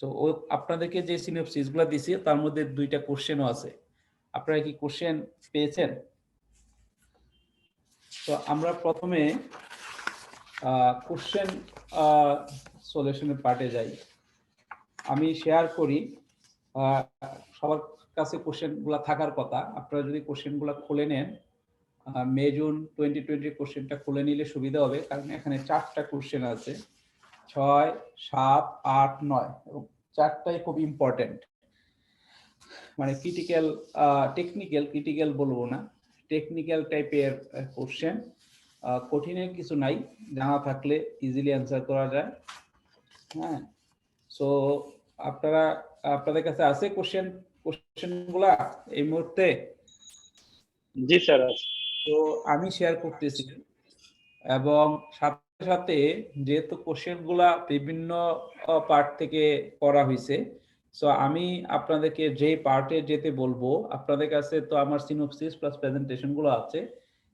So আপনাদেরকে যে সিনপসিসগুলো দিছি তার মধ্যে 2টা কোশ্চেনও আছে। আপনারা কি কোশ্চেন পেয়েছেন? তো আমরা প্রথমে কোশ্চেন সলিউশনের পার্টে যাই। আমি শেয়ার করি, সবার কাছে কোশ্চেনগুলো থাকার কথা। আপনারা যদি কোশ্চেনগুলো খুলে নেন, মে জুন 2020 কোশ্চেনটা খুলে নিলে সুবিধা হবে, কারণ এখানে 4টা কোশ্চেন আছে, 6, 7, 8, 9 এবং 4টাই খুব ইম্পর্টেন্ট। মানে ক্রিটিক্যাল, ক্রিটিক্যাল বলবো না, টেকনিক্যাল টাইপের কোশ্চেন। কঠিনের কিছু নাই, জানা থাকলে ইজিলি অ্যান্সার করা যায়। হ্যাঁ, সো আপনাদের কাছে আছে কোশ্চেনগুলা এই মুহূর্তে? জি স্যার। তো আমি শেয়ার করতেছি, এবং সাথে সাথে যেহেতু কোশ্চেনগুলা বিভিন্ন পার্ট থেকে করা হয়েছে, সো আমি আপনাদেরকে যে পার্টে যেতে বলবো, আপনাদের কাছে তো আমার সিনোপসিস প্লাস প্রেজেন্টেশন গুলো আছে,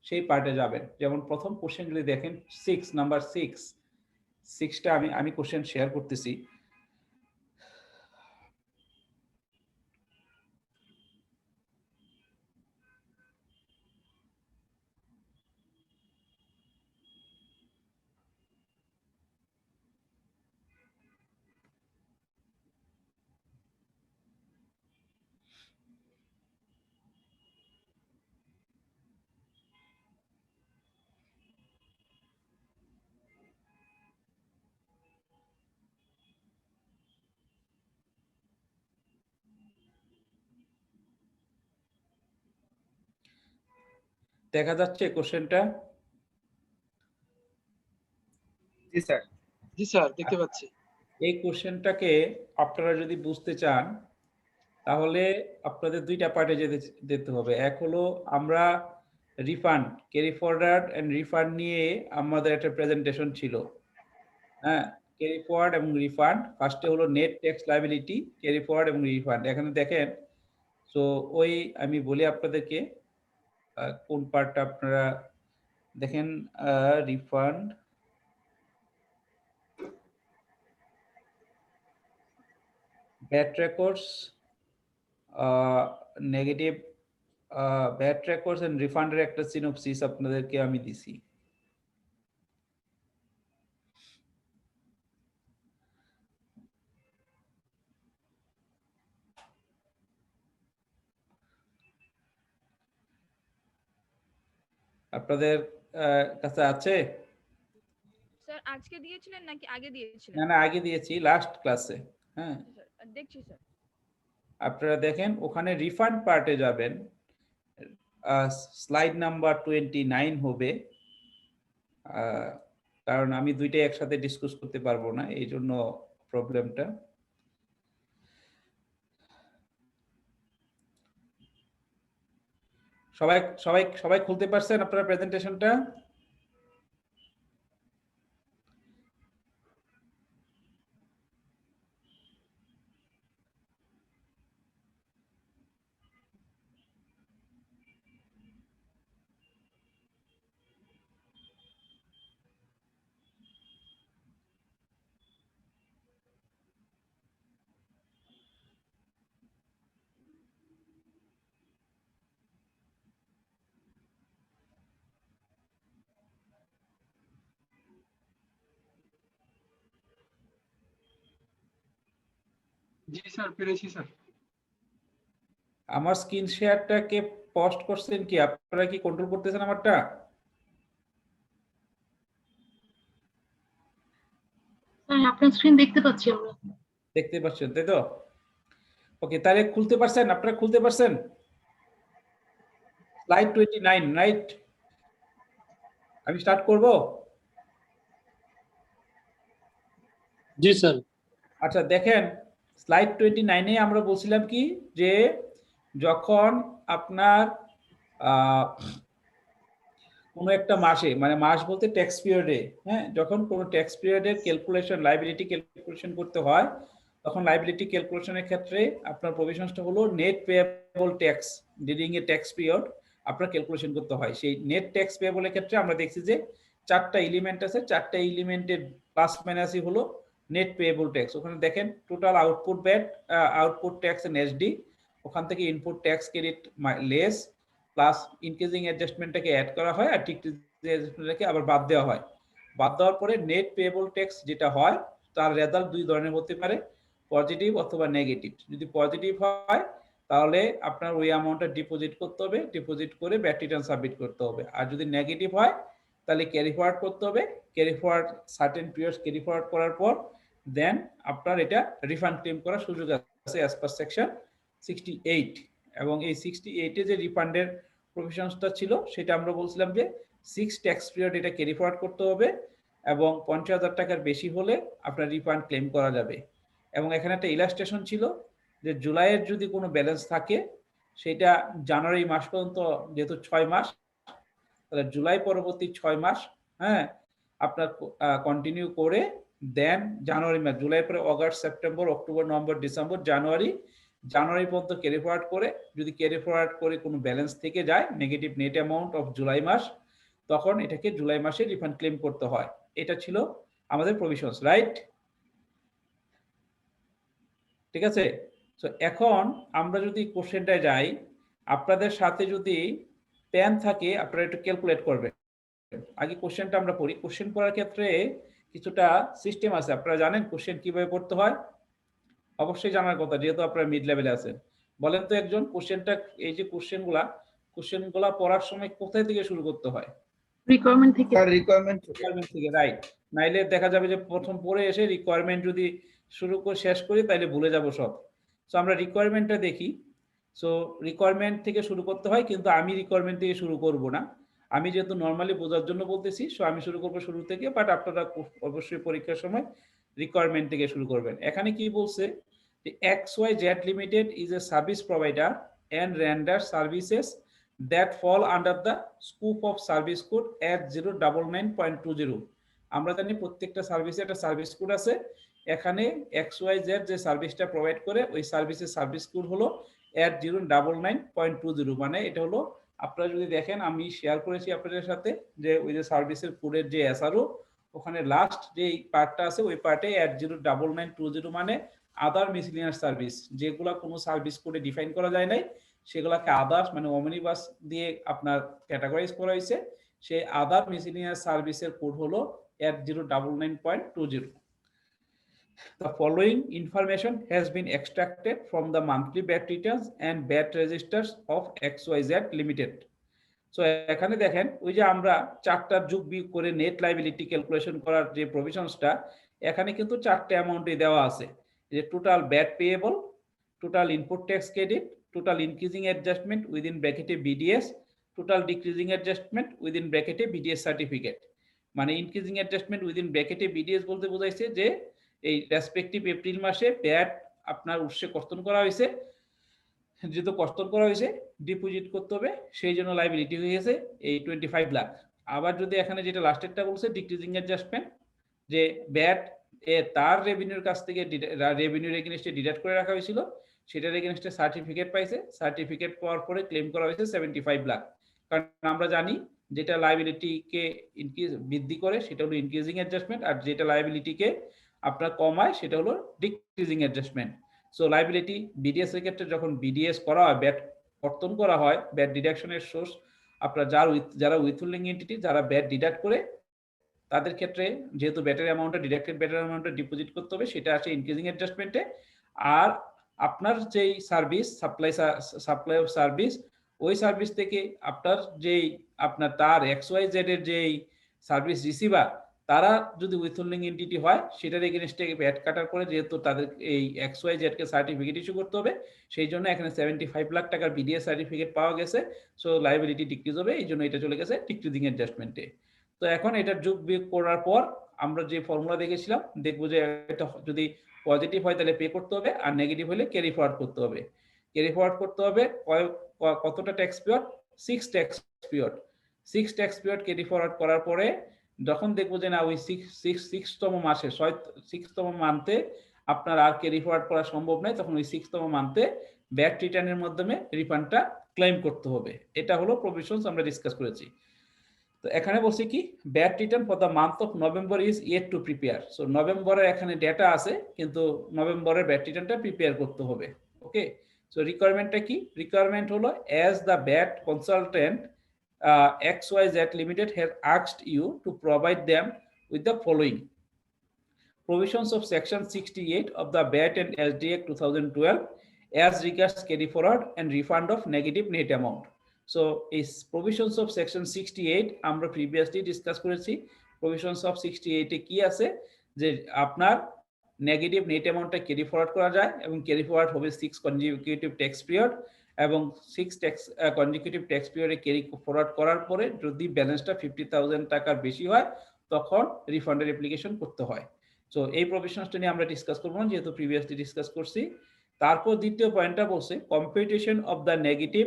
সেই পার্টে যাবেন। যেমন প্রথম কোশ্চেন যদি দেখেন, নাম্বার 6টা আমি কোশ্চেন শেয়ার করতেছি। দেখা যাচ্ছে কোশ্চেনটা? জি স্যার। জি স্যার, দেখতে পাচ্ছি। এই কোশ্চেনটাকে আপনারা যদি বুঝতে চান, তাহলে আপনাদের 2টা পার্টে যেতে হবে। এক হলো আমরা refund, carry forward and refund নিয়ে আমাদের একটা প্রেজেন্টেশন ছিল। হ্যাঁ, ক্যারি ফরওয়ার্ড এবং রিফান্ড। ফার্স্টে হলো net tax liability, carry forward এবং রিফান্ড। এখানে দেখেন, সো ওই আমি বলি আপনাদেরকে কোন পার্টটা আপনারা দেখেন। Refund, bad records, negative bad records and রিফান্ডের একটা সিনোপসিস আপনাদেরকে আমি দিছি। আপনাদের কাছে আছে? স্যার আজকে দিয়েছিলেন নাকি আগে দিয়েছিলেন? না, আগে দিয়েছি, লাস্ট ক্লাসে। হ্যাঁ, দেখছি স্যার। আপনারা দেখেন, ওখানে রিফান্ড পার্টে যাবেন, স্লাইড নাম্বার 29 হবে। কারণ আমি 2টাই একসাথে ডিসকাস করতে পারবো না, এই জন্য প্রবলেমটা। সবাই সবাই সবাই খুলতে পারছেন আপনারা প্রেজেন্টেশনটা? জি স্যার, পেরেছি স্যার। আমার স্ক্রিন শেয়ারটাকে পোস্ট করছেন কি আপনারা? কি কন্ট্রোল করতেছেন আমারটা? আপনার স্ক্রিন দেখতে পাচ্ছি আমরা। দেখতে পাচ্ছেন তাই তো? ওকে, তাহলে খুলতে পারছেন? আপনারা খুলতে পারছেন? Slide 29, right? আমি স্টার্ট করব? জি স্যার। আচ্ছা, দেখেন স্লাইড 29-এ আমরা বলছিলাম কি, যে যখন আপনার কোনো একটা মাসে, মানে মাস বলতে ট্যাক্স পিরিয়ডে, হ্যাঁ, যখন কোনো ট্যাক্স পিরিয়ডের ক্যালকুলেশন, লায়াবিলিটি ক্যালকুলেশন করতে হয়, তখন লায়াবিলিটি ক্যালকুলেশনের ক্ষেত্রে আপনার প্রভিশনসটা হলো net payable tax during a tax period আপনার ক্যালকুলেশন করতে হয়। সেই নেট ট্যাক্স পেয়েবলের ক্ষেত্রে আমরা দেখছি যে 4টা এলিমেন্ট আছে, 4টা এলিমেন্টের প্লাস মাইনাসই হলো নেট পেয়েবল ট্যাক্স, ওখানে দেখেন total output VAT, output tax and SD, ওখান থেকে input tax credit less plus increasing অ্যাডজাস্টমেন্টটাকে অ্যাড করা হয় আর ডিক্রিজিং অ্যাডজাস্টমেন্টটাকে আবার বাদ দেওয়া হয়। বাদ দেওয়ার পরে নেট পেয়েবল ট্যাক্স যেটা হয় তার রেজাল্ট দুই ধরনের হতে পারে, পজিটিভ অথবা নেগেটিভ। যদি পজিটিভ হয় তাহলে আপনার ওই অ্যামাউন্টটা ডিপোজিট করতে হবে, ডিপোজিট করে ব্যাট রিটার্ন সাবমিট করতে হবে। আর যদি নেগেটিভ হয় তাহলে ক্যারি ফরওয়ার্ড করতে হবে, carry forward certain periods carry forward করার পর দেন আপনার এটা রিফান্ড ক্লেম করার সুযোগ আছে অ্যাজ পার সেকশন 68। এবং এই 68 এ যে রিফান্ডের প্রভিশনসটা ছিল সেটা আমরা বলছিলাম যে 6 ট্যাক্স পিরিয়ড এটা ক্যারি ফরওয়ার্ড করতে হবে এবং 50,000 টাকার বেশি হলে আপনার রিফান্ড ক্লেম করা যাবে। এবং এখানে একটা ইলাস্ট্রেশন ছিল যে জুলাইয়ের যদি কোনো ব্যালেন্স থাকে সেটা জানুয়ারি মাস পর্যন্ত, যেহেতু 6 মাস, তাহলে জুলাই পরবর্তী 6 মাস হ্যাঁ আপনার কন্টিনিউ করে দেন জানুয়ারি মাস, জুলাই পরে August, September, October, November, December, January পর্যন্ত ক্যারি ফরওয়ার্ড করে, যদি ক্যারি ফরওয়ার্ড করে কোনো ব্যালেন্স থেকে যায় negative net amount of July মাস, তখন এটাকে জুলাই মাসে রিফান্ড ক্লেম করতে হয়। এটা ছিল আমাদের প্রভিশনস, রাইট? ঠিক আছে। তো এখন আমরা যদি কোশ্চেনটায় যাই, আপনাদের সাথে যদি পেন থাকে আপনারা একটু ক্যালকুলেট করবেন। আগে কোশ্চেনটা আমরা পড়ি। কোশ্চেন পড়ার ক্ষেত্রে কিছুটা সিস্টেম আছে, আপনারা জানেন কোশ্চেন কিভাবে পড়তে হয়? অবশ্যই জানার কথা, যেহেতু আপনারা মিড লেভেলে আছেন। বলেন তো একজন, কোশ্চেনটা, এই যে কোশ্চেনগুলা পড়ার সময় কোথায় থেকে শুরু করতে হয়? রিকোয়ারমেন্ট থেকে। স্যার রিকোয়ারমেন্ট থেকে, রাইট। নাইলে দেখা যাবে যে প্রথম পড়ে এসে রিকোয়ারমেন্ট যদি শুরু করে শেষ করি তাহলে ভুলে যাব সব। সো আমরা রিকোয়ারমেন্টটা দেখি। সো রিকোয়ারমেন্ট থেকে শুরু করতে হয়, কিন্তু আমি রিকোয়ারমেন্ট থেকে শুরু করব না, আমি যেহেতু নর্মালি বোঝার জন্য বলতেছি, সো আমি শুরু করবো শুরু থেকে, বাট আপনারা অবশ্যই পরীক্ষার সময় রিকোয়ারমেন্ট থেকে শুরু করবেন। এখানে কি বলছে যে XYZ limited is a service provider and render services that fall under the scope of service code 8099.20। আমরা জানি প্রত্যেকটা সার্ভিসে একটা সার্ভিস কোড আছে। এখানে XYZ যে সার্ভিসটা প্রোভাইড করে ওই সার্ভিসের সার্ভিস কোড হলো 8099.20। মানে এটা হলো, আপনারা যদি দেখেন আমি শেয়ার করেছি আপনাদের সাথে যে ওই যে সার্ভিসের কোডের যে এসআরও, ওখানে লাস্ট যে পার্টটা আছে ওই পার্টে 809920 মানে আদার মিসলিনিয়াস সার্ভিস, যেগুলা কোনো সার্ভিস কোডে ডিফাইন করা যায় নাই সেগুলাকে আদার্স মানে ওমনিবাস দিয়ে আপনার ক্যাটাগরাইজ করা হয়েছে। সেই আদার মিসলিনিয়াস সার্ভিসের কোড হলো 8099.20। The following information has been extracted from the monthly VAT returns and VAT registers of XYZ Limited. So এখানে দেখেন ওই যে আমরা চারটা যোগ বিয়োগ করে নেট লায়াবিলিটি ক্যালকুলেশন করার যে প্রভিশনসটা, এখানে কিন্তু চারটে অ্যামাউন্টে দেওয়া আছে, যে total VAT payable, total input tax credit, total increasing adjustment within ব্র্যাকেটে BDS, total decreasing adjustment within ব্র্যাকেটে বিডিএস সার্টিফিকেট। মানে ইনক্রিজিং অ্যাডজাস্টমেন্ট উইদিন ব্র্যাকেটে বিডিএস বলতে বোঝাইছে যে এই রেসপেক্টিভ এপ্রিল মাসে ব্যাট আপনার উৎসে কর্তন করা হয়েছে, যেহেতু কর্তন করা হয়েছে ডিপোজিট করতে হবে, সেই জন্য লাইবিলিটি হয়ে গেছে এই 25 লাখ। আবার যদি এখানে যেটা লাস্টেরটা বলছে ডিক্রিজিং অ্যাডজাস্টমেন্ট, যে ব্যাট তার রেভিনিউর কাছ থেকে রেভিনিউর এগেইনস্টে ডিডাক্ট করে রাখা হয়েছিল, সেটার এগেইনস্টে সার্টিফিকেট পাইছে, সার্টিফিকেট পাওয়ার পরে ক্লেম করা হয়েছে 75 লাখ। কারণ আমরা জানি যেটা লাইবিলিটিকে বৃদ্ধি করে সেটা হলো ইনক্রিজিং অ্যাডজাস্টমেন্ট, আর যেটা লাইবিলিটিকে আপনার কমায় সেটা হলো decreasing adjustment. So liability BDS এর ক্ষেত্রে যখন বিডিএস করা হয়, ব্যাট কর্তন করা হয়, ব্যাট ডিডাকশনের সোর্স আপনার যারা উইথহোল্ডিং এন্টিটি, যারা ব্যাট ডিডাক্ট করে তাদের ক্ষেত্রে যেহেতু ব্যাটের অ্যামাউন্টটা ডিডাক্টেড ব্যাটের অ্যামাউন্টটা ডিপোজিট করতে হবে, সেটা আসে ইনক্রিজিং অ্যাডজাস্টমেন্টে। আর আপনার যেই সার্ভিস সাপ্লাই অফ সার্ভিস, ওই সার্ভিস থেকে আপনার তার XYZ এর যেই সার্ভিস রিসিভার, তারা যদি উইথহোল্ডিং এন্টিটি হয় সেটার এগেইনস্টে ব্যাট কাটার করে, যেহেতু তাদের এই XYZ কে সার্টিফিকেট ইস্যু করতে হবে, সেই জন্য এখানে 75 লাখ টাকার বিডিএস সার্টিফিকেট পাওয়া গেছে। সো লায়াবিলিটি ডিক্রিজ হবে, এই জন্য এটা চলে গেছে ডিক্রিজিং অ্যাডজাস্টমেন্টে। তো এখন এটা যোগ বিয়োগ করার পর আমরা যে ফর্মুলা দেখেছিলাম, দেখবো যে এটা যদি পজিটিভ হয় তাহলে পে করতে হবে, আর নেগেটিভ হলে ক্যারি ফরওয়ার্ড করতে হবে। ক্যারি ফরওয়ার্ড করতে হবে কতটা tax period? 6 tax period. 6 tax period carry forward করার পরে যখন দেখবো যে না ওই 6তম মাসে 6তম মান্থে আপনার আর ক্যারি ফরওয়ার্ড করা সম্ভব নয়, তখন ওই 6তম মান্থে ব্যাট রিটার্নের মাধ্যমে রিফান্ডটা ক্লেম করতে হবে। এটা হলো প্রভিশনস আমরা ডিসকাস করেছি। তো এখানে বলছি কি bat return for the month of November is yet to prepare. So নভেম্বরের এখানে ডেটা আছে কিন্তু নভেম্বরের ব্যাট রিটার্নটা প্রিপেয়ার করতে হবে। ওকে, সো রিকোয়ারমেন্টটা কি? রিকোয়ারমেন্ট হলো as the bat consultant XYZ Limited has asked you to provide them with the following provisions of section 68 of the VAT and SD Act 2012 as regards carry forward and refund of negative net amount. So is provisions of section 68 আমরা previously discuss করেছি। provisions of 68 এ কি আছে যে আপনার negative net অ্যামাউন্টটা carry forward করা যায় এবং ক্যারি ফরওয়ার্ড হবে 6 কনজিকিউটিভ ট্যাক্স পিরিয়ড এবং 6 ট্যাক্স কনজিকিউটিভ ট্যাক্স পিরিয়ডে ক্যারি ফরওয়ার্ড করার পরে যদি ব্যালেন্সটা 50,000 টাকার বেশি হয় তখন রিফান্ডের অ্যাপ্লিকেশন করতে হয়। সো এই প্রভিশনসটা নিয়ে আমরা ডিসকাস করব না, যেহেতু প্রিভিয়াসলি ডিসকাস করছি। তারপর দ্বিতীয় পয়েন্টটা বলছে competition of the negative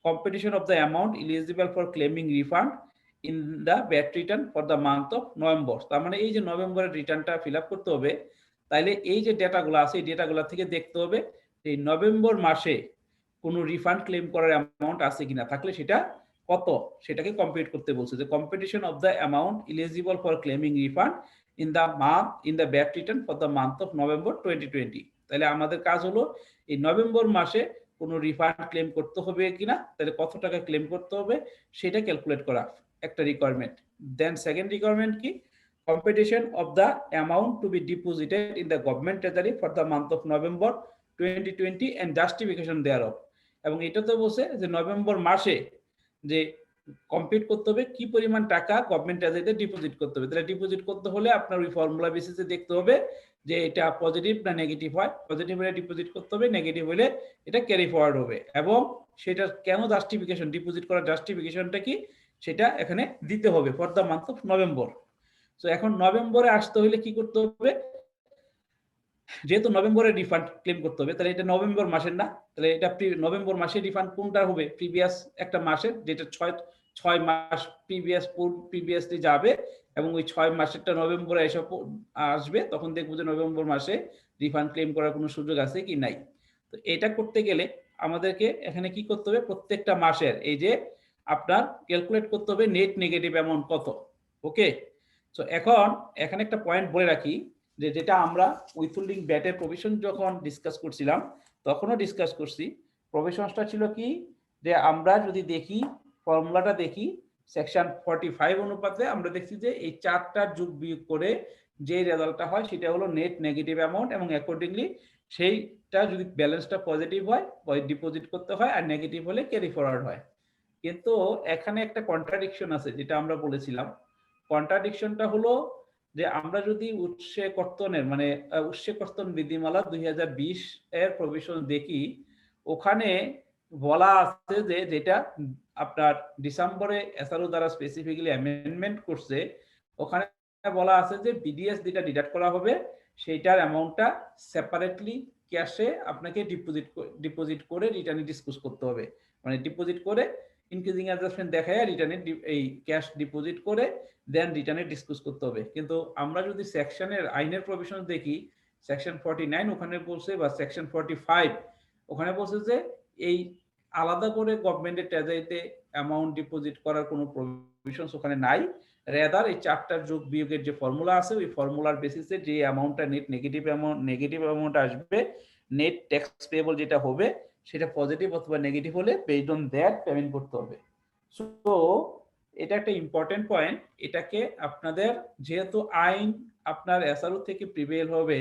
competition of the amount eligible for claiming refund in the VAT return for the month of November. তার মানে এই যে নভেম্বরের রিটার্নটা ফিল আপ করতে হবে, তাইলে এই যে ডেটাগুলো আছে এই ডেটাগুলো থেকে দেখতে হবে এই নভেম্বর মাসে কোনো রিফান্ড ক্লেম করার অ্যামাউন্ট আছে কিনা, থাকলে সেটা কত সেটাকে কম্পিউট করতে বলছে যে competition of the amount eligible for claiming refund in the VAT return for the month of November 2020। তাহলে আমাদের কাজ হলো এই নভেম্বর মাসে কোনো রিফান্ড ক্লেম করতে হবে কিনা, তাহলে কত টাকা ক্লেম করতে হবে সেটা ক্যালকুলেট করা একটা রিকোয়ারমেন্ট। দেন সেকেন্ড রিকোয়ারমেন্ট কি? Competition of the amount to be deposited in the government treasury for the month of November 2020 and justification thereof. এবং এটা তো বলছে যে নভেম্বর মাসে যে কমপ্লিট করতে হবে কি পরিমাণ টাকা গভর্নমেন্ট ট্রেজারিতে ডিপোজিট করতে হবে। তাহলে ডিপোজিট করতে হলে আপনার ওই ফর্মুলা বেসিসে দেখতে হবে যে এটা পজিটিভ না নেগেটিভ হয়। পজিটিভ হলে ডিপোজিট করতে হবে, নেগেটিভ হলে এটা ক্যারি ফরওয়ার্ড হবে। এবং সেটা কেন জাস্টিফিকেশন, ডিপোজিট করার জাস্টিফিকেশনটা কি সেটা এখানে দিতে হবে for the month of November. So এখন নভেম্বরে আসতে হলে কি করতে হবে? যেহেতু নভেম্বরে রিফান্ড ক্লেম করতে হবে, তাহলে এটা নভেম্বর মাসের না, তাহলে এটা নভেম্বর মাসে রিফান্ড কোনটা হবে? প্রিভিয়াস একটা মাসের, যেটা 6 মাস প্রিভিয়াসলি যাবে এবং ওই 6 মাসেরটা নভেম্বরে এসে আসবে, তখন দেখবো যে নভেম্বর মাসে রিফান্ড ক্লেম করার কোনো সুযোগ আছে কি নাই। তো এটা করতে গেলে আমাদেরকে এখানে কি করতে হবে? প্রত্যেকটা মাসের এই যে আপনার ক্যালকুলেট করতে হবে নেট নেগেটিভ অ্যামাউন্ট কত। ওকে, সো এখন এখানে একটা পয়েন্ট বলে রাখি যে যেটা আমরা উইথহোল্ডিং ব্যাটের প্রভিশন যখন ডিসকাস করছিলাম তখনও ডিসকাস করছি। প্রভিশনসটা ছিল কি যে আমরা যদি দেখি ফর্মুলাটা দেখি সেকশন 45 অনুপাতে আমরা দেখছি যে এই চারটা যোগ বিয়োগ করে যে রেজাল্টটা হয় সেটা হলো নেট নেগেটিভ অ্যামাউন্ট এবং অ্যাকর্ডিংলি সেইটা যদি ব্যালেন্সটা পজিটিভ হয় ডিপোজিট করতে হয় আর নেগেটিভ হলে ক্যারি ফরওয়ার্ড হয়। কিন্তু এখানে একটা কন্ট্রাডিকশন আছে যেটা আমরা বলেছিলাম। কন্ট্রাডিকশনটা হলো যে আমরা যদি উৎসে কর্তনের মানে উৎসে কর্তন বিধিমালা 2020 এর প্রভিশন দেখি, ওখানে বলা আছে যে যেটা আপনার ডিসেম্বরে এসআরও দ্বারা স্পেসিফিক্যালি অ্যামেন্ডমেন্ট করছে, ওখানে বলা আছে যে বিডিএস যেটা ডিডাক্ট করা হবে সেইটার অ্যামাউন্টটা সেপারেটলি ক্যাশে আপনাকে ডিপোজিট করে রিটার্নে ডিসপোজ করতে হবে। মানে ডিপোজিট করে ইনক্রিজিং অ্যাডজাস্টমেন্ট দেখায় রিটার্নে এই ক্যাশ ডিপোজিট করে দেন রিটার্নে ডিসপোজ করতে হবে। কিন্তু আমরা যদি সেকশনের আইনের প্রভিশন দেখি সেকশন 49 ওখানে বলছে বা সেকশন 45 ওখানে বলছে যে এই আলাদা করে গভর্নমেন্টের ট্রেজারিতে অ্যামাউন্ট ডিপোজিট করার কোনো প্রভিশনস ওখানে নাই। রেদার এই চারটার যোগ বিয়োগের যে ফর্মুলা আছে ওই ফর্মুলার বেসিসে যে অ্যামাউন্টটা নেট নেগেটিভ অ্যামাউন্ট আসবে, নেট ট্যাক্স পেয়েবল যেটা হবে সেটা পজিটিভ অথবা নেগেটিভ হলে বেসড অন দ্যাট পেমেন্ট করতে হবে। সো এটা একটা ইম্পর্টেন্ট পয়েন্ট। এটাকে আপনাদের যেহেতু আইন আপনার এসআরও থেকে প্রিভেল হবে,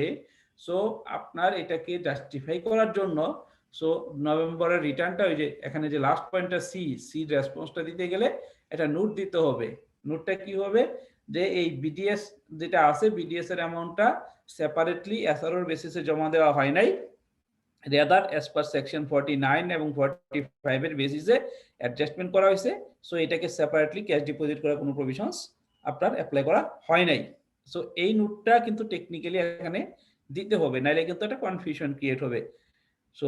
সো আপনার এটাকে জাস্টিফাই করার জন্য সো নভেম্বরের রিটার্নটা ওই যে এখানে যে লাস্ট পয়েন্টটা সি রেসপন্সটা দিতে গেলে এটা নোট দিতে হবে। নোটটা কি হবে যে এই বিডিএস যেটা আছে বিডিএস এর অ্যামাউন্টটা সেপারেটলি এসআরওর বেসিসে জমা দেওয়া হয় নাই, রেদার অ্যাজ পার সেকশন 49 এবং 45 এর বেসিসে অ্যাডজাস্টমেন্ট করা হয়েছে। সো এটাকে সেপারেটলি ক্যাশ ডিপোজিট করার কোনো প্রভিশনস আপনার অ্যাপ্লাই করা হয় নাই। সো এই নোটটা কিন্তু টেকনিক্যালি এখানে দিতে হবে, নাইলে কিন্তু একটা কনফিউশন ক্রিয়েট হবে। সো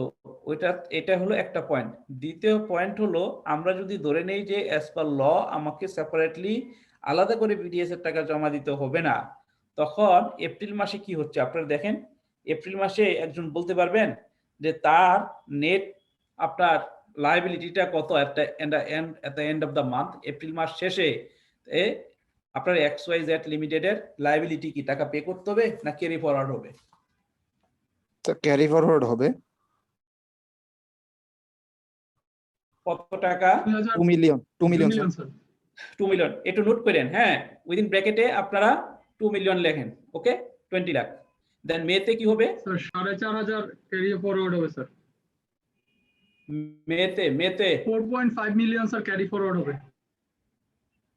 এটা হলো একটা পয়েন্ট। দ্বিতীয় পয়েন্ট হলো আমরা যদি ধরে নেই যে অ্যাজ পার ল আমাকে সেপারেটলি আলাদা করে বিডিএস এর টাকা জমা দিতে হবে না, তখন এপ্রিল মাসে কি হচ্ছে আপনারা দেখেন। এপ্রিল মাসে একজন বলতে পারবেন যে তার নেট আপনার লায়াবিলিটিটা কত at the end of the month, April মাস শেষে এ আপনার XYZ লিমিটেডের লায়াবিলিটি কি, টাকা পে করতে হবে না ক্যারি ফরওয়ার্ড হবে? স্যার ক্যারি ফরওয়ার্ড হবে কত টাকা? 2 million 2 million sir. Sir 2 million. একটু নোট করেন, হ্যাঁ, উইদিন ব্র্যাকেটে আপনারা 2 মিলিয়ন লেখেন। ওকে, 20 লাখ। দেন মেতে কি হবে? স্যার 4,500 ক্যারি ফরওয়ার্ড হবে স্যার। মেতে 4.5 মিলিয়ন স্যার ক্যারি ফরওয়ার্ড হবে।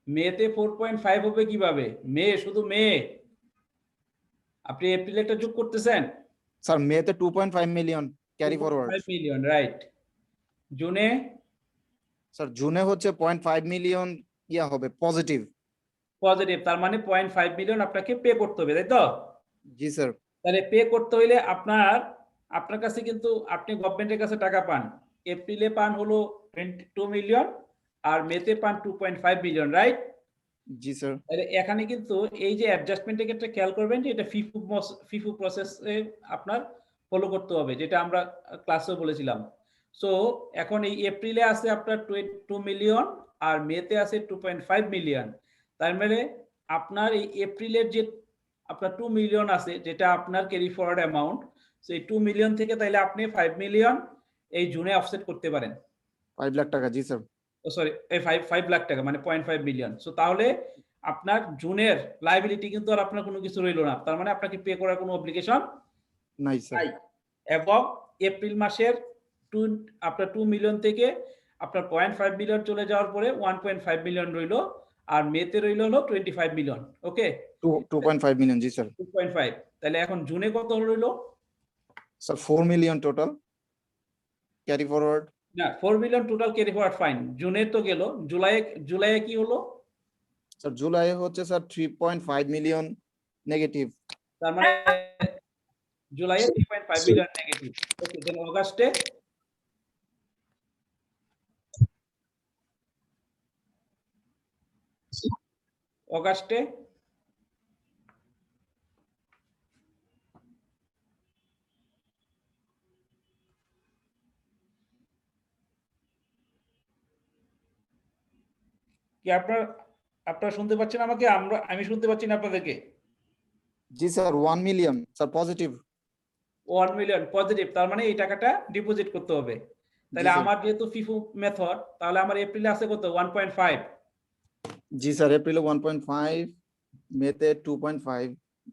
মেতে 4.5 হবে কিভাবে? শুধু মে, আপনি এপ্রিলেটা যোগ করতেছেন। স্যার মেতে 2.5 million carry forward. 5 million, right. জুনে? স্যার জুনে হচ্ছে 0.5 মিলিয়ন ইয়া হবে পজিটিভ। পজিটিভ, তার মানে 0.5 মিলিয়ন আপনাকে পে করতে হবে, তাই তো? জি স্যার। তাহলে পে করতে হইলে আপনার কাছে কিন্তু আপনি গভর্নমেন্টের কাছে টাকা পান। এপ্রিলে পান হলো 22 মিলিয়ন আর মেতে পান 2.5 মিলিয়ন, রাইট? জি স্যার। তাহলে এখানে কিন্তু এই যে অ্যাডজাস্টমেন্টের ক্ষেত্রে খেয়াল করবেন যে এটা ফিফু প্রসেসে আপনার ফলো করতে হবে, যেটা আমরা ক্লাসেও বলেছিলাম। সো এখন এই এপ্রিলে আছে আপনার 22 মিলিয়ন আর মেতে আছে 2.5 মিলিয়ন। তার মানে আপনার এই এপ্রিলের যে আপনার 2 মিলিয়ন আছে, যেটা আপনার ক্যারি ফরওয়ার্ড অ্যামাউন্ট, সেই 2 মিলিয়ন থেকে তাইলে আপনি 5 মিলিয়ন এই জুনে অফসেট করতে পারেন। 5 লাখ টাকা। জি স্যার। সরি, এই 5 লাখ টাকা মানে 0.5 মিলিয়ন। সো তাহলে আপনার জুনের লায়াবিলিটি কিন্তু আর আপনার কোনো কিছু রইল না, তার মানে আপনাকে পে করার কোনো অব্লিগেশন নাই স্যার। নাই। এবং এপ্রিল মাসের আপনার 2 মিলিয়ন থেকে আপনার 0.5 মিলিয়ন চলে যাওয়ার পরে 1.5 মিলিয়ন রইল, আর মেতে রইল হলো 25 মিলিয়ন। ওকে, 2.5 মিলিয়ন। জি স্যার। 2.5। তাহলে এখন জুনে কত রইল? Sir 4 million total carry forward. না, 4 million total carry forward, fine. জুনে তো গেল, জুলাইয়ে কি হলো? স্যার জুলাই হচ্ছে স্যার 3.5 মিলিয়ন নেগেটিভ। তার মানে জুলাইয়ে 3.5 মিলিয়ন নেগেটিভ। ওকে, দেন অগাস্টে? অগাস্টে কি আপনারা শুনতে পাচ্ছেন আমাকে? আমি শুনতে পাচ্ছি না আপনাদেরকে? জি sir 1 million sir positive. 1 million positive, তার মানে এই টাকাটা ডিপোজিট করতে হবে। তাহলে স্যার। আমার যেহেতু ফিফু মেথড, তাহলে আমার এপ্রিলে আছে কত? 1.5। জি স্যার এপ্রিলে 1.5, মেতে 2.5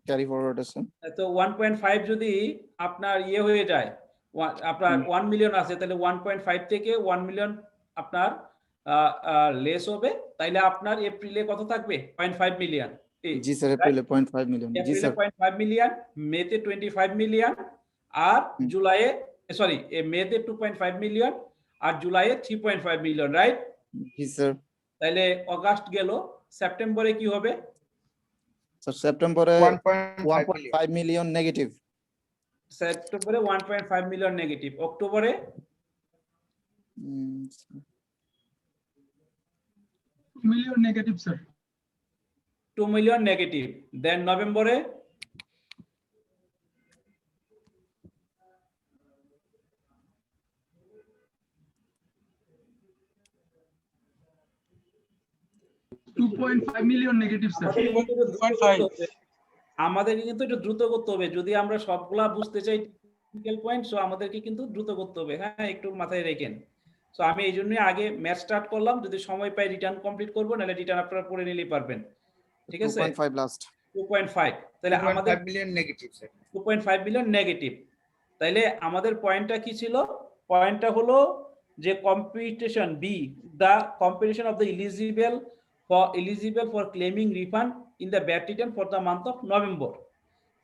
ক্যারি ফরওয়ার্ড আছে। তো 1.5 যদি আপনার ইয়ে হয়ে যায়, আপনার 1 মিলিয়ন আছে, তাহলে 1.5 থেকে 1 মিলিয়ন আপনার লেস হবে, তাইলে আপনার এপ্রিলে কত থাকবে? 0.5 মিলিয়ন। জি স্যার এপ্রিলে 0.5 মিলিয়ন। জি এপ্রিলে স্যার। 0.5 মিলিয়ন, মেতে 25 মিলিয়ন, আর জুলাইয়ে সরি মেতে 2.5 মিলিয়ন আর জুলাইয়ে 3.5 মিলিয়ন, রাইট? জি স্যার। তাইলে অগাস্ট গেল, সেপ্টেম্বরে কি হবে? স্যার সেপ্টেম্বরে 1.5 1.5 মিলিয়ন নেগেটিভ। সেপ্টেম্বরে 1.5 মিলিয়ন নেগেটিভ। অক্টোবরে? 2 million negative sir. 2 million negative. Then নভেম্বরে? $2.5 মিলিয়ন নেগেটিভ স্যার। আমাদেরকে কিন্তু একটু দ্রুত করতে হবে যদি আমরা সবগুলা বুঝতে চাই টেকনিক্যাল পয়েন্ট। সো আমাদেরকে কিন্তু দ্রুত করতে হবে, হ্যাঁ, একটু মাথায় রাখেন। সো আমি এই জন্যই আগে ম্যাথ স্টার্ট করলাম, যদি সময় পাই রিটার্ন কমপ্লিট করবো, নাহলে রিটার্ন আপনারা পড়ে নিলেই পারবেন। ঠিক আছে? 2.5 লাস্ট। 2.5। তাহলে আমাদের 2.5 million negative sir. 2.5 million negative. তাইলে আমাদের পয়েন্টটা কি ছিল? পয়েন্টটা হলো যে competition B, the competition of the eligible for claiming refund in the VAT return for the month of November.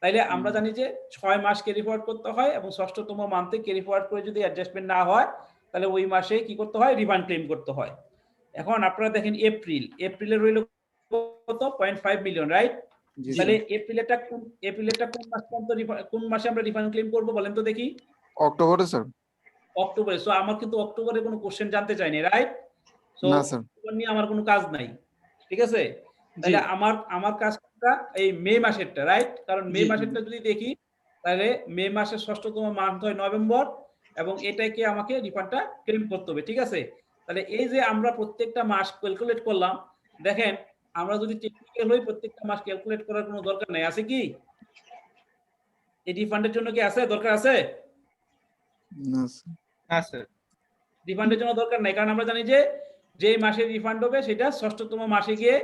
তাইলে আমরা জানি যে 6 মাস ক্যারি ফরওয়ার্ড করতে হয় এবং 6তম মান্থে ক্যারি ফরওয়ার্ড করে যদি অ্যাডজাস্টমেন্ট না হয়, তাহলে ওই মাসে কি করতে হয়? রিফান্ড ক্লেম করতে হয়। এখন আপনারা দেখেন এপ্রিলে রইল কত? 0.5 মিলিয়ন, রাইট? জি তাহলে স্যার। এপ্রিলেরটা কোন মাসে আমরা রিফান্ড ক্লেম করব বলেন তো দেখি? অক্টোবরে স্যার। অক্টোবরে। সো আমার কিন্তু অক্টোবরে কোনো কোশ্চেন জানতে চাইনি, রাইট? সো না স্যার। অক্টোবর নিয়ে আমার কোনো কাজ নাই, ঠিক আছে? তাহলে আমার কাজটা এই মে মাসেরটা, রাইট? কারণ মে মাসেরটা যদি দেখি, তাহলে মে মাসের 6তম মান্থ হয় নভেম্বর, এবং এটাকে আমাকে রিফান্ডটা ক্লেম করতে হবে, ঠিক আছে? তাহলে এই যে আমরা প্রত্যেকটা মাস ক্যালকুলেট করলাম, দেখেন আমরা যদি টেকনিক্যাল হই প্রত্যেকটা মাস ক্যালকুলেট করার কোনো দরকার নাই, আছে কি? এই রিফান্ডের জন্য কি আছে দরকার আছে? না স্যার। হ্যাঁ স্যার। রিফান্ডের জন্য দরকার নাই, কারণ আমরা জানি যে যেই মাসে রিফান্ড হবে সেটা ষষ্ঠতম মাসে গিয়ে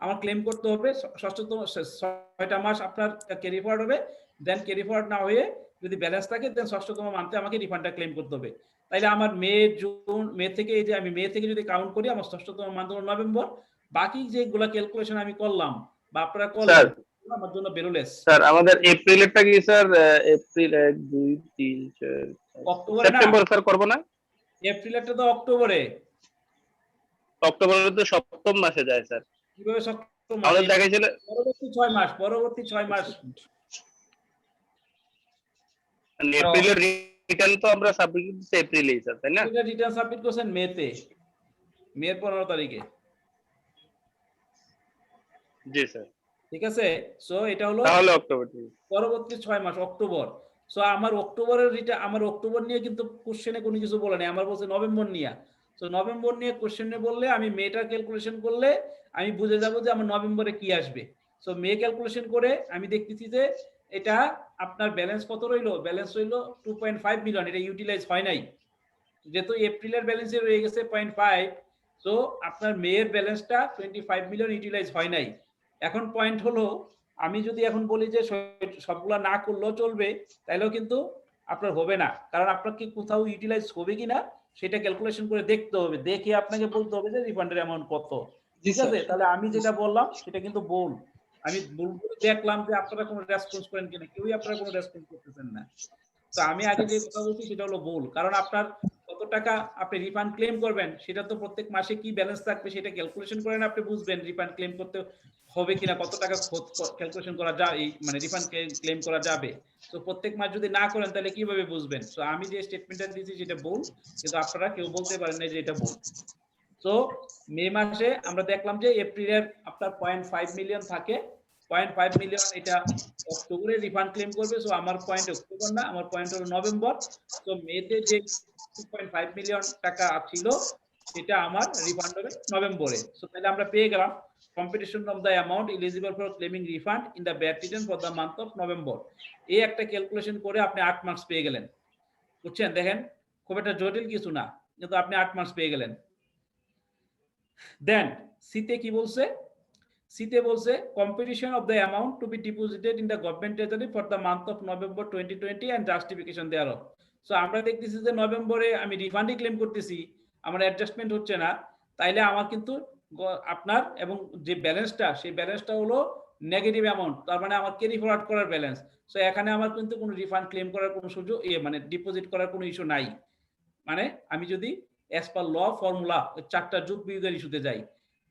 আমার ক্লেম করতে হবে। ষষ্ঠতম 6টা মাস আপনার ক্যারি ফরওয়ার্ড হবে, দেন ক্যারি ফরওয়ার্ড না হয়ে যদি ব্যালেন্স থাকে দেন ষষ্ঠতম মান্থে আমাকে রিফান্ডটা ক্লেম করতে হবে। তাইলে আমার মে থেকে এই যে আমি মে থেকে যদি কাউন্ট করি আমার ষষ্ঠতম মান্থ হলো নভেম্বর, বাকি যেগুলো ক্যালকুলেশন আমি করলাম বা আপনারা করলেন আমার জন্য বেরোলেস। স্যার আমাদের এপ্রিলেরটা কি স্যার? এপ্রিল 1 2 3 4 অক্টোবরে না, সেপ্টেম্বর স্যার করব না? এপ্রিলেরটা তো অক্টোবরে। অক্টোবরে তো সপ্তম মাসে যায় স্যার। কিভাবে সপ্তম আমাদের মাসে? দেখাইছিল পরবর্তী 6 মাস এপ্রিলের রিটার্ন তো আমরা সাবমিট করতেছি এপ্রিলেই স্যার, তাই না? এটা রিটার্ন সাবমিট করছেন মেতে, মের 15 তারিখে, জি স্যার। ঠিক আছে? সো এটা হলো তাহলে অক্টোবর। পরবর্তী 6 মাস অক্টোবর। সো আমার অক্টোবরের আমার অক্টোবর নিয়ে কিন্তু কোশ্চেনে কোনো কিছু বলে নাই, আমার বলছে নভেম্বর নিয়ে। সো নভেম্বর নিয়ে কোশ্চেনে বললে আমি মেটার ক্যালকুলেশন করলে আমি বুঝে যাব যে আমার নভেম্বরে কি আসবে। সো মে ক্যালকুলেশন করে আমি দেখতেছি যে এটা আপনার ব্যালেন্স কত রইলো, ব্যালেন্স রইলো 2.5 মিলিয়ন, এটা ইউটিলাইজ হয় নাই। যেহেতু এপ্রিলের ব্যালেন্সে রয়ে গেছে 0.5, সো আপনার মেয়ের ব্যালেন্সটা 25 মিলিয়ন ইউটিলাইজ হয় নাই। এখন পয়েন্ট হলো আমি যদি এখন বলি যে সবগুলা না করলেও চলবে, তাইলেও কিন্তু আপনার হবে না, কারণ আপনাকে কোথাও ইউটিলাইজ হবে কিনা সেটা ক্যালকুলেশন করে দেখতে হবে, দেখে আপনাকে বলতে হবে যে রিফান্ডের অ্যামাউন্ট কত, ঠিক আছে? তাহলে আমি যেটা বললাম সেটা কিন্তু ভুল। আমি ভুল করে দেখলাম যে আপনারা কোনো রেসপন্স করেন কিনা, কেউই আপনারা কোনো রেসপন্স করতেছেন না। তো আমি আগে যে কথা বলছি সেটা হলো ভুল, কারণ আপনার কত টাকা আপনি রিফান্ড ক্লেম করবেন সেটা তো প্রত্যেক মাসে কি ব্যালেন্স থাকবে সেটা ক্যালকুলেশন করেন, আপনি বুঝবেন রিফান্ড ক্লেম করতে হবে কিনা, কত টাকা ক্যালকুলেশন করা যায় মানে রিফান্ড ক্লেম করা যাবে। তো প্রত্যেক মাস যদি না করেন তাহলে কিভাবে বুঝবেন? তো আমি যে স্টেটমেন্টটা দিয়েছি সেটা ভুল, কিন্তু আপনারা কেউ বলতে পারেন না যে এটা ভুল। তো মে মাসে আমরা দেখলাম যে এপ্রিলের আপনার 0.5 মিলিয়ন থাকে, 0.5 মিলিয়ন এটা অক্টোবরে রিফান্ড ক্লেম করবে। সো আমার পয়েন্ট অক্টোবর না, আমার পয়েন্ট হলো নভেম্বর। তো মেতে যে 2.5 মিলিয়ন টাকা ছিল সেটা আমার রিফান্ড হবে নভেম্বরে। সো তাহলে আমরা পেয়ে গেলাম competition of the amount eligible for claiming refund in the bad return for the month of November. এই একটা ক্যালকুলেশন করে আপনি 8 মার্কস পেয়ে গেলেন। বুঝছেন? দেখেন খুব একটা জটিল কিছু না, কিন্তু আপনি 8 মার্কস পেয়ে গেলেন। দেন সিতে কি বলছে? সিতে বলছে competition of the amount to be deposited in the government treasury for the month of November 2020 and justification thereof. So আমরা দেখতেছি যে নভেম্বরে আমি রিফান্ডই ক্লেম করতেছি, আমার অ্যাডজাস্টমেন্ট হচ্ছে না, তাইলে আমার কিন্তু আপনার এবং যে ব্যালেন্সটা সেই ব্যালেন্সটা হলো নেগেটিভ অ্যামাউন্ট, তার মানে আমার ক্যারি ফরওয়ার্ড করার ব্যালেন্স। সো এখানে আমার কিন্তু কোনো রিফান্ড ক্লেম করার কোনো সুযোগ মানে ডিপোজিট করার কোনো ইস্যু নাই। মানে আমি যদি অ্যাজ পার ল ফর্মুলা 4টা যোগ বিয়োগের ইস্যুতে যাই,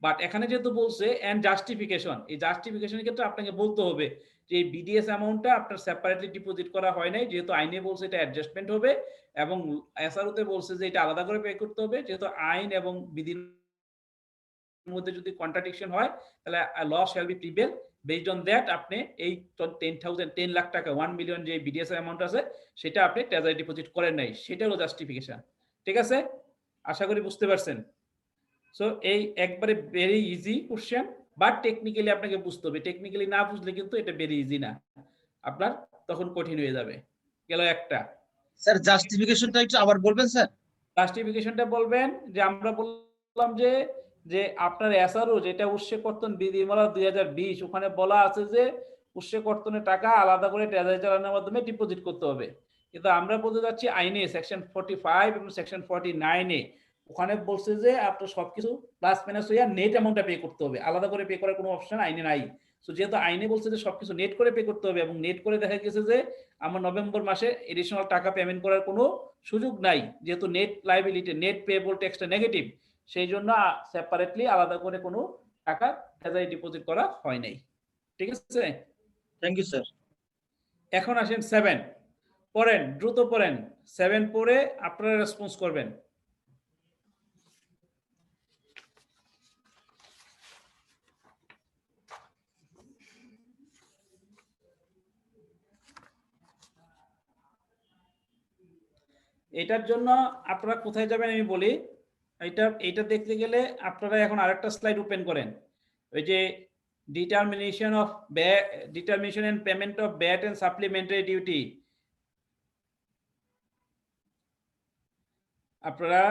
বাট এখানে যেহেতু বলছে এন্ড জাস্টিফিকেশন, এই জাস্টিফিকেশনের ক্ষেত্রে আপনাকে বলতে হবে যে এই বিডিএস অ্যামাউন্টটা আপনার সেপারেটলি ডিপোজিট করা হয় নাই, যেহেতু আইনে বলছে এটা অ্যাডজাস্টমেন্ট হবে, এবং এসআরওতে বলছে যে এটা আলাদা করে পে করতে হবে। যেহেতু আইন এবং বিধির মধ্যে যদি কন্ট্রাডিকশন হয় তাহলে law shall be prevail. Based on that আপনি এই 10 লাখ টাকা 1 মিলিয়ন যে বিডিএস অ্যামাউন্ট আছে সেটা আপনি ট্রেজারি ডিপোজিট করেন নাই, সেটা হলো জাস্টিফিকেশন। ঠিক আছে? আশা করি বুঝতে পারছেন। সো এই একবারে very easy question, but technically আপনাকে বুঝতে হবে, টেকনিক্যালি না বুঝলে কিন্তু এটা ভেরি ইজি না, আপনার তখন কঠিন হয়ে যাবে। গেল একটা। স্যার জাস্টিফিকেশনটা একটু আবার বলবেন স্যার? জাস্টিফিকেশনটা বলবেন যে আমরা বললাম যে যে আপনার এসআরও যেটা উৎসে কর্তন বিধিমালা 2020 ওখানে বলা আছে যে উৎসে কর্তনের টাকা আলাদা করে ট্রেজারি চালানোর মাধ্যমে ডিপোজিট করতে হবে, কিন্তু আমরা বলতে যাচ্ছি আইনে সেকশন 45 এবং সেকশন 49 এ ওখানে বলছে যে আপনার সবকিছু প্লাস মাইনাস হইয়া নেট অ্যামাউন্টটা পে করতে হবে, আলাদা করে পে করার কোনো অপশন আইনে নাই। সো যেহেতু আইনে বলছে যে সবকিছু নেট করে পে করতে হবে এবং নেট করে দেখা গেছে যে আমার নভেম্বর মাসে এডিশনাল টাকা পেমেন্ট করার কোনো সুযোগ নাই, যেহেতু নেট লায়াবিলিটি নেট পেয়েবল ট্যাক্সটা নেগেটিভ, সেই জন্য সেপারেটলি আলাদা করে কোনো টাকা ট্রেজারি ডিপোজিট করা হয় নাই। ঠিক আছে? Thank you sir. এখন আসেন 7 পড়েন, দ্রুত পড়েন। 7 পড়ে আপনারা রেসপন্স করবেন। এটার জন্য আপনারা কোথায় যাবেন আমি বলি। এটা দেখতে গেলে আপনারা এখন আরেকটা স্লাইড ওপেন করেন। ওই যে determination and payment of VAT and supplementary duty, আপনারা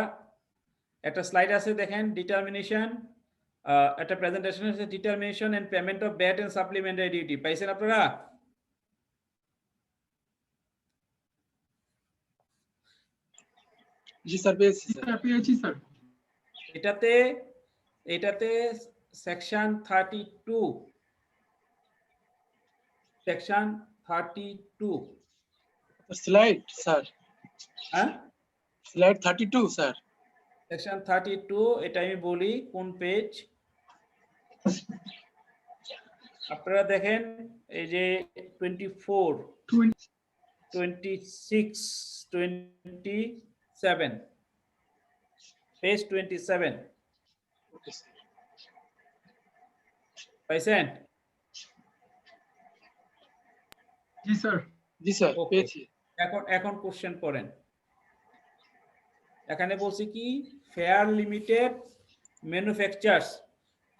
একটা স্লাইড আছে দেখেন, ডিটারমিনেশন, একটা প্রেজেন্টেশন আছে, determination and payment of VAT and supplementary duty, পাইছেন আপনারা? जी सर पेয়েছি স্যার। এটাতে সেকশন 32 স্লাইড স্যার, হ্যাঁ, স্লাইড 32 স্যার। সেকশন 32, এটা আমি বলি কোন পেজ। আপনারা দেখেন এই যে 24, 26, 27, পেজ 27 পাইছেন? জি স্যার Okay. পেয়েছি। এখন কোশ্চেন করেন। এখানে বলছি কি, fair limited manufacturers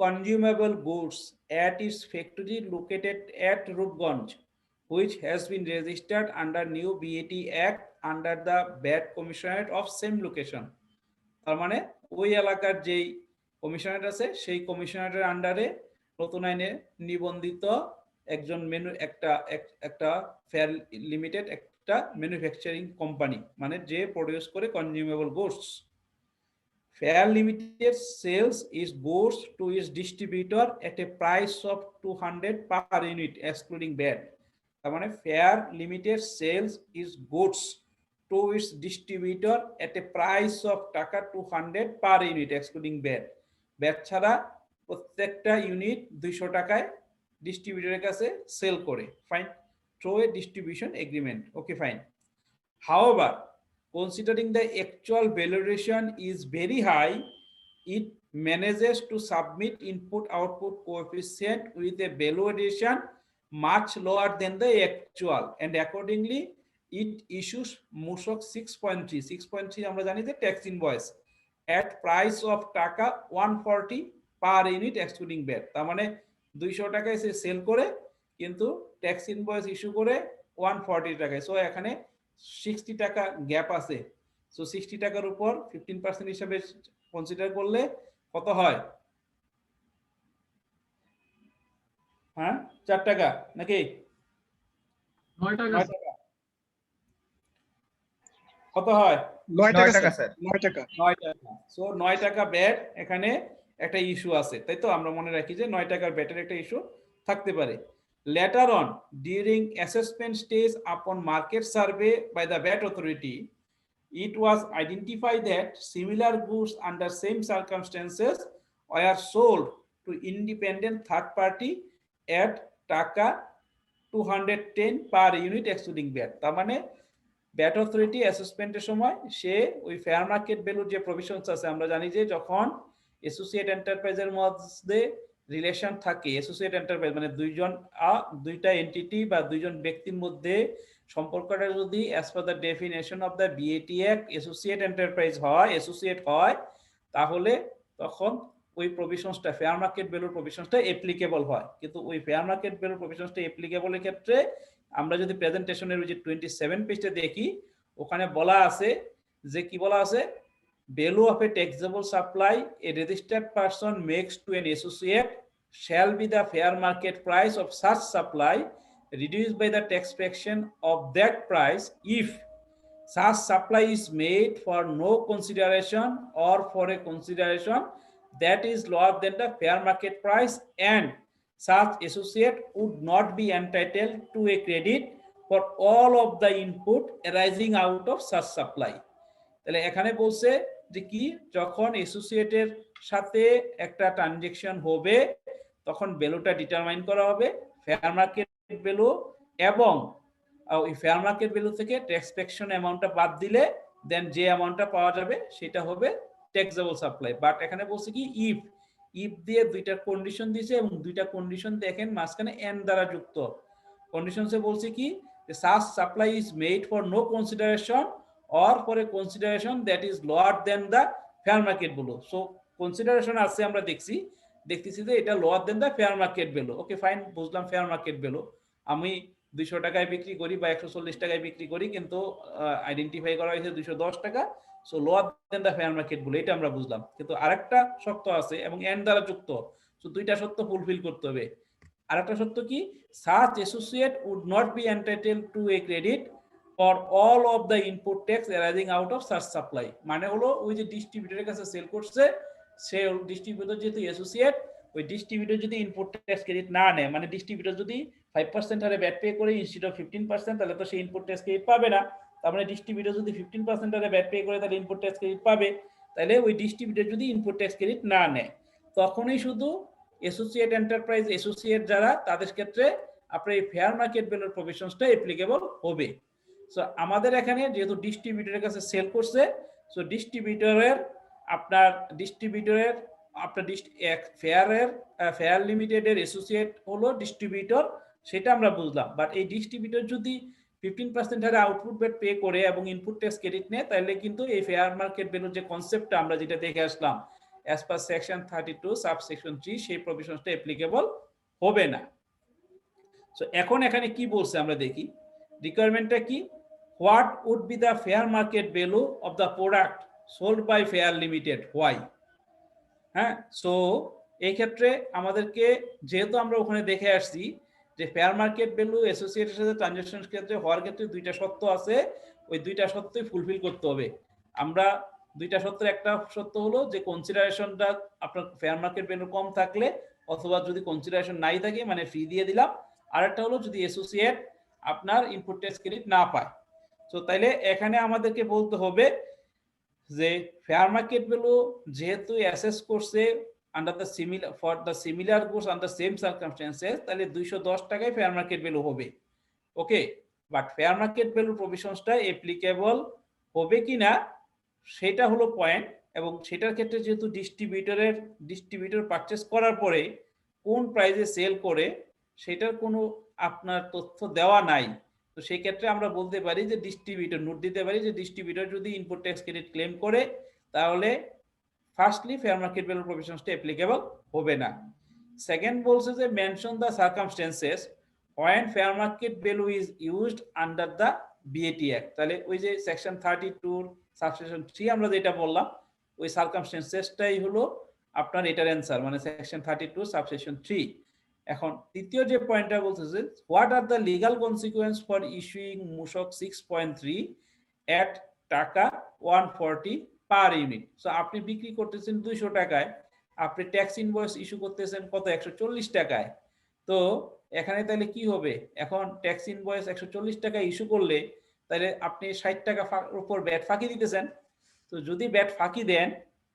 consumable goods at its factory located at Rupganj, which has been registered under new BAT Act under the VAT Commissionerate of same location. তার মানে ওই এলাকার যেই কমিশনারেট আছে সেই কমিশনারেটের আন্ডারে নতুন আইনে নিবন্ধিত একজন একটা ফেয়ার লিমিটেড একটা ম্যানুফ্যাকচারিং কোম্পানি, মানে যে প্রডিউস করে consumable goods. Fair Limited sales its goods to its distributor at a price of 200 per unit excluding VAT. তার মানে Fair Limited sales its goods to its distributor at a price of টাকা 200 per unit excluding VAT. VAT ছাড়া প্রত্যেকটা unit 200 টাকায় ডিস্ট্রিবিউটরের কাছে sell করে, fine, through a distribution agreement. Okay, fine. However, considering the actual valuation is very high, it manages to submit input-output coefficient with a valuation much lower than the actual, and accordingly, it issues MUSOC 6.3. 6.3 আমরা জানি যে tax invoice at price of টাকা 140 per unit excluding VAT. তার মানে 200 টাকায় সে sell করে কিন্তু tax invoice issue করে 140 টাকায়। সো এখানে 60 টাকা গ্যাপ আছে। সো 60 টাকার উপর 15% হিসাবে কনসিডার করলে কত হয়? হ্যাঁ, 4 টাকা নাকি 9 টাকা 9 টাকা কত হয়? 9 টাকা স্যার 9 টাকা। 9 টাকা। সো 9 টাকা ব্যাট এখানে একটা ইস্যু আছে, তাই তো? আমরা মনে রাখি যে 9 টাকার ব্যাটের একটা ইস্যু থাকতে পারে। Later on, during assessment stage upon market survey by the VAT authority, it was identified that similar goods under same circumstances were sold to independent third party at টাকা 210 per unit excluding VAT. তার মানে VAT authority অ্যাসেসমেন্টের সময় সে ওই fair market ভ্যালুর যে provisions আছে, আমরা জানি যে যখন অ্যাসোসিয়েট এন্টারপ্রাইজের মধ্যে রিলেশন থাকে, অ্যাসোসিয়েট এন্টারপ্রাইজ মানে দুইটা এন্টিটি বা দুইজন ব্যক্তির মধ্যে সম্পর্কটা যদি as per the definition of the BAT Act associate enterprise হয়, অ্যাসোসিয়েট হয়, তাহলে তখন ওই প্রভিশনসটা ফেয়ার মার্কেট ভ্যালুর প্রভিশনসটা অ্যাপ্লিকেবল হয়। কিন্তু ওই ফেয়ার মার্কেট ভ্যালুর প্রভিশনসটা অ্যাপ্লিকেবলের ক্ষেত্রে আমরা যদি প্রেজেন্টেশনের ওই যে 27 পেজটা দেখি, ওখানে বলা আছে যে কি বলা আছে, value of a taxable supply a registered person makes to an associate shall be the fair market price of such supply reduced by the tax fraction of that price if such supply is made for no consideration or for a consideration that is lower than the fair market price, and such associate would not be entitled to a credit for all of the input arising out of such supply. তাহলে এখানে বলছে যে কি, যখন অ্যাসোসিয়েটের সাথে একটা transaction হবে তখন ভ্যালুটা ডিটারমাইন করা হবে ফেয়ার মার্কেট ভ্যালু, এবং ওই ফেয়ার মার্কেট ভ্যালু থেকে ট্যাক্স ফ্র্যাকশন অ্যামাউন্টটা বাদ দিলে দেন যে অ্যামাউন্টটা পাওয়া যাবে সেটা হবে ট্যাক্সেবল সাপ্লাই। বাট এখানে বলছে কি, ইফ দিয়ে দুইটা কন্ডিশন দিয়েছে এবং দুইটা কন্ডিশন দেখেন মাঝখানে এন্ড দ্বারা যুক্ত। কন্ডিশনসে বলছে কি, such supply is made for no consideration or for a consideration that is lower than the fair market value. So consideration আছে আমরা দেখছি দেখতেছি যে এটা lower than the fair market value. Okay fine, বুঝলাম ফেয়ার মার্কেট ভ্যালু। আমি 200 টাকায় বিক্রি করি বা 140 টাকায় বিক্রি করি, কিন্তু আইডেন্টিফাই করা হয়েছে 210 টাকা, so lower than the fair market value, এটা আমরা বুঝলাম। কিন্তু আরেকটা শর্ত আছে এবং এন্ড দ্বারা যুক্ত, সো দুইটা শর্ত ফুলফিল করতে হবে। আরেকটা শর্ত কি, such associate would not be entitled to a credit for all of the input tax arising out of such supply. মানে হলো ওই যে ডিস্ট্রিবিউটরের কাছে সেল করছে, সে ডিস্ট্রিবিউটর যেহেতু অ্যাসোসিয়েট, ওই ডিস্ট্রিবিউটর যদি ইনপুট ট্যাক্স ক্রেডিট না নেয়, মানে ডিস্ট্রিবিউটর যদি 5% হারে ব্যাট পে করে ইনস্টিড অফ 15%, তাহলে তো সে ইনপুট ট্যাক্স ক্রেডিট পাবে না। তার মানে ডিস্ট্রিবিউটর যদি 15% হারে ব্যাট পে করে তাহলে ইনপুট ট্যাক্স ক্রেডিট পাবে। তাহলে ওই ডিস্ট্রিবিউটর যদি ইনপুট ট্যাক্স ক্রেডিট না নেয়, তখনই শুধু অ্যাসোসিয়েট এন্টারপ্রাইজ অ্যাসোসিয়েট যারা, তাদের ক্ষেত্রে আপনার এই ফেয়ার মার্কেট ভ্যালুর প্রভিশনসটা অ্যাপ্লিকেবল হবে। সো আমাদের এখানে যেহেতু ডিস্ট্রিবিউটরের কাছে সেল করছে, সো ডিস্ট্রিবিউটরের আপনার ফেয়ার লিমিটেডের অ্যাসোসিয়েট হলো ডিস্ট্রিবিউটর, সেটা আমরা বুঝলাম। বাট এই ডিস্ট্রিবিউটর যদি 15% হারে আউটপুট ভ্যাট পে করে এবং ইনপুট ট্যাক্স ক্রেডিট নেয়, তাহলে কিন্তু এই ফেয়ার মার্কেট ভ্যালুর যে কনসেপ্টটা আমরা যেটা দেখে আসলাম as per section 32 subsection 3, সেই প্রভিশনসটা অ্যাপ্লিকেবল হবে না। সো এখন এখানে কি বলছে আমরা দেখি, রিকোয়ারমেন্টটা কি, what would be the fair market value of the product sold by fair limited, why. হ্যাঁ, সো এই ক্ষেত্রে আমাদেরকে, যেহেতু আমরা ওখানে দেখে আসছি যে ফেয়ার মার্কেট ভ্যালু অ্যাসোসিয়েটের সাথে ট্রানজাকশন ক্ষেত্রে হওয়ার ক্ষেত্রে দুইটা শর্ত আছে, ওই দুইটা শর্তই ফুলফিল করতে হবে। আমরা দুইটা শর্তের একটা শর্ত হলো যে কনসিডারেশনটা আপনার ফেয়ার মার্কেট ভ্যালু কম থাকলে, অথবা যদি কনসিডারেশন নাই থাকে মানে ফ্রি দিয়ে দিলাম। আর একটা হলো যদি অ্যাসোসিয়েট আপনার ইনপুট ট্যাক্স ক্রেডিট না পায়। তো তাইলে এখানে আমাদেরকে বলতে হবে যে ফেয়ার মার্কেট ভ্যালু যেহেতু অ্যাসেস করছে under the similar for the similar goods under same circumstances, তাহলে 210 টাকায় ফেয়ার মার্কেট ভ্যালু হবে। Okay, but fair market value প্রভিশনসটা অ্যাপ্লিকেবল হবে কিনা সেটা হলো পয়েন্ট। এবং সেটার ক্ষেত্রে যেহেতু ডিস্ট্রিবিউটর পারচেস করার পরে কোন প্রাইসে সেল করে সেটার কোনো আপনার তথ্য দেওয়া নাই, তো সেই ক্ষেত্রে আমরা বলতে পারি যে ডিস্ট্রিবিউটর নোট দিতে পারি যে ডিস্ট্রিবিউটর যদি ইনপুট ট্যাক্স ক্রেডিট ক্লেম করে, তাহলে ফার্স্টলি ফেয়ার মার্কেট ভ্যালু প্রভিশনসটা অ্যাপ্লিকেবল হবে না। সেকেন্ড বলছে যে mention the circumstances when fair market value is used under the BAT Act, তাহলে ওই যে সেকশন 32 সাবসেকশন 3 আমরা যেটা বললাম, ওই সার্কামস্টেন্সেসটাই হলো আপনার এটার অ্যানসার, মানে সেকশন 32 সাবসেকশন 3। এখন তৃতীয় যে পয়েন্টটা বলছে যে what are the legal consequence for issuing মূসক 6.3 এট টাকা 140 পার ইউনিট। সো আপনি বিক্রি করতেছেন 200 টাকায়, আপনি ট্যাক্স ইনভয়েস ইস্যু করতেছেন কত, 140 টাকায়। তো এখানে তাহলে কি হবে, এখন ট্যাক্স ইনভয়েস 140 টাকা ইস্যু করলে তাহলে আপনি 60 টাকা উপর ব্যাট ফাঁকি দিতেছেন। তো যদি ব্যাট ফাঁকি দেন,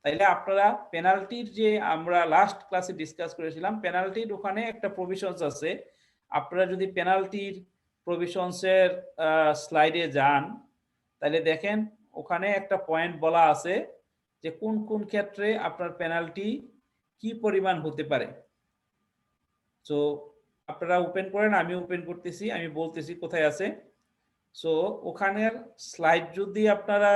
তাহলে আপনারা পেনাল্টির যে আমরা লাস্ট ক্লাসে ডিসকাস করেছিলাম, পেনাল্টির ওখানে একটা প্রভিশনস আছে। আপনারা যদি পেনাল্টির প্রভিশনসের স্লাইডে যান, তাহলে দেখেন ওখানে একটা পয়েন্ট বলা আছে যে কোন কোন ক্ষেত্রে আপনার পেনাল্টি কি পরিমাণ হতে পারে। সো আপনারা ওপেন করেন, আমি ওপেন করতেছি, আমি বলতেছি কোথায় আছে। সো ওখানের স্লাইড যদি আপনারা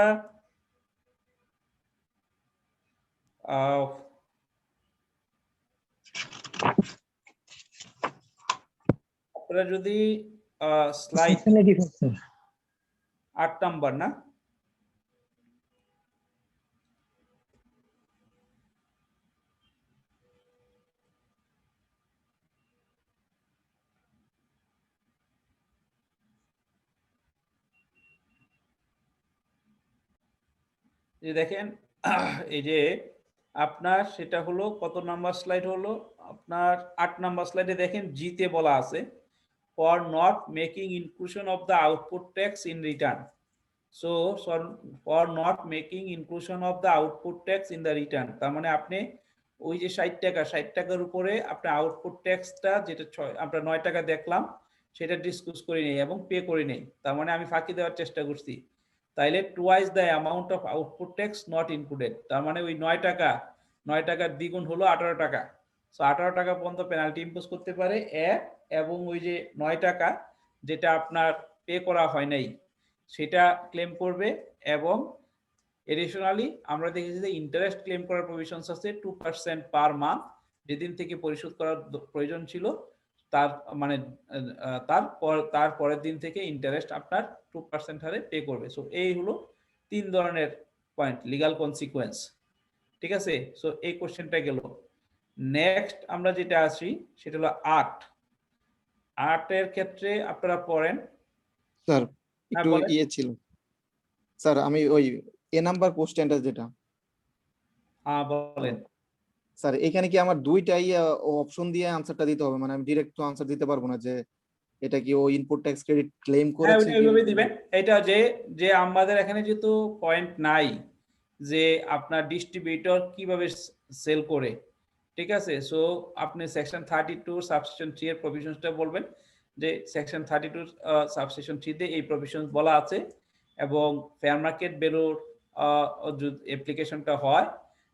যদি স্লাইড 8 নাম্বার না, যে দেখেন এই যে আপনার সেটা হলো কত নাম্বার স্লাইড হলো আপনার 8 নাম্বার স্লাইডে দেখেন জিতে বলা আছে for not making inclusion of the output tax in return. So for not making inclusion of the output tax in the return, তার মানে আপনি ওই যে 60 টাকার উপরে আপনার আউটপুট ট্যাক্সটা যেটা আমরা 9 টাকা দেখলাম সেটা ডিসকাস করে নেই এবং পে করে নেই, তার মানে আমি ফাঁকি দেওয়ার চেষ্টা করছি। তাইলে twice the amount of output tax not included, তার মানে ওই 9 টাকার দ্বিগুণ হলো 18 টাকা। সো 18 টাকা পর্যন্ত পেনাল্টি ইম্পোজ করতে পারে এবং ওই যে 9 টাকা যেটা আপনার পে করা হয় নাই সেটা ক্লেম করবে। এবং এডিশনালি আমরা দেখেছি যে ইন্টারেস্ট ক্লেম করার প্রভিশনস আছে 2% পার মান্থ, যেদিন থেকে পরিশোধ করার প্রয়োজন ছিল তার মানে তার পরের দিন থেকে ইন্টারেস্ট আপনার 2% হারে পে করবে। সো এই হলো 3 ধরনের পয়েন্ট লিগ্যাল কনসিকুয়েন্স। ঠিক আছে, সো এই কোশ্চেনটা গেল। নেক্সট আমরা যেটা আসি সেটা হলো আর্টের ক্ষেত্রে আপনারা পড়েন। স্যার হ্যাঁ, একটু বলেন। ইয়ে ছিল স্যার, আমি ওই এ নাম্বার কোশ্চেনটা যেটা হ্যাঁ, বলেন। স্যার, এখানে কি আমার দুইটাই অপশন দিয়ে আনসারটা দিতে হবে? মানে আমি ডিরেক্ট তো আনসার দিতে পারবো না যে এটা কি ও ইনপুট ট্যাক্স ক্রেডিট ক্লেম হ্যাঁ, করেছে ওইটা কি? ওইভাবে দিবেন। এটা যে আমাদের এখানে যেহেতু পয়েন্ট নাই যে আপনার ডিস্ট্রিবিউটর কিভাবে সেল করে, ঠিক আছে, সো আপনি সেকশন 32 সাবসেকশন 3 এর প্রভিশনসটা বলবেন যে সেকশন 32 সাবসেকশন 3 তে এই প্রভিশনস বলা আছে এবং ফেয়ার মার্কেট ভ্যালুর অ্যাপ্লিকেশনটা হয়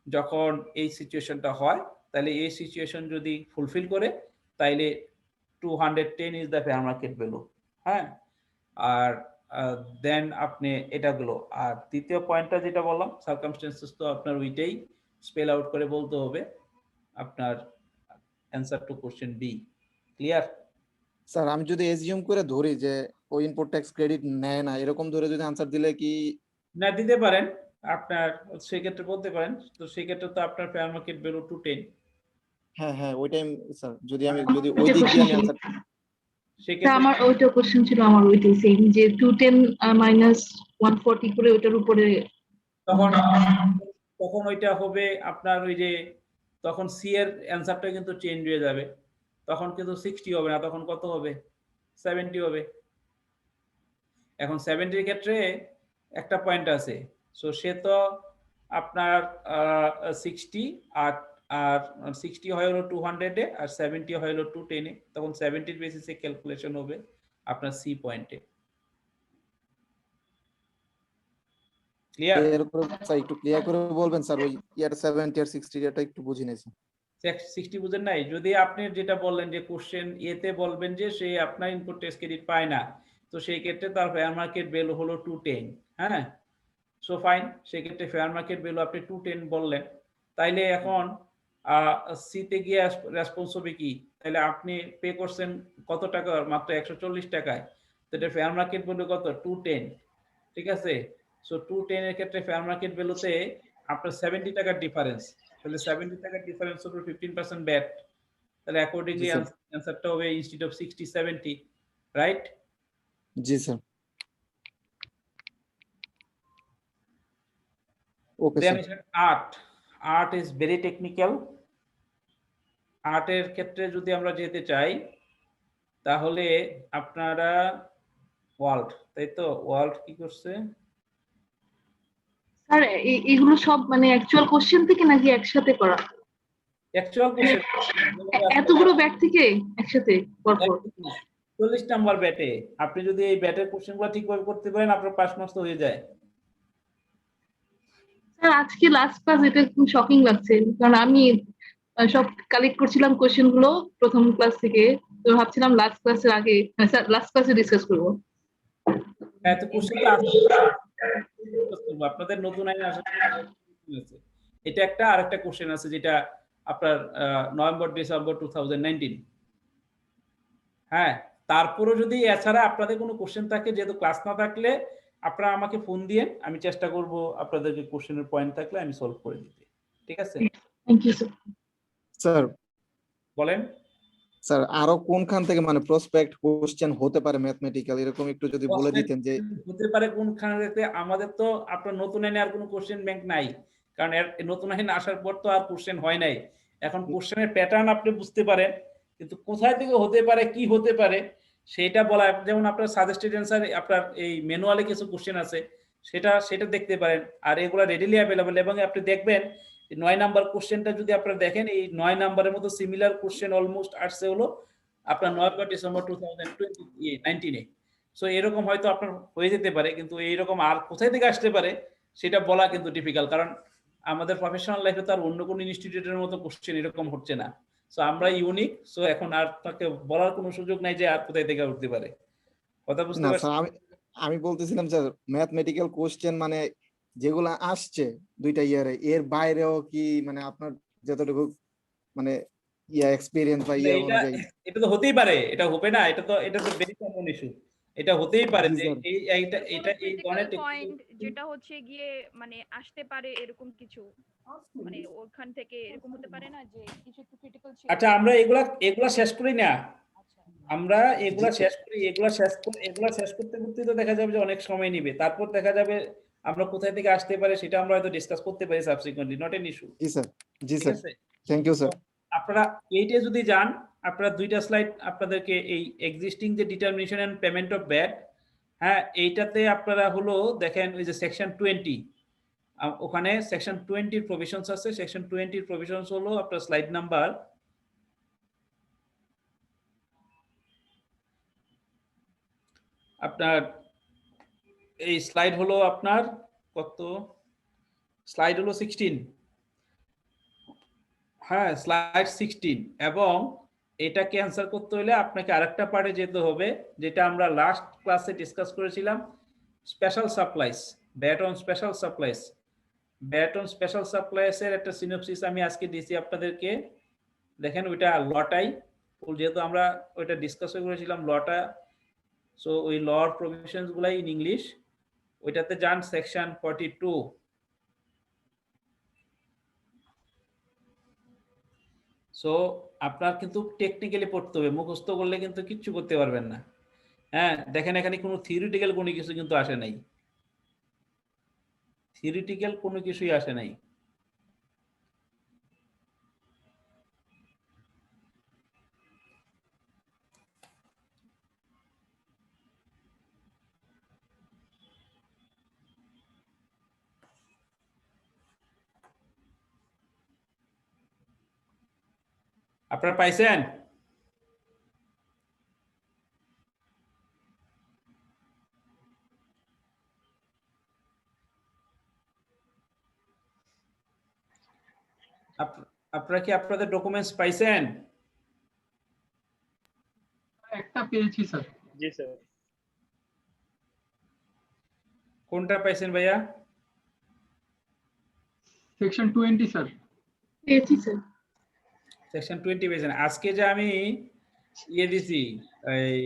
যখন এই সিচুয়েশনটা হয়, তাহলে এই সিচুয়েশন যদি ফুলফিল করে তাইলে 210 is the fair market value. হ্যাঁ, আর দেন আপনি এটা গুলো। আর তৃতীয় পয়েন্টটা যেটা বললাম সার্কামস্টেন্সেস, তো আপনার ওইটাই স্পেল আউট করে বলতে হবে আপনার answer to question B. Clear? Sir, আমি যদি এজিউম করে ধরি যে ও ইনপুট ট্যাক্স ক্রেডিট নেয় না, এরকম ধরে যদি আনসার দিলে কি? না, দিতে পারেন আপনার, সেক্ষেত্রে বলতে পারেন। তো সেক্ষেত্রে তো আপনার ফেয়ার মার্কেট ভ্যালু 210। হ্যাঁ হ্যাঁ, ওইটাই স্যার, যদি আমি আমার যদি ওই ওইটা দিক দিয়ে question আমি ছিল। আনসার। স্যার, সেক্ষেত্রে আমার ওইটা কোশ্চেন ছিল, আমার ওইটাই সেম যে 210 মাইনাস 140 করে ওইটার উপরে। তখন তখন ওইটা হবে আপনার ওই যে তখন সি এর অ্যান্সারটা কিন্তু চেঞ্জ হয়ে যাবে। তখন কিন্তু 60 হবে না, তখন কত হবে? 70 হবে। এখন 70 এর ক্ষেত্রে একটা পয়েন্ট আছে। সো সে তো আপনার 60 আর আর 60 হয় হলো 200 এ আর 70 হয় হলো 210 এ। তখন 70 এর বেসিসে ক্যালকুলেশন হবে আপনার সি পয়েন্টে। ক্লিয়ার? ক্লিয়ার করে স্যার, একটু ক্লিয়ার করে বলবেন স্যার, ওই ইয়ার 70 আর 60 এটা একটু বুঝি নাই স্যার। 60 বুঝেন নাই? যদি আপনি যেটা বললেন যে কোশ্চেন এতে বলবেন যে সে আপনার ইনপুট ট্যাক্স ক্রেডিট পায় না, তো সেই ক্ষেত্রে তার ফেয়ার মার্কেট ভ্যালু হলো 210। হ্যাঁ, সো ফাইন, সেক্ষেত্রে ফেয়ার মার্কেট ভ্যালু আপনি 210 বললেন। তাইলে এখন সিতে গিয়ে রেসপন্স হবে কি? তাহলে আপনি পে করছেন কত টাকা? মাত্র 140 টাকায়। তো এটা ফেয়ার মার্কেট ভ্যালু কত? 210। ঠিক আছে, সো 210 এর ক্ষেত্রে ফেয়ার মার্কেট ভ্যালুতে আপনার 70 টাকার ডিফারেন্স। তাহলে 70 টাকার ডিফারেন্স হলো 15% ব্যাট। তাহলে অ্যাকর্ডিংলি জি স্যার। অ্যান্সারটা হবে instead of 60 70, right? G sir. Okay Then sir. is art. Art is very technical. আর্টের ক্ষেত্রে যদি আমরা যেতে চাই তাহলে আপনারা ওয়ার্ল্ড, তাই তো? ওয়ার্ল্ড কি করছে? স্যার, এগুলো সব মানে অ্যাকচুয়াল কোশ্চেন থেকে নাকি একসাথে করা? অ্যাকচুয়াল কোশ্চেন এতগুলো ব্যাট থেকে একসাথে পরপর? 40 নাম্বার ব্যাটে আপনি যদি এই ব্যাটের কোশ্চেনগুলো ঠিকভাবে করতে পারেন আপনার পাস মার্কস তো হয়ে যায়। স্যার, আজকে লাস্ট ক্লাস এটা খুব শকিং লাগছে, কারণ আমি সব কালেক্ট করছিলাম কোশ্চেন গুলো প্রথম ক্লাস থেকে, তো ভাবছিলাম লাস্ট ক্লাসের আগে স্যার লাস্ট ক্লাসে ডিসকাস করবো। হ্যাঁ, তো কোশ্চেনটা আপনাদের নতুন আইনে আসা আছে। এটা একটা আরেকটা কোশ্চেন আছে যেটা আপনার নভেম্বর ডিসেম্বর 2019। হ্যাঁ, তারপরে যদি এছাড়া আপনাদের কোনো কোশ্চেন থাকে, যেহেতু ক্লাস না থাকলে আপনারা আমাকে ফোন দিয়েন, আমি চেষ্টা করব আপনাদের কোশ্চেনের পয়েন্ট থাকলে আমি সলভ করে দিতে। ঠিক আছে? Thank you sir. স্যার, বলেন। স্যার আরো কোনখান থেকে মানে প্রসপেক্ট কোশ্চেন হতে পারে ম্যাথমেটিক্যাল, এরকম একটু যদি বলে দিতেন যে। হতে পারে কোনখানে থেকে? আমাদের তো আপনার নতুন আইনে আর কোনো কোশ্চেন ব্যাংক নাই, কারণ এর নতুন আইনে আসার পর তো আর কোশ্চেন হয় নাই। এখন কোশ্চেনের প্যাটার্ন আপনি বুঝতে পারেন, কিন্তু কোথায় থেকে হতে পারে, কি হতে পারে সেটা বলা। যেমন আপনার সাজেস্টেড অ্যান্সার আপনার এই ম্যানুয়ালে কিছু কোশ্চেন আছে, সেটা দেখতে পারেন। আর এগুলা রেডিলি অ্যাভেলেবল, এবং আপনি দেখবেন 9 নাম্বার কোশ্চেনটা যদি আপনারা দেখেন, এই 9 নাম্বারের মতো সিমিলার কোশ্চেন অলমোস্ট আসছে হলো আপনার নভেম্বর ডিসেম্বর 2019 এ। সো এরকম হয়তো আপনার হয়ে যেতে পারে, কিন্তু এইরকম আর কোথায় থেকে আসতে পারে সেটা বলা কিন্তু ডিফিকাল্ট, কারণ আমাদের প্রফেশনাল লাইফে তো আর অন্য কোনো ইনস্টিটিউটের মতো কোশ্চেন এরকম হচ্ছে না। সো আমরা ইউনিক, সো এখন আর তাকে বলার কোনো সুযোগ নাই যে আর কোথায় থেকে উঠতে পারে। কথা বুঝতে না পারছেন? স্যার, আমি বলতেছিলাম স্যার ম্যাথমেটিক্যাল কোশ্চেন মানে যেগুলো আসছে দুইটা ইয়ারে, এর বাইরেও কি মানে আপনার যতটুকু মানে এক্সপেরিয়েন্স বা এটা অনুযায়ী। এটা তো হতেই পারে, এটা হবে না, এটা তো ভেরি কমন ইস্যু। এটা হতেই পারে জি যে স্যার। এটা এই ধরনের পয়েন্ট যেটা হচ্ছে গিয়ে মানে আসতে পারে এরকম কিছু, মানে ওখান থেকে এরকম হতে পারে না যে কিছু একটু ক্রিটিক্যাল ছিল। আচ্ছা, আমরা এগুলা শেষ করি না, আচ্ছা আমরা এগুলা শেষ করি, এগুলা শেষ করতে করতে তো দেখা যাবে যে অনেক সময় নিবে, তারপর দেখা যাবে আমরা কোথায় থেকে আসতে পারে সেটা আমরা হয়তো ডিসকাস করতে পারি সাবসিকুয়েন্টলি, নট এন ইস্যু। জি স্যার। জি ঠিক স্যার, আছে, থ্যাংক ইউ স্যার। আপনারা এইটে যদি যান, আপনারা দুইটা স্লাইড আপনাদেরকে এই এক্সিস্টিং যে determination and payment of VAT, হ্যাঁ এইটাতে আপনারা হলো দেখেন ওই যে সেকশন 20, ওখানে সেকশন 20 এর প্রভিশনস আছে। সেকশন 20 এর প্রভিশনস হলো আপনার স্লাইড নাম্বার আপনার এই স্লাইড হলো আপনার কত স্লাইড হলো 16, হ্যাঁ স্লাইড 16। এবং এটাকে অ্যান্সার করতে হলে আপনাকে আরেকটা পার্টে যেতে হবে, যেটা আমরা লাস্ট ক্লাসে ডিসকাস করেছিলাম, special supplies, bat on special supplies. Bat on special supplies এর একটা সিনপসিস আমি আজকে দিয়েছি আপনাদেরকে, দেখেন ওইটা লটাই, যেহেতু আমরা ওইটা ডিসকাস করেছিলাম লটা, সো ওই লর প্রভিশনস গুলাই ইন ইংলিশ, ওইটাতে যান সেকশন 42। সো আপনার কিন্তু টেকনিক্যালি পড়তে হবে, মুখস্থ করলে কিন্তু কিচ্ছু করতে পারবেন না। হ্যাঁ দেখেন এখানে কোনো থিওরিটিক্যাল কোনো কিছু কিন্তু আসে নাই, থিওরিটিক্যাল কোনো কিছুই আসে নাই। আপনারা পাইছেন? আপনারা কি আপনাদের ডকুমেন্টস পাইছেন? একটা পেয়েছি স্যার। জি স্যার। কোনটা পাইছেন ভাইয়া? Section 20 sir. পেয়েছি স্যার। সেকশন 20 পেয়েছেন। আজকে যে আমি ইয়ে দিছি এই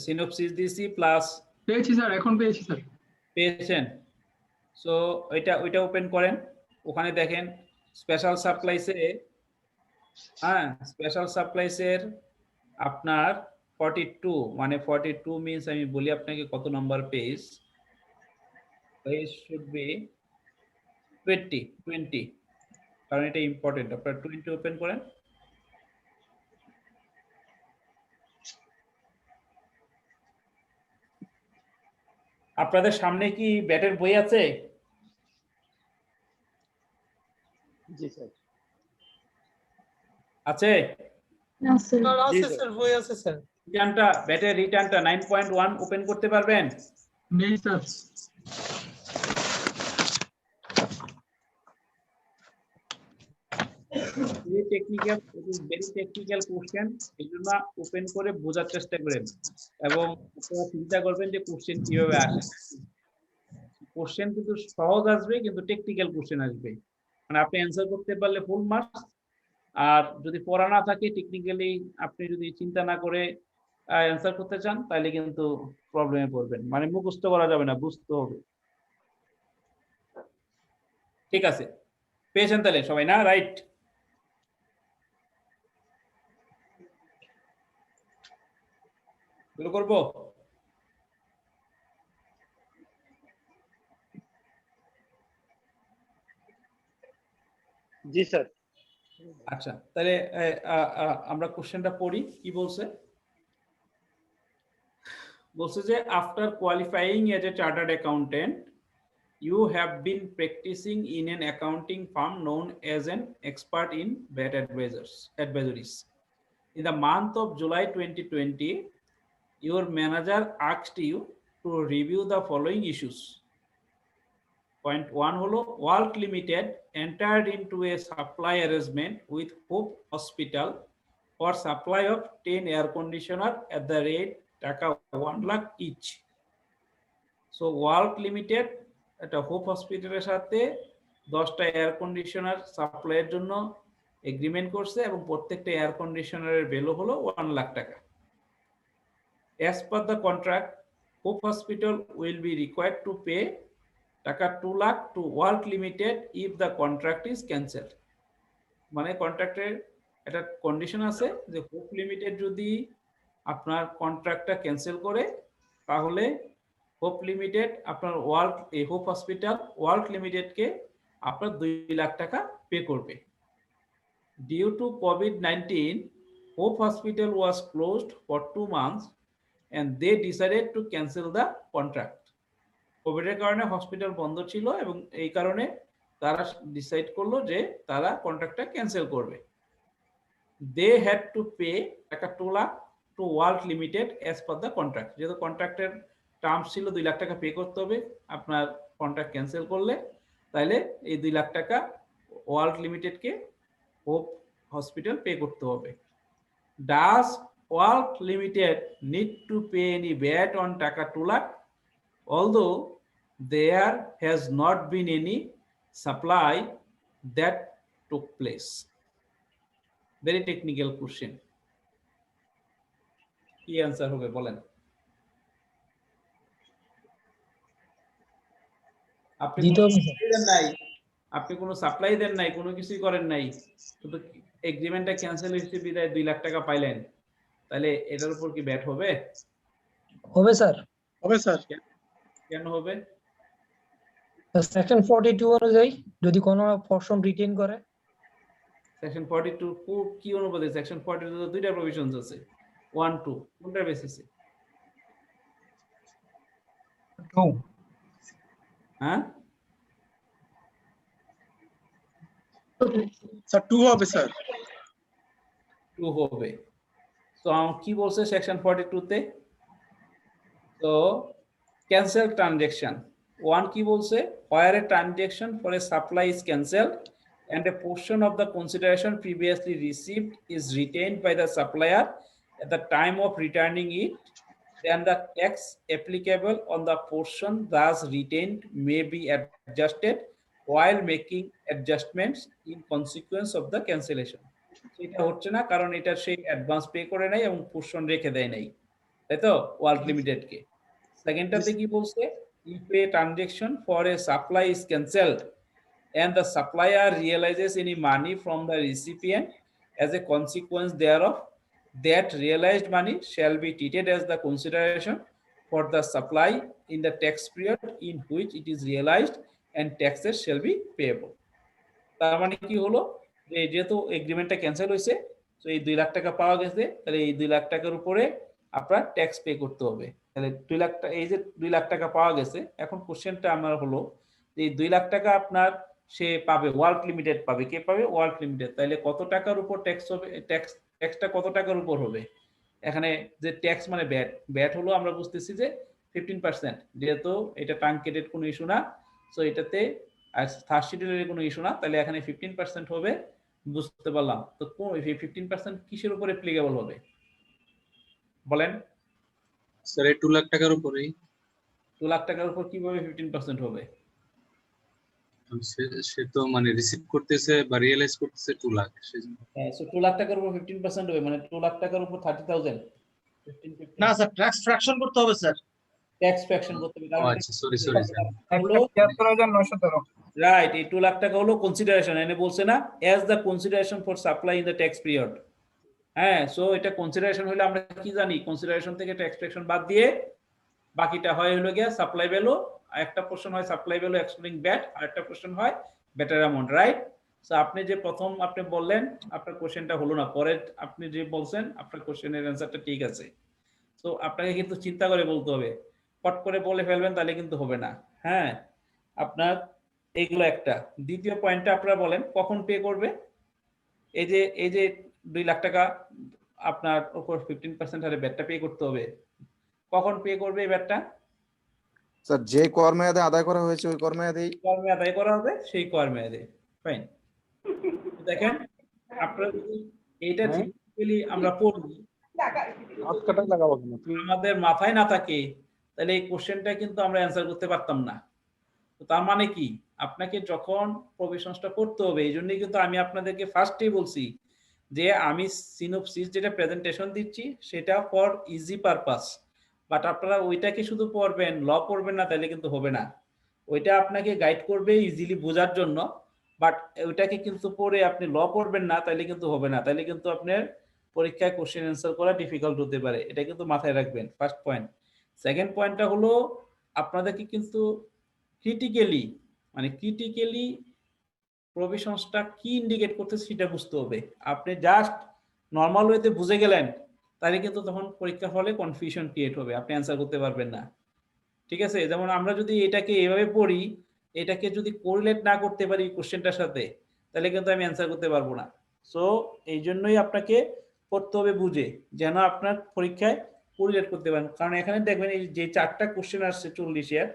সিনপসিস দিছি প্লাস পেয়েছি স্যার, এখন পেয়েছি স্যার। পেয়েছেন? সো ওইটা ওপেন করেন, ওখানে দেখেন স্পেশাল সাপ্লাইসে, হ্যাঁ স্পেশাল সাপ্লাইসের আপনার 42, মানে 42 মিন্স আমি বলি আপনাকে কত number page, page should be 20, কারণ এটা ইম্পর্টেন্ট। আপনারা 20 ওপেন করেন। আপনাদের সামনে কি ব্যাটের বই আছে? জি স্যার। আছে? না স্যার। আছে স্যার, বই আছে স্যার। রিটার্নটা, ব্যাটের রিটার্নটা 9.1 ওপেন করতে পারবেন? নেই sir. Very technical, it is very technical question, এজন্য ওপেন করে বোঝার চেষ্টা করেন এবং আপনারা চিন্তা করবেন যে কোশ্চেন কিভাবে আসে। কোশ্চেন কিন্তু সহজ আসবে, কিন্তু টেকনিক্যাল কোশ্চেন আসবে, মানে আপনি অ্যান্সার করতে পারলে ফুল মার্কস, আর যদি পড়া না থাকে টেকনিক্যালি আপনি যদি চিন্তা না করে অ্যান্সার করতে চান তাহলে কিন্তু প্রবলেমে পড়বেন, মানে মুখস্থ করা যাবে না, বুঝতে হবে। ঠিক আছে, পেয়েছেন তাহলে সবাই না? রাইট, শুরু করবো? জি স্যার। আচ্ছা তাহলে আমরা কোশ্চেনটা পড়ি। কি বলছে? বলছে যে after qualifying as a chartered accountant you have been practicing in an accounting firm known as an expert in VAT advisories. In the month of July 2020, your manager asked you to review the following issues. Point 1 holo, Walk Limited entered into a supply arrangement with Hope Hospital for supply of 10 air conditioner at the rate taka 1 lakh each. So Walk Limited একটা hope হসপিটালের সাথে 10টা air conditioner সাপ্লাইয়ের জন্য agreement করছে এবং প্রত্যেকটা air কন্ডিশনারের value হলো 1 লাখ টাকা। As per the contract, Hope Hospital will be required to pay টাকা 2 lakh to Work Limited if the contract is cancelled. মানে কন্ট্রাক্টের একটা কন্ডিশন আছে যে হোপ লিমিটেড যদি আপনার কন্ট্রাক্টটা ক্যান্সেল করে তাহলে হোপ লিমিটেড আপনার হোপ হসপিটাল ওয়ার্ক লিমিটেডকে আপনার 2 লাখ টাকা পে করবে। Due to COVID-19, Hope Hospital was closed for 2 months and they decided to cancel the contract. কোভিডের কারণে হসপিটাল বন্ধ ছিল এবং এই কারণে তারা ডিসাইড করলো যে তারা কন্ট্রাক্টটা ক্যান্সেল করবে। দে হ্যাড টু পে টাকা 2 lakh to work limited as per the contract. যেহেতু কন্ট্রাক্টের টার্মস ছিল 2 লাখ টাকা পে করতে হবে আপনার কন্ট্রাক্ট ক্যান্সেল করলে, তাইলে এই 2 লাখ টাকা ওয়ার্ক লিমিটেডকে হোপ হসপিটাল পে করতে হবে। ডাস work limited need to pay any VAT on টাকা 2 lakh although there has not been any supply that took place? Very technical question. কি आंसर হবে বলেন? আপনি দেন নাই, আপনি কোনো সাপ্লাই দেন নাই, কোনো কিছুই করেন নাই, শুধু এগ্রিমেন্টটা ক্যান্সেল হয়েছে বিদায় 2 লাখ টাকা পাইলেন, তাহলে এটার উপর কি ব্যাট হবে? হবে স্যার। হবে স্যার। কেন হবে? সেকশন 42 অনুযায়ী যদি কোনো পোরশন রিটেইন করে। সেকশন 42 কি অনুপাতে? সেকশন 42 তে দুইটা প্রভিশনস আছে, 1 2 কোনটার বেসিসে? 2 হ্যাঁ স্যার 2 হবে স্যার। 2 হবে। তো কি বলছে সেকশন 42 তে? তো ক্যান্সেল ট্রানজাকশন 1 কি বলছে? where a transaction for a supply is cancelled and a portion of the consideration previously received is retained by the supplier at the time of returning it, then the tax applicable on the portion thus retained may be adjusted while making adjustments in consequence of the cancellation. এটা হচ্ছে না কারণ এটা সেই advance pay করে নাই এবং portion রেখে দেয় নাই, তাই তো ওয়ার্ক লিমিটেডকে। সেকেন্ডটাতে কি বলছে? if a transaction for a supply is cancelled and the supplier realizes any money from the recipient as a consequence thereof, that realized money shall be treated as the consideration for the supply in the tax period in which it is realized and taxes shall be payable. তার মানে কি হলো যে যেহেতু এগ্রিমেন্টটা cancel হয়েছে, তো এই 2 লাখ টাকা পাওয়া গেছে, তাহলে এই 2 লাখ টাকার উপরে আপনার ট্যাক্স পে করতে হবে। তাহলে 2 লাখ টাকা, এই যে 2 লাখ টাকা পাওয়া গেছে, এখন কোশ্চেনটা আমার হলো যে এই 2 লাখ টাকা আপনার সে পাবে, ওয়ার্ক লিমিটেড পাবে। কে পাবে? Work limited. তাহলে কত টাকার উপর ট্যাক্স হবে? ট্যাক্সটা কত টাকার উপর হবে? এখানে যে ট্যাক্স মানে ব্যাট হলো আমরা বুঝতেছি যে 15%, যেহেতু এটা ট্রাঙ্কেটেড কোনো ইস্যু না, সো এটাতে আর থার্ড শিডিউলের কোনো ইস্যু না, তাহলে এখানে 15% হবে, বুঝতে পারলাম। তো কোন 15% কিসের উপর অ্যাপ্লিকেবল হবে বলেন? স্যার এই 2 লাখ টাকার উপরেই। 2 লাখ টাকার উপর কিভাবে 15% হবে? সে তো মানে রিসিভ করতেছে বা রিয়েলাইজ করতেছে 2 লাখ, সেজন্য। হ্যাঁ, সো 2 লাখ টাকার উপর 15% হবে, মানে 2 লাখ টাকার উপর 30,000। না স্যার, ট্যাক্স ফ্র্যাকশন করতে হবে স্যার। ট্যাক্স ফ্র্যাকশন করতে হবে। আচ্ছা, সরি স্যার। 1,73,913। রাইট, এই 2 লাখ টাকা হলো কনসিডারেশন। এনে বলছে না as the consideration for supply in the tax period. হ্যাঁ, সো এটা কনসিডারেশন হলে আমরা কি জানি? কনসিডারেশন থেকে ট্যাক্স ফ্র্যাকশন বাদ দিয়ে বাকিটা হয় হলো গিয়া সাপ্লাই ভ্যালু। একটা পোরশন হয় সাপ্লাই ভ্যালু এক্সক্লুডিং ব্যাট, আর একটা পোরশন হয় ব্যাটার অ্যামাউন্ট, রাইট? সো আপনি যে প্রথম আপনি বললেন আপনার কোশ্চেনটা হলো না, পরে আপনি যে বলছেন আপনার কোশ্চেনের অ্যানসারটা ঠিক আছে। সো আপনাকে কিন্তু চিন্তা করে বলতে হবে, পট করে বলে ফেলবেন তাহলে কিন্তু হবে না। হ্যাঁ, আপনার এইগুলো একটা। দ্বিতীয় পয়েন্টটা আপনারা বলেন কখন পে করবে? এই যে 2 লাখ টাকা আপনার উপর 15% হারে ব্যাটটা পে করতে হবে, কখন পে করবে এই ব্যাটটা? স্যার যে কর মেয়াদে আদায় করা হয়েছে ওই কর মেয়াদেই আদায় করা হবে, সেই কর মেয়াদে। ফাইন। দেখেন আপনারা যদি এইটা থিওরিটিক্যালি আমরা পড়ি, আমাদের মাথায় না থাকে, তাহলে এই কোশ্চেনটা কিন্তু আমরা অ্যানসার করতে পারতাম না। তো তার মানে কি, আপনাকে যখন প্রভিশনসটা করতে হবে, এই জন্যই কিন্তু আমি আপনাদেরকে ফার্স্টেই বলছি যে আমি সিনোপসিস যেটা প্রেজেন্টেশন দিচ্ছি সেটা ফর ইজি পারপাস, বাট আপনারা ওইটাকে শুধু পড়বেন, ল পড়বেন না, তাহলে কিন্তু হবে না। ওইটা আপনাকে গাইড করবে ইজিলি বোঝার জন্য, বাট ওইটাকে কিন্তু পড়ে আপনি ল পড়বেন না, তাহলে কিন্তু হবে না, তাহলে কিন্তু আপনার পরীক্ষায় কোশ্চেন অ্যান্সার করা ডিফিকাল্ট হতে পারে। এটা কিন্তু মাথায় রাখবেন, ফার্স্ট পয়েন্ট। সেকেন্ড পয়েন্টটা হলো আপনাদেরকে কিন্তু ক্রিটিক্যালি প্রভিশনসটা কি ইন্ডিকেট করতেছে সেটা বুঝতে হবে। আপনি জাস্ট নর্মাল ওয়েতে বুঝে গেলেন, তাহলে কিন্তু তখন পরীক্ষার হলে কনফিউশন ক্রিয়েট হবে, আপনি অ্যান্সার করতে পারবেন না। ঠিক আছে, যেমন আমরা যদি এটাকে এভাবে পড়ি, এটাকে যদি কোরিলেট না করতে পারি কোশ্চেনটার সাথে, তাহলে কিন্তু আমি অ্যান্সার করতে পারবো না। সো এই জন্যই আপনাকে পড়তে হবে বুঝে, যেন আপনার পরীক্ষায় কোরিলেট করতে পারেন। কারণ এখানে দেখবেন এই যে 4টা কোশ্চেন আসছে 40-এর,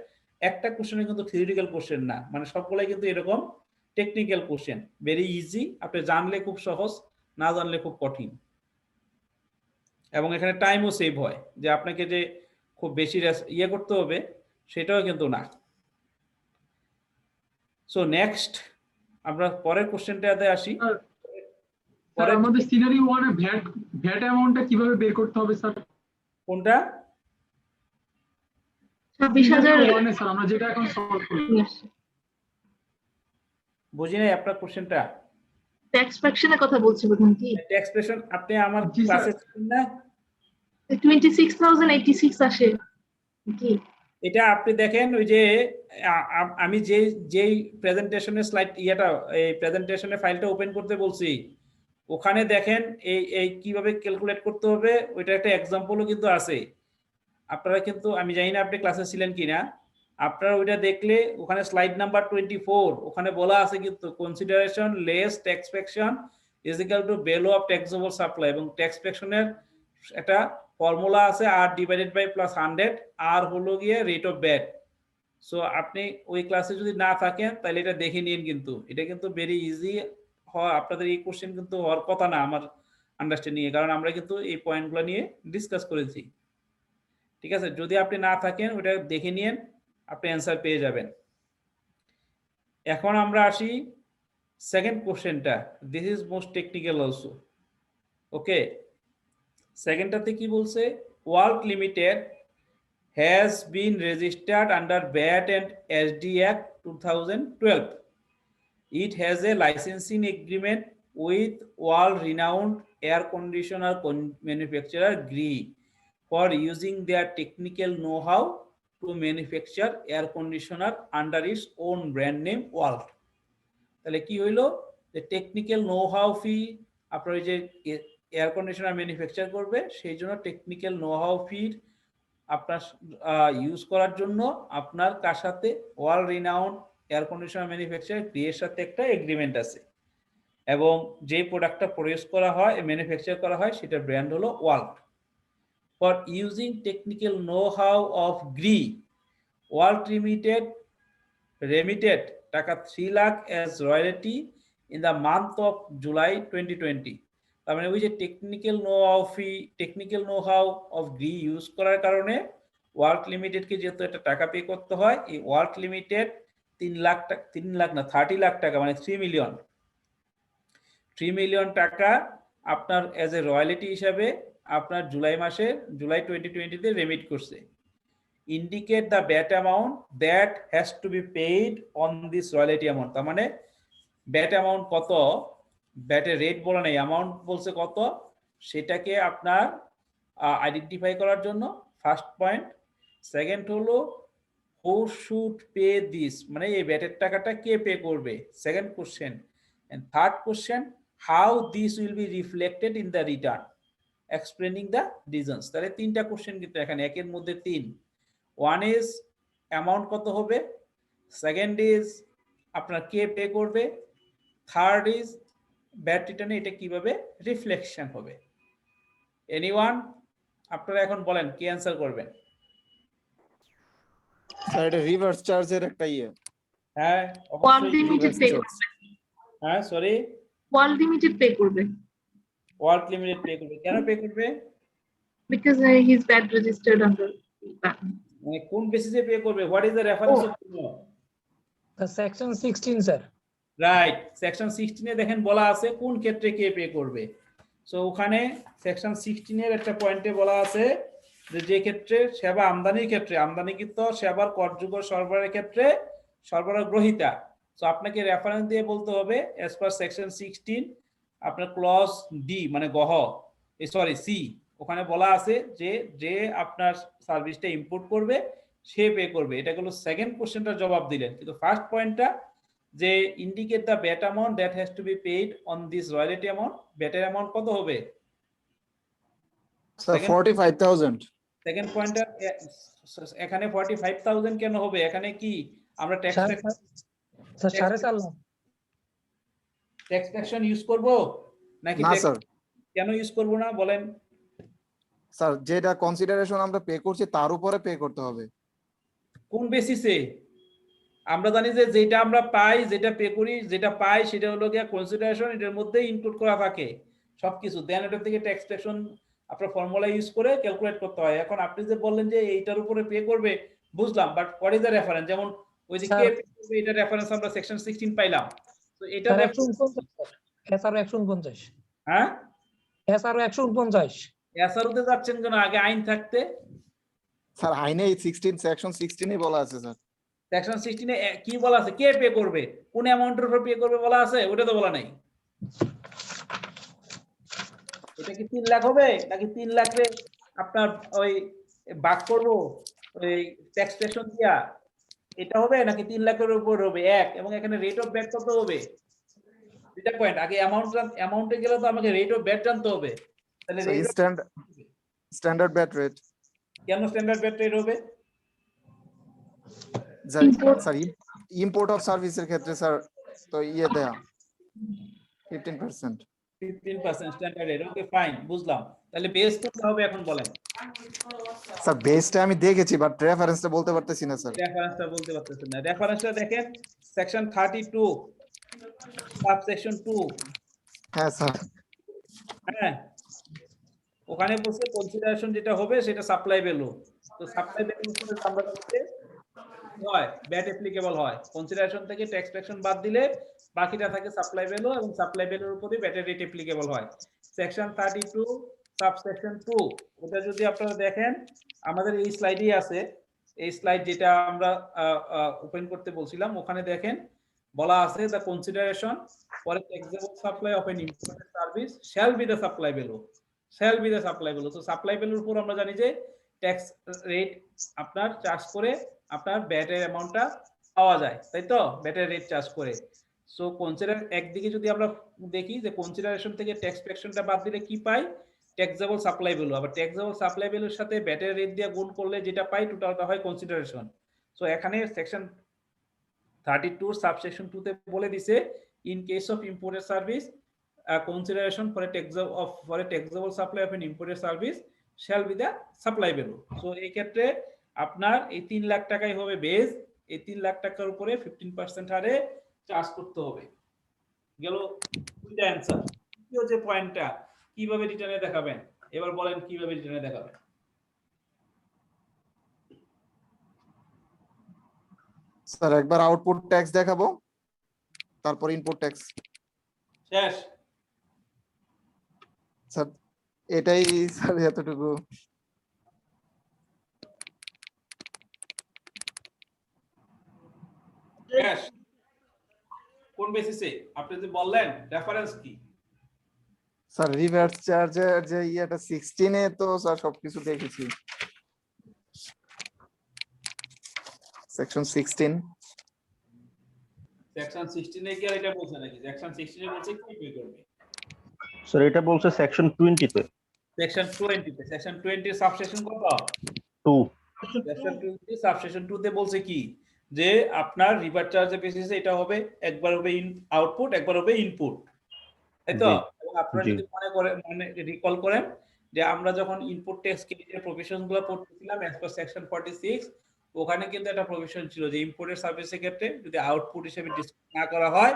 একটা কোশ্চেনে কিন্তু থিওরিটিক্যাল কোশ্চেন না, মানে সবগুলাই কিন্তু এরকম টেকনিক্যাল কোশ্চেন, ভেরি ইজি, আপনি জানলে খুব সহজ, না জানলে খুব কঠিন। এবং এখানে টাইমও সেভ হয়, যে আপনাকে যে খুব বেশি ইয়ে করতে হবে সেটাও কিন্তু না। সো নেক্সট আমরা পরের কোশ্চেনটাতে আসি। স্যার আমাদের সিনারি 1 এ ভ্যাট অ্যামাউন্টটা কিভাবে বের করতে হবে স্যার? কোনটা? 26,000 1 এ স্যার আমরা যেটা এখন সলভ করি। বুঝি নাই আপনার কোশ্চেনটা। ট্যাক্স ফ্র্যাকশনের কথা বলছি প্রথম কি? ট্যাক্স প্রেশন আপনি আমার জি, স্যার। ক্লাসে ছিলেন না? 26,086 আসে কি? এটা আপনি দেখেন, ওই যে আমি যেই প্রেজেন্টেশনের স্লাইড এই প্রেজেন্টেশনের ফাইলটা ওপেন করতে বলছি, ওখানে দেখেন এই কিভাবে ক্যালকুলেট করতে হবে, ওইটা একটা এক্সাম্পলও কিন্তু আছে। আপনারা কিন্তু, আমি জানি না আপনি ক্লাসে ছিলেন কিনা, আপনারা ওইটা দেখলে ওখানে স্লাইড নাম্বার 24, ওখানে বলা আছে কিন্তু consideration less tax fraction is equal to value of taxable supply, এবং ট্যাক্স ফ্র্যাকশনের একটা ফর্মুলা আছে আর ডিভাইডেড বাই প্লাস 100, আর হলো গিয়ে রেট অফ ব্যাট। সো আপনি ওই ক্লাসে যদি না থাকেন তাহলে এটা দেখে নিন, কিন্তু এটা কিন্তু ভেরি ইজি হয়। আপনাদের এই কোশ্চেন কিন্তু হওয়ার কথা না আমার আন্ডারস্ট্যান্ডিং এ, কারণ আমরা কিন্তু এই পয়েন্টগুলো নিয়ে ডিসকাস করেছি। ঠিক আছে, যদি আপনি না থাকেন ওটা দেখে নিন, আপনি অ্যান্সার পেয়ে যাবেন। এখন আমরা আসি সেকেন্ড কোশ্চেনটা, this is most technical also. Okay, সেকেন্ডটাতে কি বলছে? World Limited has been registered under VAT and SD Act 2012. It has a licensing agreement with world-renowned air conditioner manufacturer GREE for using their technical know-how to manufacture air conditioner under its own brand name World. তাহলে কি হইলো? যে technical no-how ফি, আপনার যে air conditioner manufacture করবে সেই জন্য technical no-how ফির আপনার ইউজ করার জন্য আপনার কার সাথে, world renowned air conditioner manufacturer গ্রিয়ের সাথে একটা এগ্রিমেন্ট আছে, এবং যে প্রোডাক্টটা প্রডিউস করা হয়, ম্যানুফ্যাকচার করা হয়, সেটার ব্র্যান্ড হলো world. For using technical know how of Gree, world remitted টাকা 3 lakh as royalty in the month of July 2020। তার মানে ওই যে technical know how of Gree use করার কারণে ওয়ার্ল্ড লিমিটেডকে যেহেতু একটা টাকা পে করতে হয়, এই ওয়ার্ল্ড লিমিটেড 3 লাখ টাকা, 3 লাখ না 30 লাখ টাকা, মানে 3 মিলিয়ন টাকা আপনার এজ এ রয়্যালিটি হিসাবে আপনার জুলাই 2020-তে রেমিট করছে। Indicate the bat amount that has to be paid on this royalty amount. তার মানে ব্যাট অ্যামাউন্ট কত, ব্যাটের রেট বলা নেই, অ্যামাউন্ট বলছে কত, সেটাকে আপনার আইডেন্টিফাই করার জন্য ফার্স্ট পয়েন্ট। সেকেন্ড হলো হু শুড পে দিস, মানে এই ব্যাটের টাকাটা কে পে করবে, second question. And third question, how this will be reflected in the return, explaining the reasons. তাহলে 3টা কোশ্চেন কিন্তু এখানে, একের মধ্যে 3। ওয়ান ইজ অ্যামাউন্ট কত হবে, সেকেন্ড ইজ আপনার কে পে করবে, থার্ড ইজ ব্যাট রিটার্নে এটা কিভাবে রিফ্লেকশন হবে। এনিওয়ান, আপনারা এখন বলেন কি অ্যান্সার করবেন? স্যার এটা রিভার্স চার্জের একটা হ্যাঁ ওয়ার্ল্ড অবশ্যই। লিমিটেড পে করবে। হ্যাঁ সরি, ওয়ার্ল্ড লিমিটেড পে করবে ওয়ার্ল্ড লিমিটেড পে করবে। কেন পে করবে? Because he is VAT registered under মানে কোন বেসিসে পে করবে? What is the reference of section 16 sir. Right, section 16 এ দেখেন বলা আছে কোন ক্ষেত্রে কে পে করবে। সো ওখানে সেকশন 16 এর একটা পয়েন্টে বলা আছে যে ক্ষেত্রে সেবা আমদানির ক্ষেত্রে আমদানিকৃত সেবার করযোগ্য সরবরাহের ক্ষেত্রে সরবরাহ গ্রহীতা। সো আপনাকে রেফারেন্স দিয়ে বলতে হবে অ্যাজ পার সেকশন 16 আপনার ক্লজ ডি মানে গহ সরি সি, ওখানে বলা আছে যে আপনার সার্ভিসটা ইম্পোর্ট করবে সে পে করবে। এটা হলো সেকেন্ড কোশ্চেনটার জবাব দিলেন, কিন্তু ফার্স্ট পয়েন্টটা যে indicate the bat amount that has to be paid on this royalty amount, ব্যাটের অ্যামাউন্ট কত হবে? স্যার 45,000। সেকেন্ড পয়েন্টটা এখানে 45,000 কেন হবে? এখানে কি আমরা tax sir 4.5 lakh. Tax section use করব নাকি না স্যার, কেন ইউজ করব না বলেন? স্যার যেটা কনসিডারেশন আমরা পে করছি তার উপরে পে করতে হবে। কোন বেসিসে? আমরা জানি যে যেটা আমরা পাই, যেটা পে করি, যেটা পাই সেটা হলো গিয়া কনসিডারেশন, এটার মধ্যে ইনক্লুড করা থাকে সবকিছু। দেন এটা থেকে ট্যাক্স সেকশন আপনার ফর্মুলা ইউজ করে ক্যালকুলেট করতে হয়। এখন আপনি যে বললেন যে এইটার উপরে পে করবে, বুঝলাম, but what is the reference? যেমন ওই যে কে পে করবে এটা রেফারেন্স আমরা সেকশন 16 পাইলাম, তো এটা 149 এসআর 149। হ্যাঁ এসআর 149। এসআরওতে যাচ্ছেন কেন? আগে আইন থাকতে। স্যার আইনে 16 সেকশন 16 এ বলা আছে স্যার। সেকশন 16 এ কি বলা আছে? কে পে করবে, কোন অ্যামাউন্টের উপর পে করবে বলা আছে? ওটা তো বলা নাই। এটা কি 3 লাখ হবে নাকি 3 লাখে আপনার ওই ভাগ করবো ওই ট্যাক্স সেকশন দিয়া, এটা হবে নাকি 3 লাখের উপর হবে এক? এবং এখানে রেট অফ ব্যাট কত হবে? দুইটা পয়েন্ট, আগে অ্যামাউন্টে গেলে তো আমাকে রেট অফ ব্যাট জানতে হবে। তাহলে স্ট্যান্ডার্ড ব্যাট রেট। কেন স্ট্যান্ডার্ড ব্যাট রেট হবে? স্যার ইম্পোর্ট অফ সার্ভিসের ক্ষেত্রে স্যার তো ইয়ে দেয়া 15%। 15% স্ট্যান্ডার্ড রেট। ওকে ফাইন, বুঝলাম। তাহলে বেস কত হবে এখন বলেন? স্যার বেসটা আমি দেখেছি বাট রেফারেন্সটা বলতে পারতেছি না স্যার। রেফারেন্সটা বলতে পারতেছেন না। রেফারেন্সটা দেখেন সেকশন 32 সাবসেকশন 2। হ্যাঁ স্যার। হ্যাঁ, ওখানে বলছে কনসিডারেশন যেটা হবে সেটা সাপ্লাই ভ্যালু। তো সাপ্লাই ভ্যালুর উপরে আমরা করতে হয় ব্যাট অ্যাপ্লিকেবল হয়। কনসিডারেশন থেকে ট্যাক্স সেকশন বাদ দিলে বাকিটা থাকে সাপ্লাই ভ্যালু, এবং সাপ্লাই ভ্যালুর উপরে ব্যাটের রেট অ্যাপ্লিকেবল হয়। সেকশন 32 সাবসেকশন 2, ওটা যদি আপনারা দেখেন আমাদের এই স্লাইডেই আছে। এই স্লাইড যেটা আমরা ওপেন করতে বলছিলাম, ওখানে দেখেন বলা আছে the consideration for a taxable supply of N imported service shall be the supply value. Shall be the supply value. তো সাপ্লাই ভ্যালুর উপর আমরা জানি যে ট্যাক্স রেট আপনার চার্জ করে আপনার ব্যাটের অ্যামাউন্টটা পাওয়া যায়, তাই তো? ব্যাটের রেট চার্জ করে। সো কনসিডার একদিকে যদি আমরা দেখি যে কনসিডারেশন থেকে ট্যাক্স সেকশনটা বাদ দিলে কি পাই? Taxable supply value. আবার ট্যাক্সেবল সাপ্লাই ভ্যালুর সাথে ব্যাটের রেট দিয়ে গুণ করলে যেটা পাই টোটালটা হয় কনসিডারেশন। সো এখানে সেকশন 32 সাবসেকশন 2 তে বলে দিছে in case of imported service consideration for a taxable supply of an imported service shall be the supply value. So এই ক্ষেত্রে আপনার এই 3 লাখ টাকাই হবে বেস। এই 3 লাখ টাকার উপরে 15% হারে চার্জ করতে হবে। গেল দুইটা অ্যানসার। দ্বিতীয় যে পয়েন্টটা কিভাবে রিটার্নে দেখাবেন, এবার বলেন কিভাবে রিটার্নে দেখাবেন? স্যার একবার আউটপুট ট্যাক্স দেখাবো, তারপর ইনপুট ট্যাক্স। শেষ? স্যার এটাই স্যার এতটুকু। শেষ? কোন বেসিসে? আপনি যে বললেন রেফারেন্স কি? স্যার রিভার্স চার্জের যে ইয়েটা 16 এ তো স্যার সবকিছু দেখেছি। সেকশন 16 সেকশন 16 এ কি আর এটা বলছে নাকি? সেকশন 16 এ বলছে কি পে করবে। স্যার এটা বলছে সেকশন 20 তে। সেকশন 20 তে। সেকশন 20 সাবসেকশন কত? 2। সেকশন 20 সাবসেকশন 2 তে বলছে কি যে আপনার রিভার্স চার্জের বেসিসে এটা হবে, একবার হবে আউটপুট, একবার হবে ইনপুট, তাই তো? এবং আপনারা যদি মনে করেন, মানে রিকল করেন যে আমরা যখন ইনপুট ট্যাক্স ক্রেডিটের প্রভিশনগুলো পড়তেছিলাম অ্যাজ পার সেকশন 46, ওখানে কিন্তু একটা প্রভিশন ছিল যে ইম্পোর্টেড সার্ভিসের ক্ষেত্রে যদি আউটপুট হিসেবে ডিসকাউন্ট না করা হয়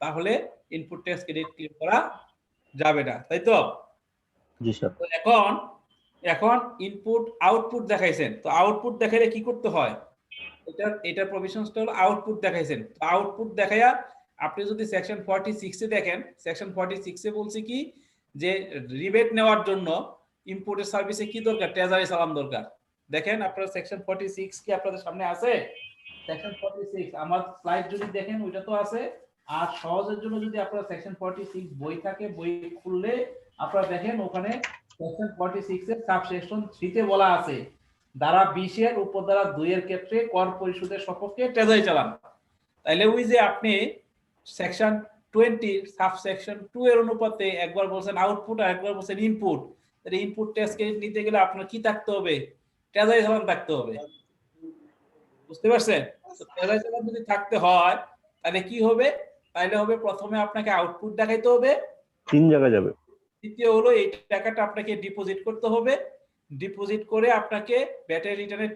তাহলে ইনপুট ট্যাক্স ক্রেডিট ক্লেম করা যাবে না, তাই তো? জি স্যার। তো এখন ইনপুট আউটপুট দেখাইছেন, তো আউটপুট দেখাইলে কি করতে হয়? এটার প্রভিশনসটা হলো আউটপুট দেখাইছেন। আউটপুট দেখাইয়া আপনি যদি সেকশন 46 এ দেখেন, সেকশন 46 এ বলছে কি যে রিবেট নেওয়ার জন্য ইম্পোর্টের সার্ভিসে কি দরকার, ট্রেজারি চালান দরকার। দেখেন আপনারা সেকশন 46 কি আপনাদের সামনে আছে? সেকশন 46 আমার স্লাইড যদি দেখেন ওইটা তো আছে। আর সহজের জন্য যদি আপনারা সেকশন 46 বই থাকে, বই খুললে আপনারা দেখেন ওখানে সেকশন 46 এর সাবসেকশন 3 তে বলা আছে ধারা 20 এর উপধারা 2 এর ক্ষেত্রে কর পরিশোধের সপক্ষে ট্রেজারি চালান। তাইলে ওই যে আপনি সেকশন 20 সাবসেকশন 2 এর অনুপাতে একবার বলছেন আউটপুট আর একবার বলছেন ইনপুট, তাহলে ইনপুট টেস্ট কেস নিতে গেলে আপনার কি থাকতে হবে? ট্রেজারি চালান থাকতে হবে। বুঝতে পারছেন? তো ট্রেজারি চালান যদি থাকতে হয় তাহলে কি হবে? তাহলে হবে প্রথমে আপনাকে আউটপুট দেখাইতে হবে, 3 জায়গায় যাবে। দ্বিতীয় হলো এই টাকাটা আপনাকে ডিপোজিট করতে হবে, ডিপোজিট করে আপনাকে ব্যাটারি রিটার্নের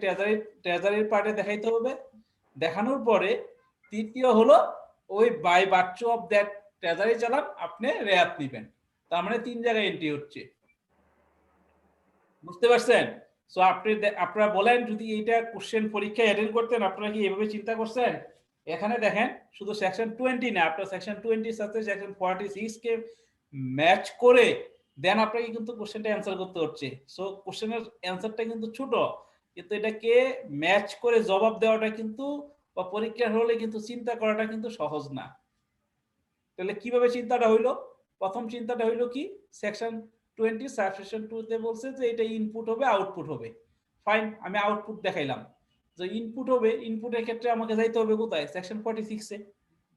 ট্রেজারির পার্টে দেখাইতে হবে। দেখানোর পরে তৃতীয় হলো ওই বাই বার্চু অফ দ্যাট ট্রেজারি চালান আপনি রেয়াত নেবেন। তার মানে 3 জায়গায় এন্ট্রি হচ্ছে। বুঝতে পারছেন? সো আপনারা বলেন যদি এইটা কোশ্চেন পরীক্ষায় অ্যাটেন্ড করতেন আপনারা কি এভাবে চিন্তা করছেন? এখানে দেখেন শুধু সেকশন 20 না, আপনার সেকশন 20 এর সাথে সেকশন 46 কে ম্যাচ করে দেন আপনাকে কিন্তু কোশ্চেনটা অ্যানসার করতে হচ্ছে। সো কোশ্চেনের অ্যানসারটা কিন্তু ছোট, কিন্তু এটাকে ম্যাচ করে জবাব দেওয়াটা কিন্তু বা পরীক্ষার হলে কিন্তু চিন্তা করাটা কিন্তু সহজ না। তাহলে কিভাবে চিন্তাটা হইলো? প্রথম চিন্তাটা হইলো কি সেকশন 20 সাবসেকশন 2 তে বলছে যে এটা ইনপুট হবে আউটপুট হবে। ফাইন, আমি আউটপুট দেখাইলাম। যে ইনপুট হবে, ইনপুটের ক্ষেত্রে আমাকে যাইতে হবে কোথায়? সেকশন 46 এ।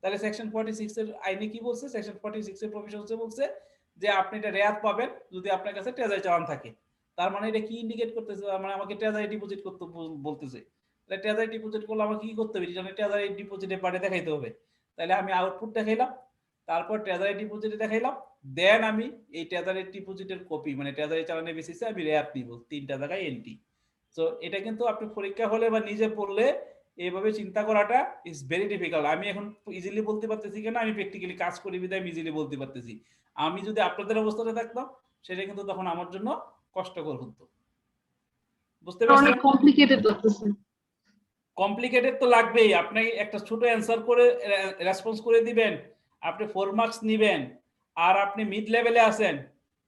তাহলে সেকশন 46 এর আইনে কি বলছে? সেকশন 46 এর প্রভিশনসে বলছে যে আপনি এটা রেয়াত পাবেন যদি আপনার কাছে ট্রেজারি চালান থাকে। তার মানে এটা কি ইন্ডিকেট করতেছে? মানে আমাকে ট্রেজারি ডিপোজিট করতে বলতেছে। তাহলে ট্রেজারি ডিপোজিট করলে আমাকে কি করতে হবে? রিটার্নে ট্রেজারি ডিপোজিটের পার্টে দেখাইতে হবে। তাহলে আমি আউটপুট দেখাইলাম, তারপর ট্রেজারি ডিপোজিটে দেখাইলাম, দেন আমি এই ট্রেজারি ডিপোজিটের কপি মানে ট্রেজারি চালানের বেসিসে আমি রেয়াত নিব 3টা জায়গায় এন্ট্রি। সো এটা কিন্তু আপনি পরীক্ষা হলে বা নিজে পড়লে এইভাবে চিন্তা করাটা ইজ ভেরি ডিফিকাল্ট। আমি এখন ইজিলি বলতে পারতেছি কেন, আমি প্র্যাকটিক্যালি কাজ করি বিধায় ইজিলি বলতে পারতেছি। আমি যদি আপনাদের অবস্থাতে থাকতাম সেটা কিন্তু তখন আমার জন্য কষ্টকর হতো। বুঝতে পারছেন? অনেক কমপ্লিকেটেড লাগতেছে। কমপ্লিকেটেড তো লাগবেই। আপনি একটা ছোট অ্যানসার করে রেসপন্স করে দিবেন, আপনি 4 মার্কস নেবেন, আর আপনি মিড লেভেলে আছেন।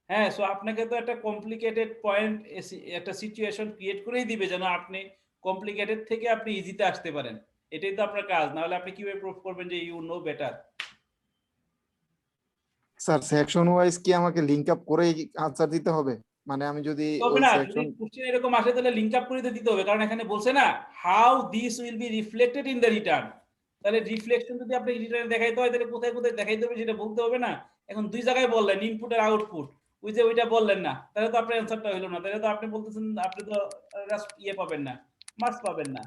হ্যাঁ, সো আপনাকে তো একটা কমপ্লিকেটেড পয়েন্ট একটা সিচুয়েশন ক্রিয়েট করেই দিবে যেন আপনি কমপ্লিকেটেড থেকে আপনি ইজিতে আসতে পারেন। এটাই তো আপনার কাজ, না হলে আপনি কিভাবে প্রুফ করবেন যে you know better? Sir section wise কি আমাকে লিংক আপ করে আনসার দিতে হবে? মানে আমি যদি তবে ওই না, যদি সেকশন কোশ্চেন এরকম আসে তাহলে লিংক আপ করে দিতে হবে, কারণ এখানে বলছে না how this will be reflected in the return. তাহলে রিফ্লেকশন যদি আপনি রিটার্নে দেখাইতে হয় তাহলে কোথায় কোথায় দেখাইতে হবে সেটা বলতে হবে না। এখন 2 জায়গায় বললেন ইনপুট আর আউটপুট, ওই যে ওইটা বললেন না, তাহলে তো আপনার অ্যানসারটা হলো না। তাহলে তো আপনি বলতেছেন আপনি তো ইয়ে পাবেন না, মার্কস পাবেন না।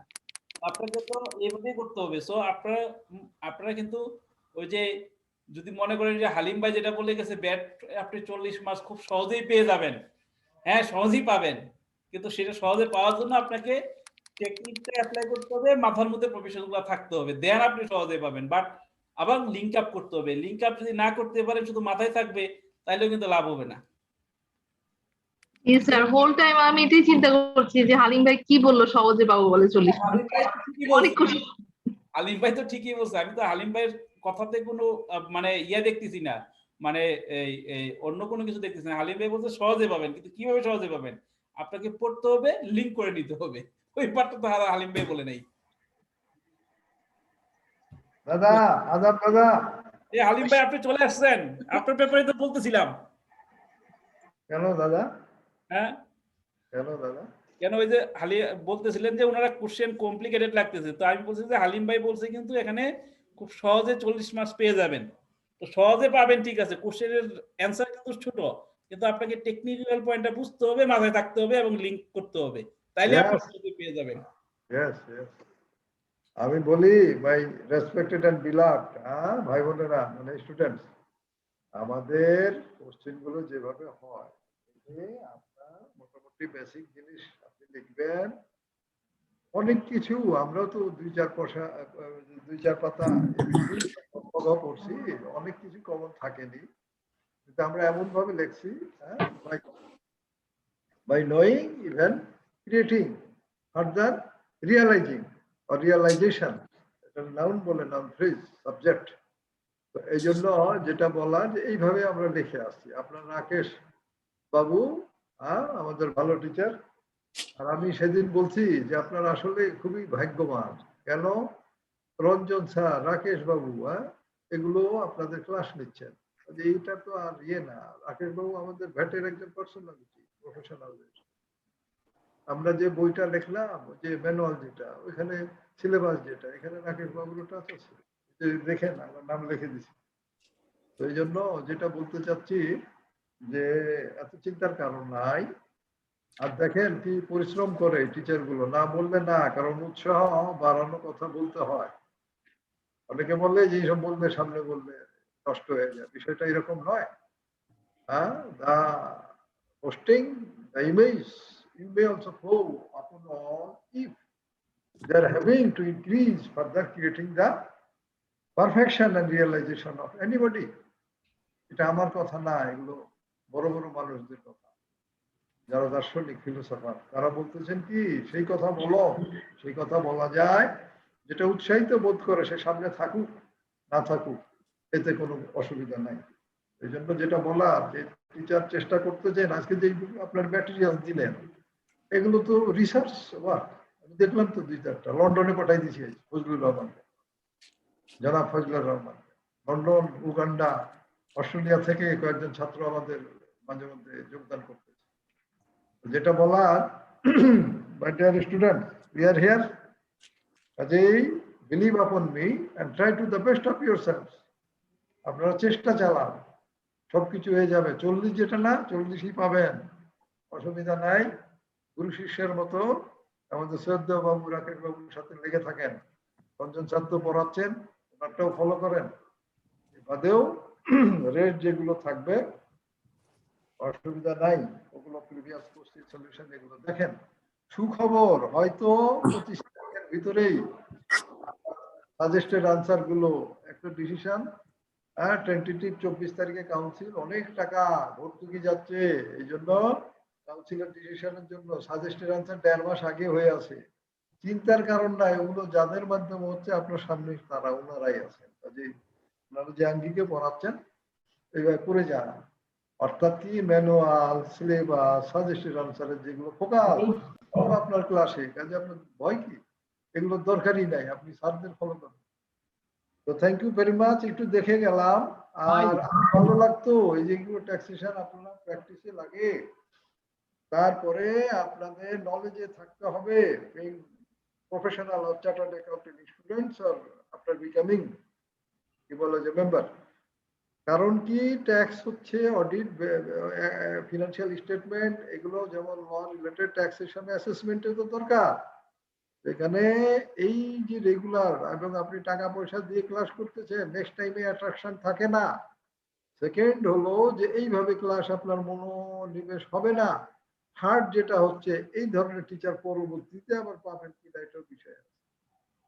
আপনাকে তো এইভাবেই করতে হবে। সো আপনারা কিন্তু ওই যে যদি মনে করেন যে হালিম ভাই যেটা বলে গেছে ব্যাট আপনি 40 মার্কস খুব সহজেই পেয়ে যাবেন, হ্যাঁ সহজেই পাবেন, কিন্তু সেটা সহজে পাওয়ার জন্য আপনাকে টেকনিকটা অ্যাপ্লাই করতে হবে, মাথার মধ্যে প্রফেশনগুলো থাকতে হবে, দেন আপনি সহজে পাবেন। বাট আবার লিংক আপ করতে হবে। লিংক আপ যদি না করতে পারেন শুধু মাথায় থাকবে তাহলেও কিন্তু লাভ হবে না। জি স্যার, হোল টাইম আমি এটাই চিন্তা করছি যে হালিম ভাই কি বললো সহজে পাবো বলে 40 হালিম ভাই তো ঠিকই অনেক বলছে, খুশি। হালিম ভাই তো ঠিকই বলছে। আমি তো হালিম ভাইয়ের কথাতে কোনো মানে ইয়া দেখতেছি না, মানে এই অন্য কোনো কিছু দেখতেছি না। হালিম ভাই বলছে সহজে পাবেন, কিন্তু কিভাবে সহজে পাবেন? আপনাকে পড়তে হবে, লিংক করে নিতে হবে। ওই পার্টটা তো হালিম ভাই বলে নাই। দাদা আদাব দাদা। এই হালিম ভাই আপনি চলে আসছেন, আপনার ব্যাপারে তো বলতেছিলাম। কেন দাদা? হ্যাঁ কেন দাদা? কেন, ওই যে বলতেছিলেন যে ওনারা কোশ্চেন কমপ্লিকেটেড লাগতেছে, তো আমি বলছি যে হালিম ভাই বলছে কিন্তু এখানে খুব সহজে 40 মার্কস পেয়ে যাবেন। তো সহজে পাবেন ঠিক আছে, কোশ্চেনের অ্যানসার কিন্তু ছোট, কিন্তু আপনাকে টেকনিক্যাল পয়েন্টটা বুঝতে হবে, মাথায় থাকতে হবে এবং লিংক করতে হবে, তাইলে আপনি সহজে পেয়ে যাবেন। Yes yes. আমি বলি ভাই রেসপেক্টেড এন্ড বিলাভড, ভাই বোনেরা মানে স্টুডেন্টস, আমাদের কোশ্চেন গুলো যেভাবে হয় আপনার মোটামুটি বেসিক জিনিস আপনি লিখবেন। অনেক কিছু আমরাও তো 2-4 পাতা পড়ছি, অনেক কিছু কমন থাকেনি, কিন্তু আমরা এমন ভাবে লিখছি by knowing even creating further realizing realization, এটা নাউন বলে, নাউন ফ্রেজ, সাবজেক্ট। তো এই জন্য যেটা বলা যে এইভাবে আমরা লিখে আসছি। আপনার রাকেশ বাবু আমাদের ভালো টিচার, আর আমি সেদিন বলছি যে আপনারা আসলে খুবই ভাগ্যবান। কেন? রঞ্জন স্যার, রাকেশ বাবু এগুলো আপনাদের ক্লাস নিচ্ছেন। এইটা তো আর না, রাকেশ বাবু আমাদের ভ্যাটের একজন পার্সোনালিটি, প্রফেশনাল। আমরা যে বইটা লিখলাম, যে ম্যানুয়াল যেটা, ওইখানে সিলেবাস যেটা, এখানে রাকেশ বাবুর টাচ আছে, দেখেন আমার নাম লিখে দিছি। তো এই জন্য যেটা বলতে চাচ্ছি যে এত চিন্তার কারণ নাই। আর দেখেন কি পরিশ্রম করে টিচার গুলো, না বললে না, কারণ উৎসাহ বাড়ানো কথা বলতে হয়। অনেকে বললে যে এইসব বলবে, সামনে বলবে নষ্ট হয়ে যায়, বিষয়টা এরকম নয়। The posting, the image, you may also follow upon all if they are having to increase further creating the perfection and realization of anybody. এটা আমার কথা না, এগুলো বড় বড় মানুষদের কথা, যারা দার্শনিক ফিলোসফার, তারা বলতেছেন কি সেই কথা বলো, সেই কথা বলা যায় যেটা উৎসাহিত বোধ করে, সে সামনে থাকুক না থাকুক, এতে কোনো অসুবিধা নাই। এই জন্য যেটা বলা, যে টিচার চেষ্টা করতেছেন, আজকে যে আপনার ম্যাটেরিয়াল দিলেন এগুলো তো রিসার্চ ওয়ার্ক। আমি দেখলাম তো 2-4টা লন্ডনে পাঠাই দিয়েছি, ফজলুর রহমান, জনাব Fazlur Rahman, London, Uganda, Australia থেকে কয়েকজন ছাত্র আমাদের মাঝে মধ্যে যোগদান করতেছে। যেটা বলার, my dear students, we are here, কাজেই believe upon me and try to the best of yourselves. আপনারা চেষ্টা চালান, সবকিছু হয়ে যাবে। 40 যেটা না, 40ই পাবেন, অসুবিধা নাই। গুরু শিষ্যের মতো আমাদের সৈয়দ বাবু, রাকেশ বাবুর সাথে লেগে থাকেন। রঞ্জন ছাত্র পড়াচ্ছেন, ওনারটাও ফলো করেন। বাদেও রেট যেগুলো থাকবে অসুবিধা নাই, ওগুলো প্রিভিয়াস কোর্সের সলিউশন এগুলো দেখেন। সুখবর, হয়তো 25 তারিখের ভিতরেই সাজেস্টেড আনসার গুলো একটা ডিসিশন, টেন্টেটিভ 24 তারিখে কাউন্সিল অনেক টাকা ভর্তুকি যাচ্ছে, এই জন্য কাউন্সিলের ডিসিশনের জন্য সাজেস্টেড আনসার 1.5 মাস আগে হয়ে আছে। চিন্তার কারণ নাই, ওগুলো যাদের মাধ্যমে হচ্ছে আপনার সামনে তারা ওনারাই আছেন। কাজেই ওনারা যে আঙ্গিকে পড়াচ্ছেন এইভাবে করে যান। অর্থাৎ কি ম্যানুয়াল, সিলেবাস, সাজেস্টেড আনসারের যেগুলো ফোকাস আপনার ক্লাসে, কাজে আপনার ভয় কি, এগুলোর দরকারই নাই, আপনি স্যারদের ফলো করেন। তো থ্যাংক ইউ ভেরি মাচ, একটু দেখে গেলাম। আর ভালো লাগতো এই যেগুলো ট্যাক্সেশন আপনারা প্র্যাকটিসে লাগে, তারপরে আপনাদের নলেজে থাকতে হবে, professional or chartered accountant students or after becoming কি বলে যে মেম্বার। কারণ কি ট্যাক্স হচ্ছে অডিট, ফিনান্সিয়াল স্টেটমেন্ট, এগুলো যেমন ল রিলেটেড ট্যাক্সেশন অ্যাসেসমেন্টে তো দরকার। এখানে এই যে রেগুলার এবং আপনি টাকা পয়সা দিয়ে ক্লাস করতেছেন, নেক্সট টাইমে অ্যাট্রাকশন থাকে না। সেকেন্ড হলো যে এইভাবে ক্লাস আপনার মনোনিবেশ হবে না। থার্ড যেটা হচ্ছে, এই ধরনের টিচার পরবর্তীতে আবার পাবেন কিনা এটার বিষয় আছে।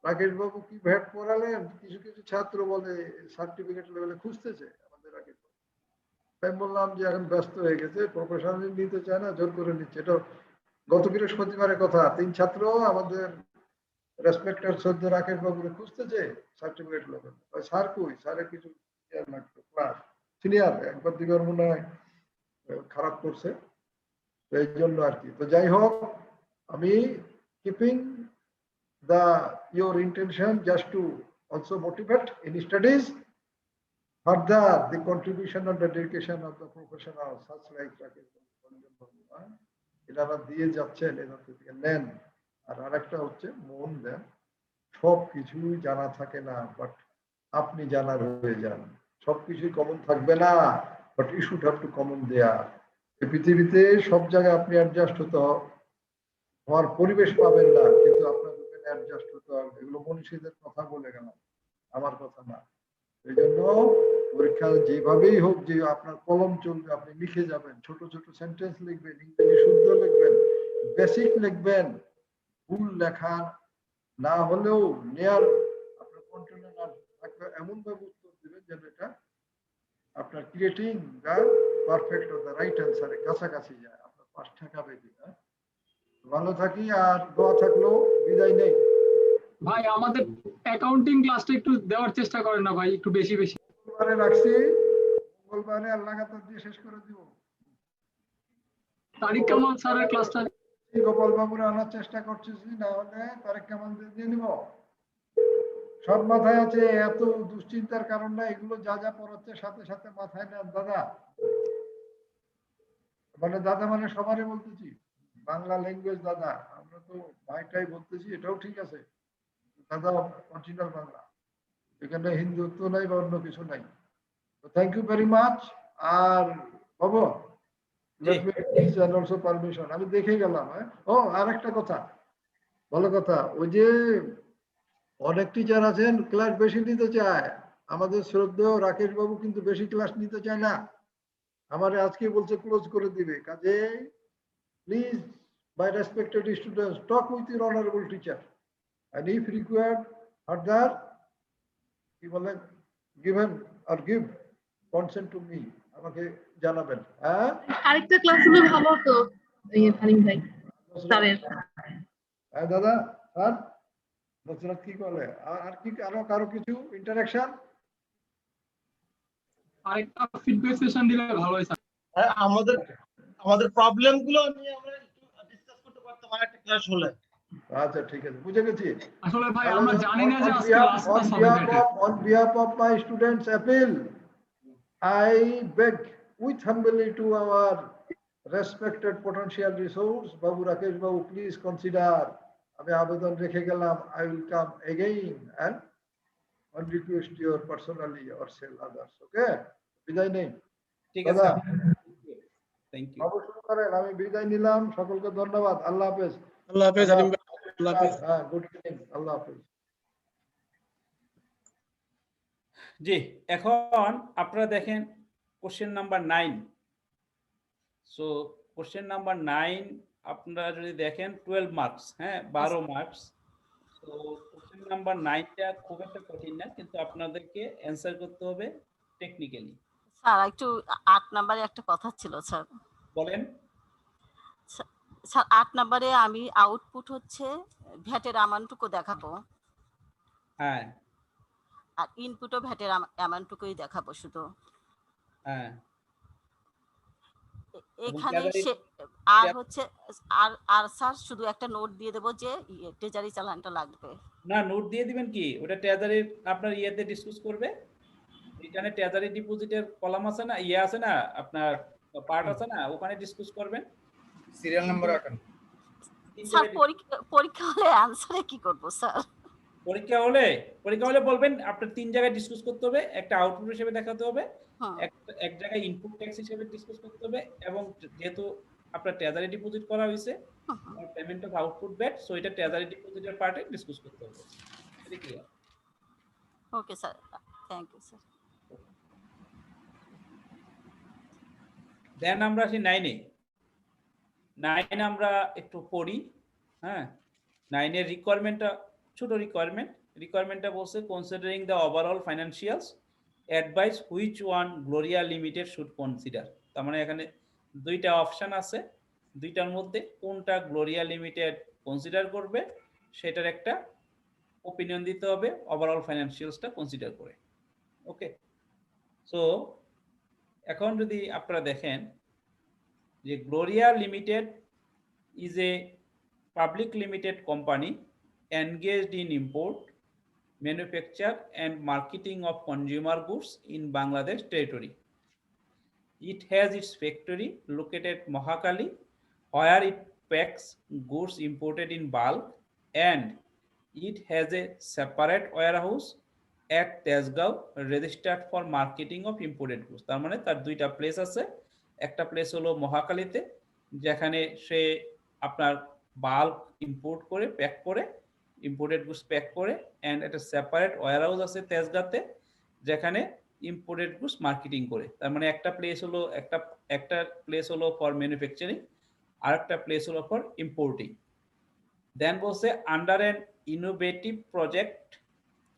রাকেশ বাবু কি ভ্যাট পড়ালেন, কিছু কিছু ছাত্র বলে সার্টিফিকেট লেভেলে খুঁজতেছে আমাদের রাকেশ বাবু। আমি বললাম যে এখন ব্যস্ত হয়ে গেছে, প্রফেশনালি নিতে চায় না, জোর করে নিচ্ছে। এটা গত বৃহস্পতিবারের কথা, 3 ছাত্র আমাদের রেসপেক্টেড সদ্য রাকেশ বাবুরে খুঁজতেছে সার্টিফিকেট লেভেল। স্যার কই, স্যারের কিছু ক্লাস সিনিয়র, একবার দুইবার মনে হয় খারাপ করছে, এই জন্য আর কি। তো যাই হোক, আমি keeping the your intention just to also motivate in studies, further the contribution and the dedication of the professionals such like এনারা দিয়ে যাচ্ছেন, এনার থেকে নেন। আর আরেকটা হচ্ছে মন দেন, সব কিছুই জানা থাকে না, বাট আপনি জানার হয়ে যান। সবকিছুই কমন থাকবে না, but you should have to common there. এই পৃথিবীতে সব জায়গায় আপনি অ্যাডজাস্ট হতে হওয়ার পরিবেশ পাবেন না, কিন্তু আপনার অ্যাডজাস্ট হতে হবে। এগুলো মনীষীদের কথা বলে গেলাম, আমার কথা না। এই জন্য পরীক্ষা যেভাবেই হোক, যে আপনার কলম চলবে, আপনি লিখে যাবেন, ছোট ছোট সেন্টেন্স লিখবেন, ইংরেজি শুদ্ধ লিখবেন, বেসিক লিখবেন। ভুল লেখা না হলেও নেয়ার আপনার কন্ট্রোলে না থাকবে, এমন ভাবে উত্তর দিবেন যেন এটা আপনার creating the perfect or the right অ্যান্সারের কাছাকাছি যায়, আপনার পাশ ঠেকাবে কিনা। ভালো থাকি, আর দোয়া থাকলো, বিদায় নেই। ভাই আমাদের অ্যাকাউন্টিং ক্লাসটা একটু দেওয়ার চেষ্টা করেন না ভাই, একটু বেশি বেশি। মঙ্গলবারে রাখছি, মঙ্গলবারে আর লাগাতার দিয়ে শেষ করে দিব। তারিক কামাল স্যারের ক্লাসটা গোপাল বাবুরা আনার চেষ্টা করতেছি, না হলে তারেক কামাল দিয়ে নিব। সব মাথায় আছে, এত দুশ্চিন্তার কারণ না, এগুলো যা যা পড়াচ্ছে সাথে সাথে মাথায় নেন দাদা। মানে দাদা মানে সবারই বলতেছি, বাংলা ল্যাঙ্গুয়েজ দাদা, আমরা তো ভাইটাই বলতেছি, এটাও ঠিক আছে। দাদা অরিজিনাল বাংলা, এখানে হিন্দুত্ব নাই বা অন্য কিছু নাই। তো thank you very much. R Babu also permission, আমি দেখে গেলাম। ও আর একটা কথা, ভালো কথা, ওই যে অনেক টিচার আছেন ক্লাস বেশি নিতে চায়, আমাদের শ্রদ্ধেয় রাকেশ বাবু কিন্তু বেশি ক্লাস নিতে চায় না, আমার আজকে বলছে ক্লোজ করে দিবে। কাজে please by respected students, talk with your honourable teacher and if required further কি বলে given or give consent to me, আমাকে জানাবেন। হ্যাঁ আরেকটা ক্লাস হলে ভালো হতো হালিম ভাই স্যারের। হ্যাঁ দাদা স্যার নজরত কি বলে, আর কি কারো কিছু ইন্টারাকশন? আরেকটা ফিডব্যাক সেশন দিলে ভালো হয় স্যার। আমাদের প্রবলেম গুলো নিয়ে আমরা একটু ডিসকাস করতে পারতাম আর একটা ক্লাস হলে। আচ্ছা ঠিক আছে, বুঝে গেছি। আসলে ভাই আমরা জানি না যে আজকে লাস্ট ক্লাস হবে। On behalf of my students appeal, I beg with humbly to our respected potential resource, Babu Rakesh Babu, please consider, আমি আবেদন রেখে গেলাম, I will come again and on request your personally or sell others. Okay, বিদায় নেই। ঠিক আছে, thank you. বাবু শুরু করেন, আমি বিদায় নিলাম, সকলকে ধন্যবাদ, আল্লাহ হাফেজ। আল্লাহ হাফেজ আলিম ভাই, আল্লাহ হাফেজ। হ্যাঁ, গুড ইভিনিং, আল্লাহ হাফেজ। জি, এখন আপনারা দেখেন question number 9। So question number 9 আপনারা যদি দেখেন 12 মার্কস, হ্যাঁ 12 মার্কস। তো কোশ্চেন নাম্বার 9টা খুব একটা কঠিন না, কিন্তু আপনাদেরকে অ্যান্সার করতে হবে টেকনিক্যালি। স্যার একটু 8 নম্বরে একটা কথা ছিল স্যার। বলেন। স্যার 8 নম্বরে আমি আউটপুট হচ্ছে ভ্যাটের অ্যামাউন্টটুকু দেখাবো, হ্যাঁ, আর ইনপুটও ভ্যাটের অ্যামাউন্টটুকুই দেখাবো শুধু। হ্যাঁ, এখানে আর হচ্ছে আর স্যার শুধু একটা নোট দিয়ে দেবো যে ট্রেজারি চালানটা লাগবে। না, নোট দিয়ে দিবেন কি, ওটা ট্রেজারি আপনার ইয়েতে ডিসকাস করবে। এখানে ট্রেজারি ডিপোজিটের কলাম আছে না, ইয়ে আছে না, আপনার পার্ট আছে না, ওখানে ডিসকাস করবেন। সিরিয়াল নাম্বার রাখেন। স্যার পরীক্ষা হলে অ্যানসারে কি করব স্যার? পরীক্ষা হলে বলবেন আপনার 3 জায়গায় ডিসকাস করতে হবে, একটা আউটপুট হিসেবে দেখাতে হবে, এক জায়গায় ইনপুট ট্যাক্স হিসেবে ডিসকাস করতে হবে, এবং যেহেতু আপনার ট্রেজারি ডিপোজিট করা হয়েছে payment of output VAT, so এটা ট্রেজারি ডিপোজিটের পার্টে ডিসকাস করতে হবে। এটা clear? Okay sir, thank you sir. Then আমরা আসি 9-এ। 9 আমরা একটু পড়ি। হ্যাঁ, 9-এর রিকোয়ারমেন্টটা ছোট রিকোয়ারমেন্টটা বলছে considering the overall financials advice which one Gloria Limited should consider. তার মানে এখানে দুইটা অপশন আছে, দুইটার মধ্যে কোনটা গ্লোরিয়া লিমিটেড কনসিডার করবে সেটার একটা ওপিনিয়ন দিতে হবে ওভারঅল ফাইন্যান্সিয়ালসটা কনসিডার করে। ওকে, সো এখন যদি আপনারা দেখেন যে Gloria limited is a public limited company engaged in import, manufacture and marketing of consumer goods in Bangladesh territory. It has its factory located at Mohakali, where it packs goods imported in bulk, and it has a separate warehouse at Tezgao registered for marketing of imported goods. তার মানে তার দুইটা place আছে, একটা place হলো মহাকালীতে যেখানে সে আপনার bulk import করে প্যাক করে ইম্পোর্টেড গুডস প্যাক করে, এন্ড একটা সেপারেট ওয়্যারহাউস আছে তেজগাঁতে যেখানে ইম্পোর্টেড গুডস মার্কেটিং করে। তার মানে একটা প্লেস হলো ফর ম্যানুফ্যাকচারিং আর একটা প্লেস হলো ফর ইম্পোর্টিং। দেন বলছে under an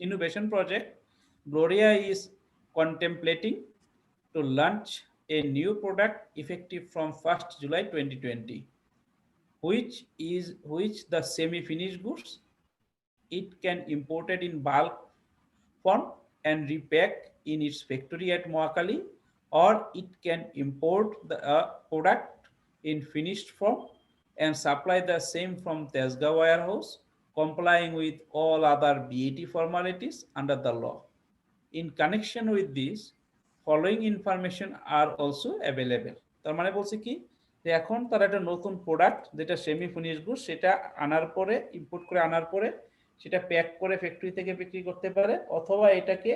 innovation project Gloria is contemplating to launch a new product effective from 1st July 2020, which the semi-finished goods it can import it in bulk form and repack in its factory at Moakali, or it can import the product in finished form and supply the same from Tesga warehouse, complying with all other BAT formalities under the law. In connection with this, following information are also available. তার মানে বলছে কি যে এখন তারা একটা নতুন product যেটা সেমি ফিনিশ গুডস সেটা আনার পরে ইম্পোর্ট করে আনার পরে সেটা প্যাক করে ফ্যাক্টরি থেকে বিক্রি করতে পারে, অথবা এটাকে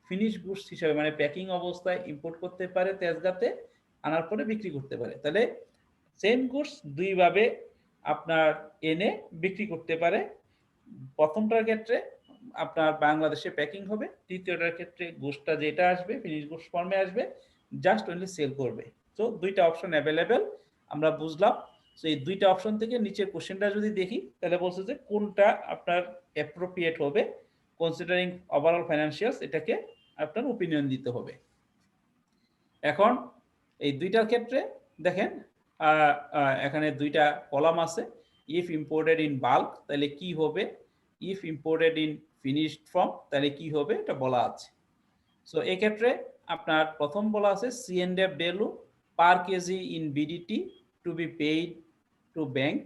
ফিনিশ গুডস হিসেবে মানে প্যাকিং অবস্থায় ইম্পোর্ট করতে পারে তেজগাঁতে, আনার পরে বিক্রি করতে পারে। তাহলে সেম গুডস দুই ভাবে আপনার এনে বিক্রি করতে পারে। প্রথমটার ক্ষেত্রে আপনার বাংলাদেশে প্যাকিং হবে, দ্বিতীয়টার ক্ষেত্রে গুডসটা যেটা আসবে ফিনিশ গুডস ফর্মে আসবে, জাস্ট অনলি সেল করবে। তো দুইটা অপশন অ্যাভেলেবেল আমরা বুঝলাম। তো এই দুইটা অপশন থেকে নিচের কোশ্চেনটা যদি দেখি তাহলে বলছে যে কোনটা আপনার অ্যাপ্রোপ্রিয়েট হবে কনসিডারিং ওভারঅল ফাইন্যান্সিয়ালস, এটাকে আপনার ওপিনিয়ন দিতে হবে। এখন এই দুইটার ক্ষেত্রে দেখেন এখানে দুইটা কলাম আছে। ইফ ইম্পোর্টেড ইন বাল্ক তাহলে কি হবে, if imported in finished form তাহলে কি হবে এটা বলা আছে। সো এই ক্ষেত্রে আপনার প্রথম বলা আছে C&F value per KG in BDT to be paid to bank.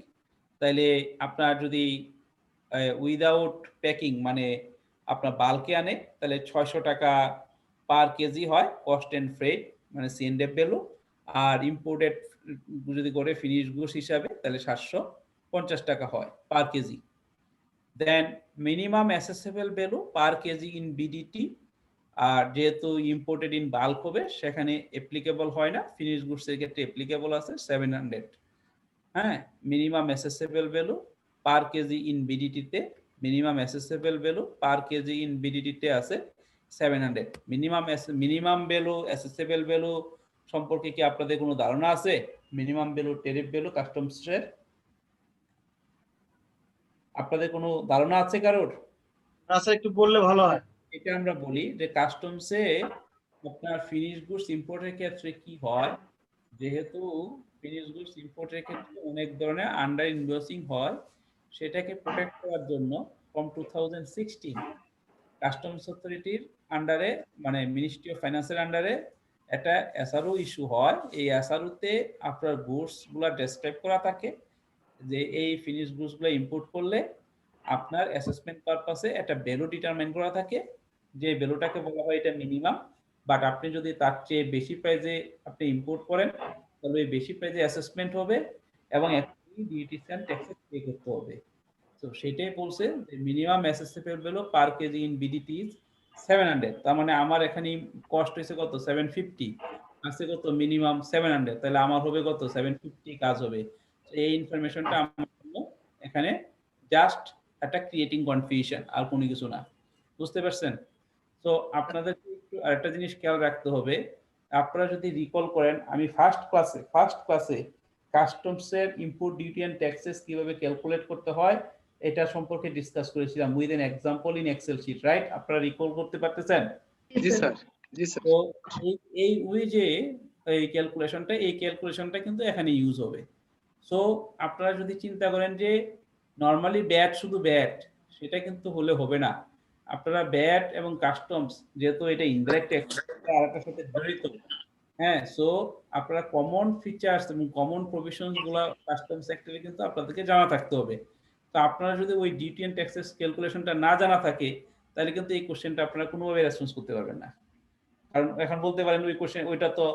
তাহলে আপনার যদি উইদাউট প্যাকিং মানে আপনার বাল্কে আনে তাহলে 600 টাকা পার কেজি হয় কস্ট অ্যান্ড ফ্রেট মানে C&F ভ্যালু, আর ইম্পোর্টেড যদি করে ফিনিশ গুডস হিসাবে তাহলে 750 টাকা হয় per KG. Then minimum assessable value per KG in BDT, আর যেহেতু ইম্পোর্টেড ইন বাল্ক হবে সেখানে অ্যাপ্লিকেবল হয় না, ফিনিশ গুডস এর ক্ষেত্রে অ্যাপ্লিকেবল আছে 700। হ্যাঁ, minimum assessable value per KG in বিডিটিতে, minimum assessable value per KG in বিডিটিতে আছে 700। মিনিমাম ভ্যালু অ্যাসেসেবল ভ্যালু সম্পর্কে কি আপনাদের কোনো ধারণা আছে? মিনিমাম ভ্যালু ট্যারিফ ভ্যালু কাস্টমসের আপনাদের কোনো ধারণা আছে কারোর? আচ্ছা, একটু বললে ভালো হয়। এটা আমরা বলি যে কাস্টমসে আপনার ফিনিশ গুডস ইম্পোর্টের ক্ষেত্রে কি হয়, যেহেতু ফিনিশ গুডস ইম্পোর্টের ক্ষেত্রে অনেক ধরনের আন্ডার ইনভয়েসিং হয়, সেটাকে প্রোটেক্ট করার জন্য ফ্রম 2016 কাস্টমস অথরিটির আন্ডারে মানে মিনিস্ট্রি অফ ফাইন্যান্সের আন্ডারে একটা এসআরও ইস্যু হয়। এই এসআরওতে আপনার গুডস গুলা ডেসক্রাইব করা থাকে যে এই ফিনিশ গুডস গুলো ইম্পোর্ট করলে আপনার অ্যাসেসমেন্ট পারপাসে একটা ভ্যালু ডিটারমাইন করা থাকে, যে ভ্যালুটাকে বলা হয় এটা মিনিমাম। বাট আপনি যদি তার চেয়ে বেশি প্রাইজে আপনি ইম্পোর্ট করেন তাহলে ওই বেশি প্রাইজে অ্যাসেসমেন্ট হবে এবং ডিউটিস এন্ড ট্যাক্সেস পে করতে হবে। তো সেটাই বলছে যে minimum assessable value per KG in BDT is 700। তার মানে আমার এখানে কস্ট হয়েছে কত 750, আছে কত মিনিমাম 700, তাহলে আমার হবে কত 750 কাজ হবে। এই ইনফরমেশনটা আমার জন্য এখানে জাস্ট একটা ক্রিয়েটিং কনফিউশন, আর কোনো কিছু না। বুঝতে পারছেন? তো আপনাদের একটু আরেকটা জিনিস খেয়াল রাখতে হবে, আপনারা যদি রিকল করেন আমি ফার্স্ট ক্লাসে কাস্টমসের ইম্পোর্ট ডিউটি এন্ড ট্যাক্সেস কিভাবে ক্যালকুলেট করতে হয় এটা সম্পর্কে ডিসকাস করেছিলাম with an example in Excel sheet, right? আপনারা রিকল করতে পারতেছেন? জি স্যার, জি স্যার। তো এই ওই যে এই ক্যালকুলেশনটা কিন্তু এখানে ইউজ হবে। সো আপনারা যদি চিন্তা করেন যে নরমালি ব্যাট শুধু ব্যাট, সেটা কিন্তু হলে হবে না। আপনারা ব্যাট এবং কাস্টমস যেহেতু এটা ইনডাইরেক্ট ট্যাক্স আর একটার সাথে জড়িত, হ্যাঁ, সো আপনারা কমন ফিচার্স এবং কমন প্রভিশনস গুলা কাস্টমস সেক্টরে কিন্তু আপনাদেরকে জানা থাকতে হবে। তো আপনারা যদি ওই ডিউটি এন্ড ট্যাক্সেস ক্যালকুলেশনটা না জানা থাকে তাহলে কিন্তু এই কোশ্চেনটা আপনারা কোনোভাবে রেসপন্স করতে পারবেন না। কারণ এখন বলতে পারেন ওই কোশ্চেন ওইটা তো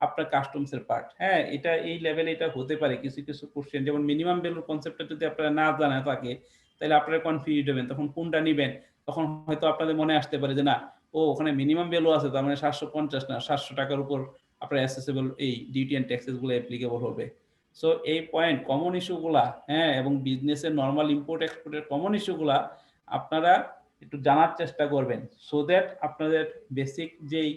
আপনার কাস্টমস এর পার্ট। হ্যাঁ, এটা এই লেভেলে এটা হতে পারে কিছু কিছু কোশ্চেন, যেমন মিনিমাম ভ্যালুর কনসেপ্টটা যদি আপনারা না জানা থাকে তাহলে আপনারা কনফিউজ হবেন, তখন কোনটা নেবেন। তখন হয়তো আপনাদের মনে আসতে পারে যে না, ও ওখানে মিনিমাম ভ্যালু আছে, তার মানে 750 না 700 টাকার উপর আপনার অ্যাসেসেবল এই ডিউটি এন্ড ট্যাক্সেস গুলো অ্যাপ্লিকেবল হবে। সো এই পয়েন্ট কমন ইস্যুগুলা, হ্যাঁ, এবং বিজনেসের নরমাল ইম্পোর্ট এক্সপোর্টের কমন ইস্যুগুলা আপনারা একটু জানার চেষ্টা করবেন, সো দ্যাট আপনাদের বেসিক যেই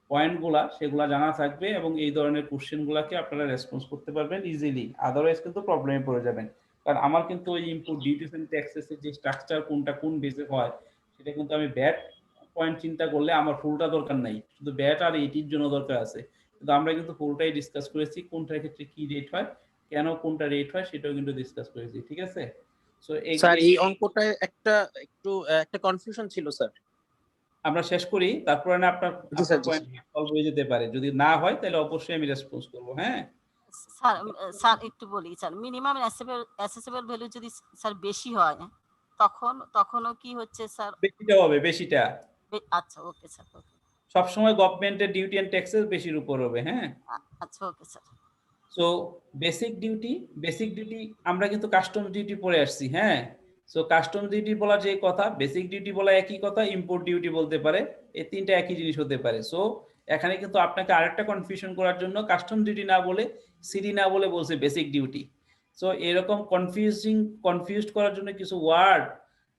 পয়েন্টগুলা সেগুলা জানা থাকবে এবং এই ধরনের কোশ্চেনগুলোকে আপনারা রেসপন্স করতে পারবেন ইজিলি। আদারওয়াইজ কিন্তু প্রবলেমে পড়ে যাবেন। কারণ আমার কিন্তু ওই ইনপুট ডিউটিস এন্ড ট্যাক্সেসের যে স্ট্রাকচার কোনটা কোন বেসে হয় সেটা কিন্তু আমি ব্যাট পয়েন্ট চিন্তা করলে আমার ফুলটা দরকার নাই, শুধু ব্যাট আর এটির জন্য দরকার আছে। কিন্তু আমরা কিন্তু ফুলটাই ডিসকাস করেছি, কোনটার ক্ষেত্রে কি রেট হয়, কেন কোনটা রেট হয় সেটাও কিন্তু ডিসকাস করেছি। ঠিক আছে? সো স্যার এই অঙ্কটা একটা কনফিউশন ছিল স্যার। আমরা শেষ করি, তারপরে না আপনার জি স্যার, পয়েন্ট সলভ হয়ে যেতে পারে। যদি না হয় তাহলে অবশ্যই আমি রেসপন্স করব। হ্যাঁ স্যার স্যার একটু বলি স্যার, মিনিমাম অ্যাসেসেবল ভ্যালু যদি স্যার বেশি হয় তখনও কি হচ্ছে স্যার? বেশিটা হবে, বেশিটা। আচ্ছা ওকে স্যার, ওকে। সব সময় গভর্নমেন্টের ডিউটি এন্ড ট্যাক্সেস বেশির উপর হবে। হ্যাঁ আচ্ছা okay sir. So basic duty আমরা কিন্তু কাস্টমস ডিউটি পড়ে আসছি। হ্যাঁ সো কাস্টমস ডিউটি বলা যে কথা, বেসিক ডিউটি বলা একই কথা, ইম্পোর্ট ডিউটি বলতে পারে, এই তিনটা একই জিনিস হতে পারে। সো এখানে কিন্তু আপনাকে আরেকটা কনফিউশন করার জন্য কাস্টমস ডিউটি না বলে সিডি না বলে বলছে বেসিক ডিউটি। সো এরকম কনফিউজড করার জন্য কিছু ওয়ার্ড,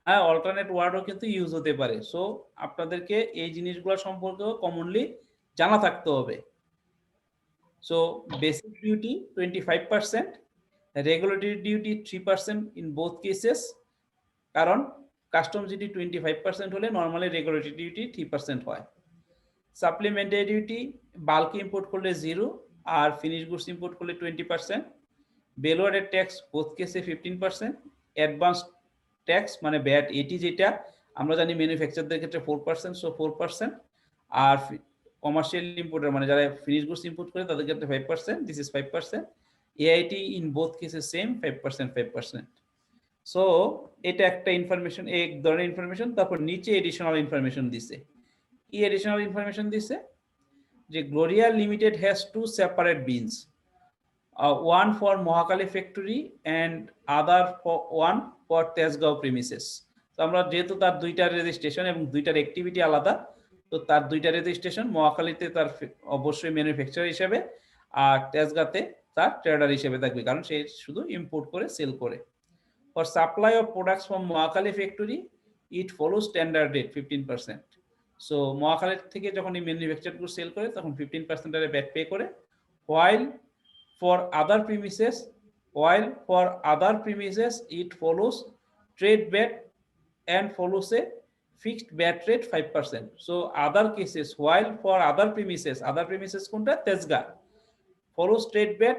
হ্যাঁ অল্টারনেট ওয়ার্ডও কিন্তু ইউজ হতে পারে। সো আপনাদেরকে এই জিনিসগুলো সম্পর্কেও কমনলি জানা থাকতে হবে। So basic duty 25%, regulatory duty 3% in both cases, কারণ কাস্টমস ডিউটি 25% হলে নরমালি রেগুলেটরি ডিউটি 3% হয়। সাপ্লিমেন্টারি ডিউটি বাল্ক ইম্পোর্ট করলে 0 আর ফিনিশ গুডস ইম্পোর্ট করলে 20%। ভ্যালু অ্যাডেড ট্যাক্স বোথ কেসে 15%। অ্যাডভান্স ট্যাক্স মানে ভ্যাট এটি যেটা আমরা জানি ম্যানুফ্যাকচারদের ক্ষেত্রে 4%, সো 4%। আর কমার্শিয়াল ইম্পোর্টার মানে যারা ফিনিশ গুডস ইম্পোর্ট করে তাদের ক্ষেত্রে 5%, this is 5%। AIT in both cases same 5%। So এটা একটা ইনফরমেশন, এক ধরনের ইনফরমেশন। তারপর নিচে এডিশনাল ইনফরমেশন দিছে। কি এডিশনাল ইনফরমেশন দিছে? যে Gloria limited has two separate bins, one for Mohakhali factory and other one for Tejgaon premises. তো আমরা যেহেতু তার দুইটা রেজিস্ট্রেশন এবং দুইটার অ্যাক্টিভিটি আলাদা, তো তার দুইটা রেজিস্ট্রেশন, মহাখালীতে তার অবশ্যই ম্যানুফ্যাকচারার হিসেবে আর তেজগাঁতে তার ট্রেডার হিসেবে থাকবে, কারণ সে শুধু ইম্পোর্ট করে সেল করে। For supply of products from Mohakhali factory it follow standard rate 15%। So Mohakhali থেকে যখন এই ম্যানুফ্যাকচার গুলো সেল করে তখন 15% এর ভ্যাট পে করে। while for other premises it follows trade VAT and follows a fixed VAT rate 5%. So other cases, while for other premises কোনটা? Tejgaon, follows trade VAT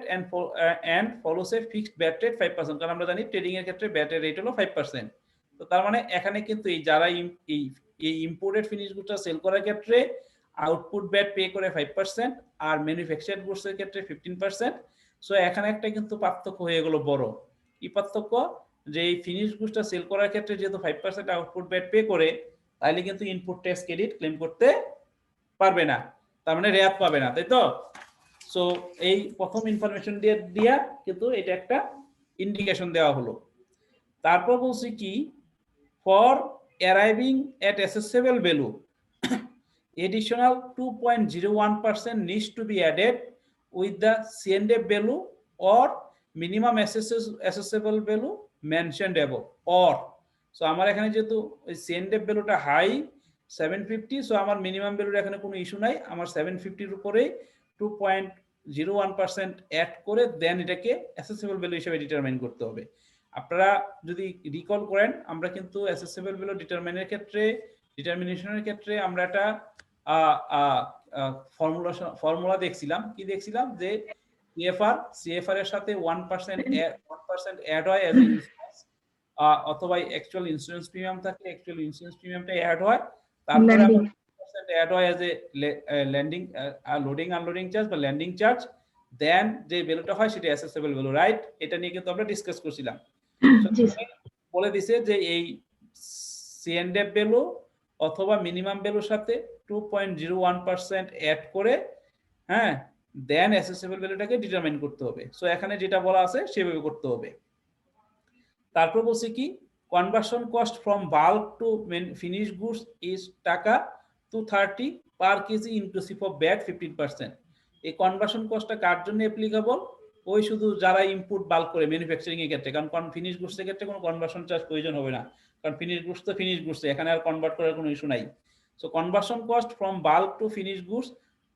and follows a fixed VAT rate 5%, কারণ আমরা জানি trading এর ক্ষেত্রে VAT এর rate হলো 5%। তো তার মানে এখানে কিন্তু এই যারা এই ইম্পোর্টেড ফিনিশ গুডসটা সেল করার ক্ষেত্রে আউটপুট VAT পে করে 5% আর ম্যানুফ্যাকচারড গুডস এর ক্ষেত্রে 15%। সো এখানে একটা কিন্তু পার্থক্য হয়ে গেল বড়। কি পার্থক্য? যে এই ফিনিশ গুডসটা সেল করার ক্ষেত্রে যেহেতু 5% আউটপুট VAT পে করে, তাইলে কিন্তু ইনপুট ট্যাক্স ক্রেডিট ক্লেম করতে পারবে না, তার মানে রেয়াত পাবে না, তাই তো? সো এই প্রথম ইনফরমেশন দিয়া কিন্তু এটা একটা ইন্ডিকেশন দেওয়া হলো। তারপর বলছি কি, for arriving at অ্যাসেসেবল value additional 2.01% needs to be added with the C&F value or minimum assessable value mentioned above, or so আমার এখানে যেহেতু ওই C&F ভ্যালুটা হাই 750, সো আমার মিনিমাম ভ্যালুর এখানে কোনো ইস্যু নাই, আমার 750 এর উপরে 2.01% অ্যাড করে দেন এটাকে অ্যাসেসেবল ভ্যালু হিসেবে ডিটারমাইন করতে হবে। আপনারা যদি রিকল করেন, আমরা কিন্তু অ্যাসেসেবল ভ্যালু ডিটারমিনেশনের ক্ষেত্রে আমরা একটা ফর্মুলা দেখছিলাম। কি দেখছিলাম? যে সিএফআর এর সাথে 1% অ্যাড হয় অ্যাজ ইন্স্যুরেন্স, অথবা অ্যাকচুয়াল ইন্স্যুরেন্স প্রিমিয়াম থাকে, অ্যাকচুয়াল ইন্স্যুরেন্স প্রিমিয়ামটা অ্যাড হয়, তারপরে আমরা 1% অ্যাড হয় as a landing loading unloading charge বা ল্যান্ডিং চার্জ, দেন যে ভ্যালুটা হয় সেটা অ্যাসেসেবল ভ্যালু, রাইট? এটা নিয়ে কিন্তু আমরা ডিসকাস করছিলাম। বলে দিছে যে এই C&F ভ্যালু অথবা মিনিমাম ভ্যালুর সাথে 2.01% অ্যাড করে, হ্যাঁ, দেন অ্যাসেসেবল ভ্যালুটাকে ডিটারমাইন করতে হবে। সো এখানে যেটা বলা আছে সেভাবে করতে হবে। তারপর বলছি কি, conversion cost from bulk to finish goods is টাকা 230 per KG inclusive of VAT 15%। এই কনভার্সন কস্টটা কার জন্য অ্যাপ্লিকেবল? ওই শুধু যারা ইনপুট বাল্ক করে ম্যানুফ্যাকচারিং এর ক্ষেত্রে, কারণ ফিনিশ গুডস এর ক্ষেত্রে কোনো কনভার্সন চার্জ প্রয়োজন হবে না, কারণ ফিনিশ গুডস তো ফিনিশ গুডস, এখানে আর কনভার্ট করার কোনো ইস্যু নাই। So conversion cost from bulk to finish goods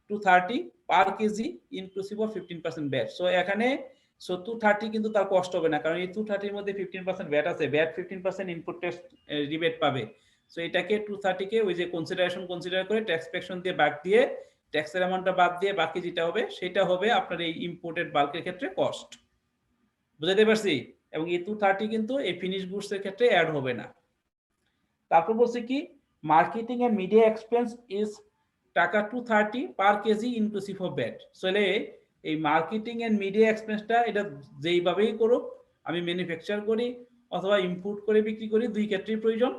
230 per KG inclusive of 15% VAT. So এখানে 230 কিন্তু তার কষ্ট হবে না, কারণ এই 230 এর মধ্যে 15% ভ্যাট আছে, ভ্যাট 15% ইনপুট ট্যাক্স রিবেট পাবে। সো এটাকে 230 কে ওই যে কনসিডার করে ট্যাক্স পেকশন দিয়ে বাদ দিয়ে, ট্যাক্সের অ্যামাউন্টটা বাদ দিয়ে বাকি যেটা হবে সেটা হবে আপনার এই ইম্পোর্টেড বাল্কের ক্ষেত্রে কস্ট। বুঝাতে পারছি? এবং এই 230 কিন্তু এই ফিনিশ গুডস এর ক্ষেত্রে অ্যাড হবে না। তারপর বলছে কি marketing and media expense is টাকা 230 per KG inclusive of VAT. তাহলে এই মার্কেটিং এন্ড মিডিয়া এক্সপেন্সটা এটা যেইভাবেই করুক, আমি ম্যানুফ্যাকচার করি অথবা ইম্পোর্ট করে বিক্রি করি, দুই ক্ষেত্রেই প্রয়োজন।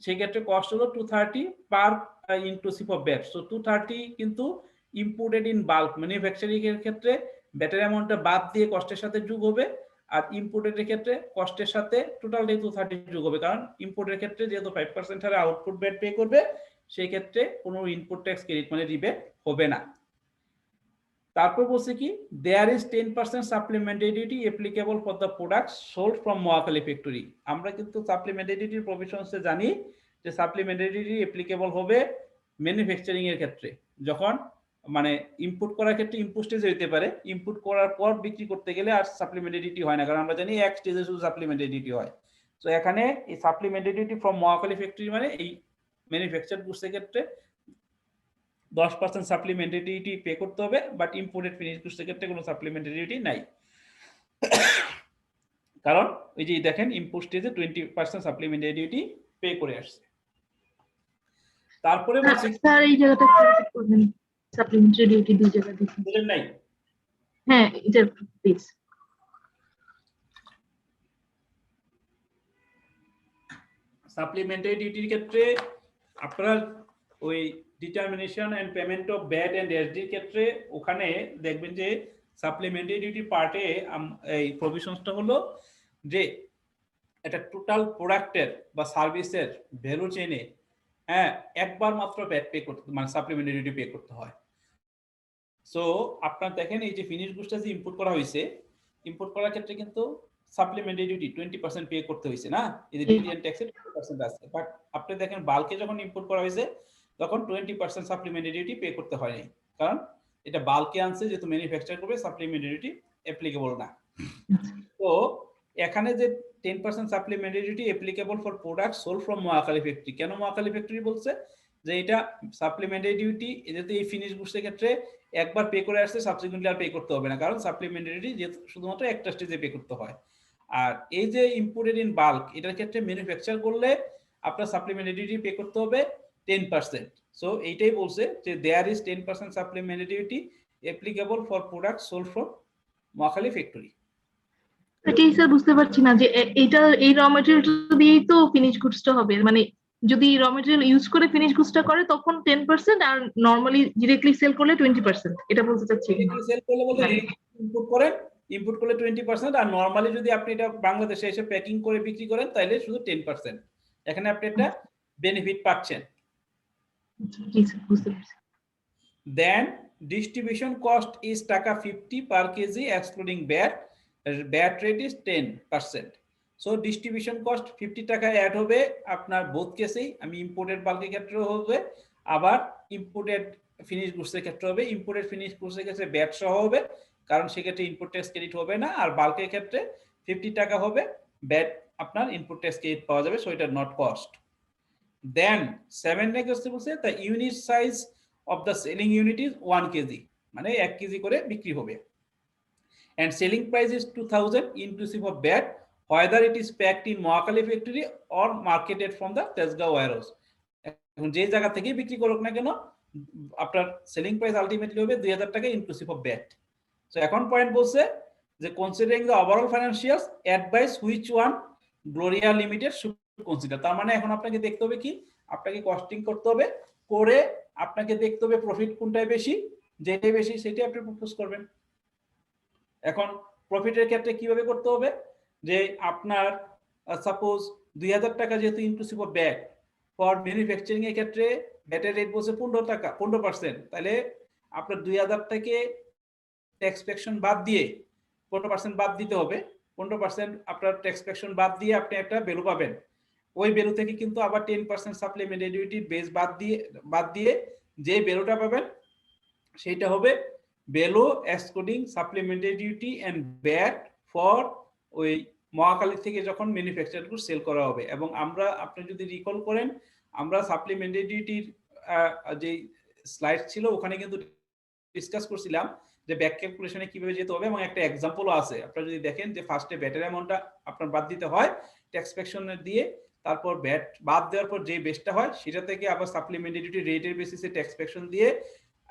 সেই ক্ষেত্রে কস্ট হলো 230 পার ইনক্লুসিভ অফ ভ্যাট। সো 230 কিন্তু ইম্পোর্টেড ইন বাল্ক ম্যানুফ্যাকচারিং এর ক্ষেত্রে ভ্যাটের অ্যামাউন্টটা বাদ দিয়ে কস্টের সাথে যোগ হবে, আর ইম্পোর্টের ক্ষেত্রে কস্টের সাথে টোটালটাই 230 যোগ হবে, কারণ ইম্পোর্টের ক্ষেত্রে যেহেতু 5% হারে আউটপুট ভ্যাট পে করবে, সেই ক্ষেত্রে কোনো ইনপুট ট্যাক্স ক্রেডিট মানে রিবেট হবে না। তারপর বলছে কি there is 10% supplementary duty applicable for the products sold from Mohakhali factory. আমরা কিন্তু সাপ্লিমেন্টারি ডিউটির প্রভিশনসে জানি যে সাপ্লিমেন্টারি ডিউটি অ্যাপ্লিকেবল হবে ম্যানুফ্যাকচারিং এর ক্ষেত্রে, যখন মানে ইনপুট করার ক্ষেত্রে ইনপুট স্টেজে হইতে পারে, ইনপুট করার পর বিক্রি করতে গেলে আর সাপ্লিমেন্টারি ডিউটি হয় না, কারণ আমরা জানি এক স্টেজে শুধু সাপ্লিমেন্টারি ডিউটি হয়। তো এখানে এই supplementary duty from Mohakhali factory মানে এই ম্যানুফ্যাকচার গুডস এর ক্ষেত্রে 10% সাপ্লিমেন্টারি ডিউটি পে করতে হবে, বাট ইম্পোর্টেড ফিনিশ গুডস এর ক্ষেত্রে কোনো সাপ্লিমেন্টারি ডিউটি নাই, কারণ ওই যে দেখেন ইম্পোর্ট স্টেজে 20% সাপ্লিমেন্টারি ডিউটি পে করে আসছে। তারপরে বলছি স্যার এই জায়গাটা ক্লিয়ার করবেন, সাপ্লিমেন্টারি ডিউটি দুই জায়গা দিচ্ছেন বুঝেন নাই? হ্যাঁ এটা প্লিজ। সাপ্লিমেন্টারি ডিউটির ক্ষেত্রে আপনার ওই determination and payment of VAT and এসডির ক্ষেত্রে ওখানে দেখবেন যে সাপ্লিমেন্টারি ডিউটি পার্টে এই প্রভিশনসটা হলো যে এটা টোটাল প্রোডাক্টের বা সার্ভিসের ভ্যালু চেইনে হ্যাঁ একবার মাত্র ভ্যাট পে করতে মানে সাপ্লিমেন্টারি ডিউটি পে করতে হয়। সো আপনার দেখেন এই যে ফিনিশ গুডসটা যে ইম্পোর্ট করা হয়েছে, ইম্পোর্ট করার ক্ষেত্রে কিন্তু সাপ্লিমেন্টারি ডিউটি 20% পে করতে হয়েছে না, এই যে ডিউটি এন্ড ট্যাক্সে 20% আছে, বাট আপনি দেখেন বাল্কে যখন ইম্পোর্ট করা হয়েছে তখন 20% সাপ্লিমেন্টারি ডিউটি পে করতে হয়নি, কারণ এটা বাল্কে আনছে যেহেতু ম্যানুফ্যাকচার করবে, সাপ্লিমেন্টারি ডিউটি অ্যাপ্লিকেবল না। তো এখানে যে 10% supplementary duty applicable for product sold from Mohakhali factory, কেন মহাখালী ফ্যাক্টরি বলছে যে এটা সাপ্লিমেন্টারি ডিউটি যেহেতু এই ফিনিশ গুডস এর ক্ষেত্রে একবার পে করে আসছে, সাবসিকুয়েন্টলি আর পে করতে হবে না, কারণ সাপ্লিমেন্টারি ডিউটি যেহেতু শুধুমাত্র একটা স্টেজে পে করতে হয়। আর এই যে ইম্পোর্টেড ইন বাল্ক এটার ক্ষেত্রে ম্যানুফ্যাকচার করলে আপনার সাপ্লিমেন্টারি ডিউটি পে করতে হবে 10%। সো এইটাই বলছে যে there is 10% supplementary duty applicable for product sold from Mohakhali factory. এটাই স্যার বুঝতে পারছি না যে এটা এই র ম্যাটেরিয়ালটা দিয়েই তো ফিনিশ গুডসটা হবে, মানে যদি র ম্যাটেরিয়াল ইউজ করে ফিনিশ গুডসটা করে তখন 10% আর নরমালি ডিরেক্টলি সেল করলে 20%, এটা বলতে চাচ্ছি। সেল করলে বলতে ইনপুট করেন, ইনপুট করলে 20%, আর নরমালি যদি আপনি এটা বাংলাদেশে এসে প্যাকিং করে বিক্রি করেন তাহলে শুধু 10%। এখানে আপনি একটা বেনিফিট পাচ্ছেন। দেন distribution cost is taka 50 per KG excluding VAT, VAT rate is 10%। So distribution cost 50 taka add হবে আপনার বোথ কেসেই, আমি ইম্পোর্টেড বাল্কের ক্ষেত্রেও হবে, আবার ইম্পোর্টেড ফিনিশ গুডসের ক্ষেত্রে হবে। ইম্পোর্টেড ফিনিশ গুডসের ক্ষেত্রে ভ্যাট সহ হবে, কারণ সেক্ষেত্রে ইনপুট ট্যাক্স ক্রেডিট হবে না, আর বাল্কের ক্ষেত্রে 50 টাকা হবে, ভ্যাট আপনার ইনপুট ট্যাক্স ক্রেডিট পাওয়া যাবে, সো এটা নট কস্ট। দেন 7 নেক্সট বলছে the unit size of the selling unit is 1 KG, মানে 1 কেজি করে বিক্রি হবে, and selling price is 2000 inclusive of VAT whether it is packed in Mohakali factory or marketed from the Tesgaon warehouse। এখন যে জায়গা থেকে বিক্রি করুক না কেন আপনার সেলিং প্রাইস আলটিমেটলি হবে 2000 টাকা ইনক্লুসিভ অফ ভ্যাট। সো এখন পয়েন্ট বলছে যে considering the overall financials advise which one Gloria Limited should consider. তার মানে এখন আপনাকে দেখতে হবে কি, আপনাকে কস্টিং করতে হবে, করে আপনাকে দেখতে হবে প্রফিট কোনটায় বেশি, যেটাই বেশি সেটাই আপনি প্রপোজ করবেন। এখন প্রফিটের ক্ষেত্রে কিভাবে করতে হবে, যে আপনার সাপোজ 2000 টাকা যেহেতু inclusive of VAT, for manufacturing এর ক্ষেত্রে ভ্যাটের রেট বলছে 15 টাকা 15%, তাহলে আপনার 2000 থেকে ট্যাক্স ফ্যাকশন বাদ দিয়ে 15% বাদ দিতে হবে। 15% আপনার ট্যাক্স ফ্যাকশন বাদ দিয়ে আপনি একটা ভ্যালু পাবেন, ওই ভ্যালু থেকে কিন্তু আবার 10% সাপ্লিমেন্টারি ডিউটির বেস বাদ দিয়ে যে ভ্যালুটা পাবেন সেটা হবে value excluding supplementary duty and VAT for ওই মহাখালী থেকে যখন ম্যানুফ্যাকচার গুড সেল করা হবে। এবং আমরা আপনি যদি রিকল করেন আমরা সাপ্লিমেন্টারি ডিউটির যে স্লাইড ছিল ওখানে কিন্তু ডিসকাস করছিলাম যে ব্যাক ক্যালকুলেশনে কিভাবে যেতে হবে এবং একটা এক্সাম্পলও আছে। আপনারা যদি দেখেন যে ফার্স্টে ব্যাটের অ্যামাউন্টটা আপনার বাদ দিতে হয় ট্যাক্স ফ্যাকশনে দিয়ে, তারপর ব্যাট বাদ দেওয়ার পর যে বেসটা হয় সেটা থেকে আবার সাপ্লিমেন্টারি ডিউটি রেটের বেসিসে ট্যাক্স ফ্যাকশন দিয়ে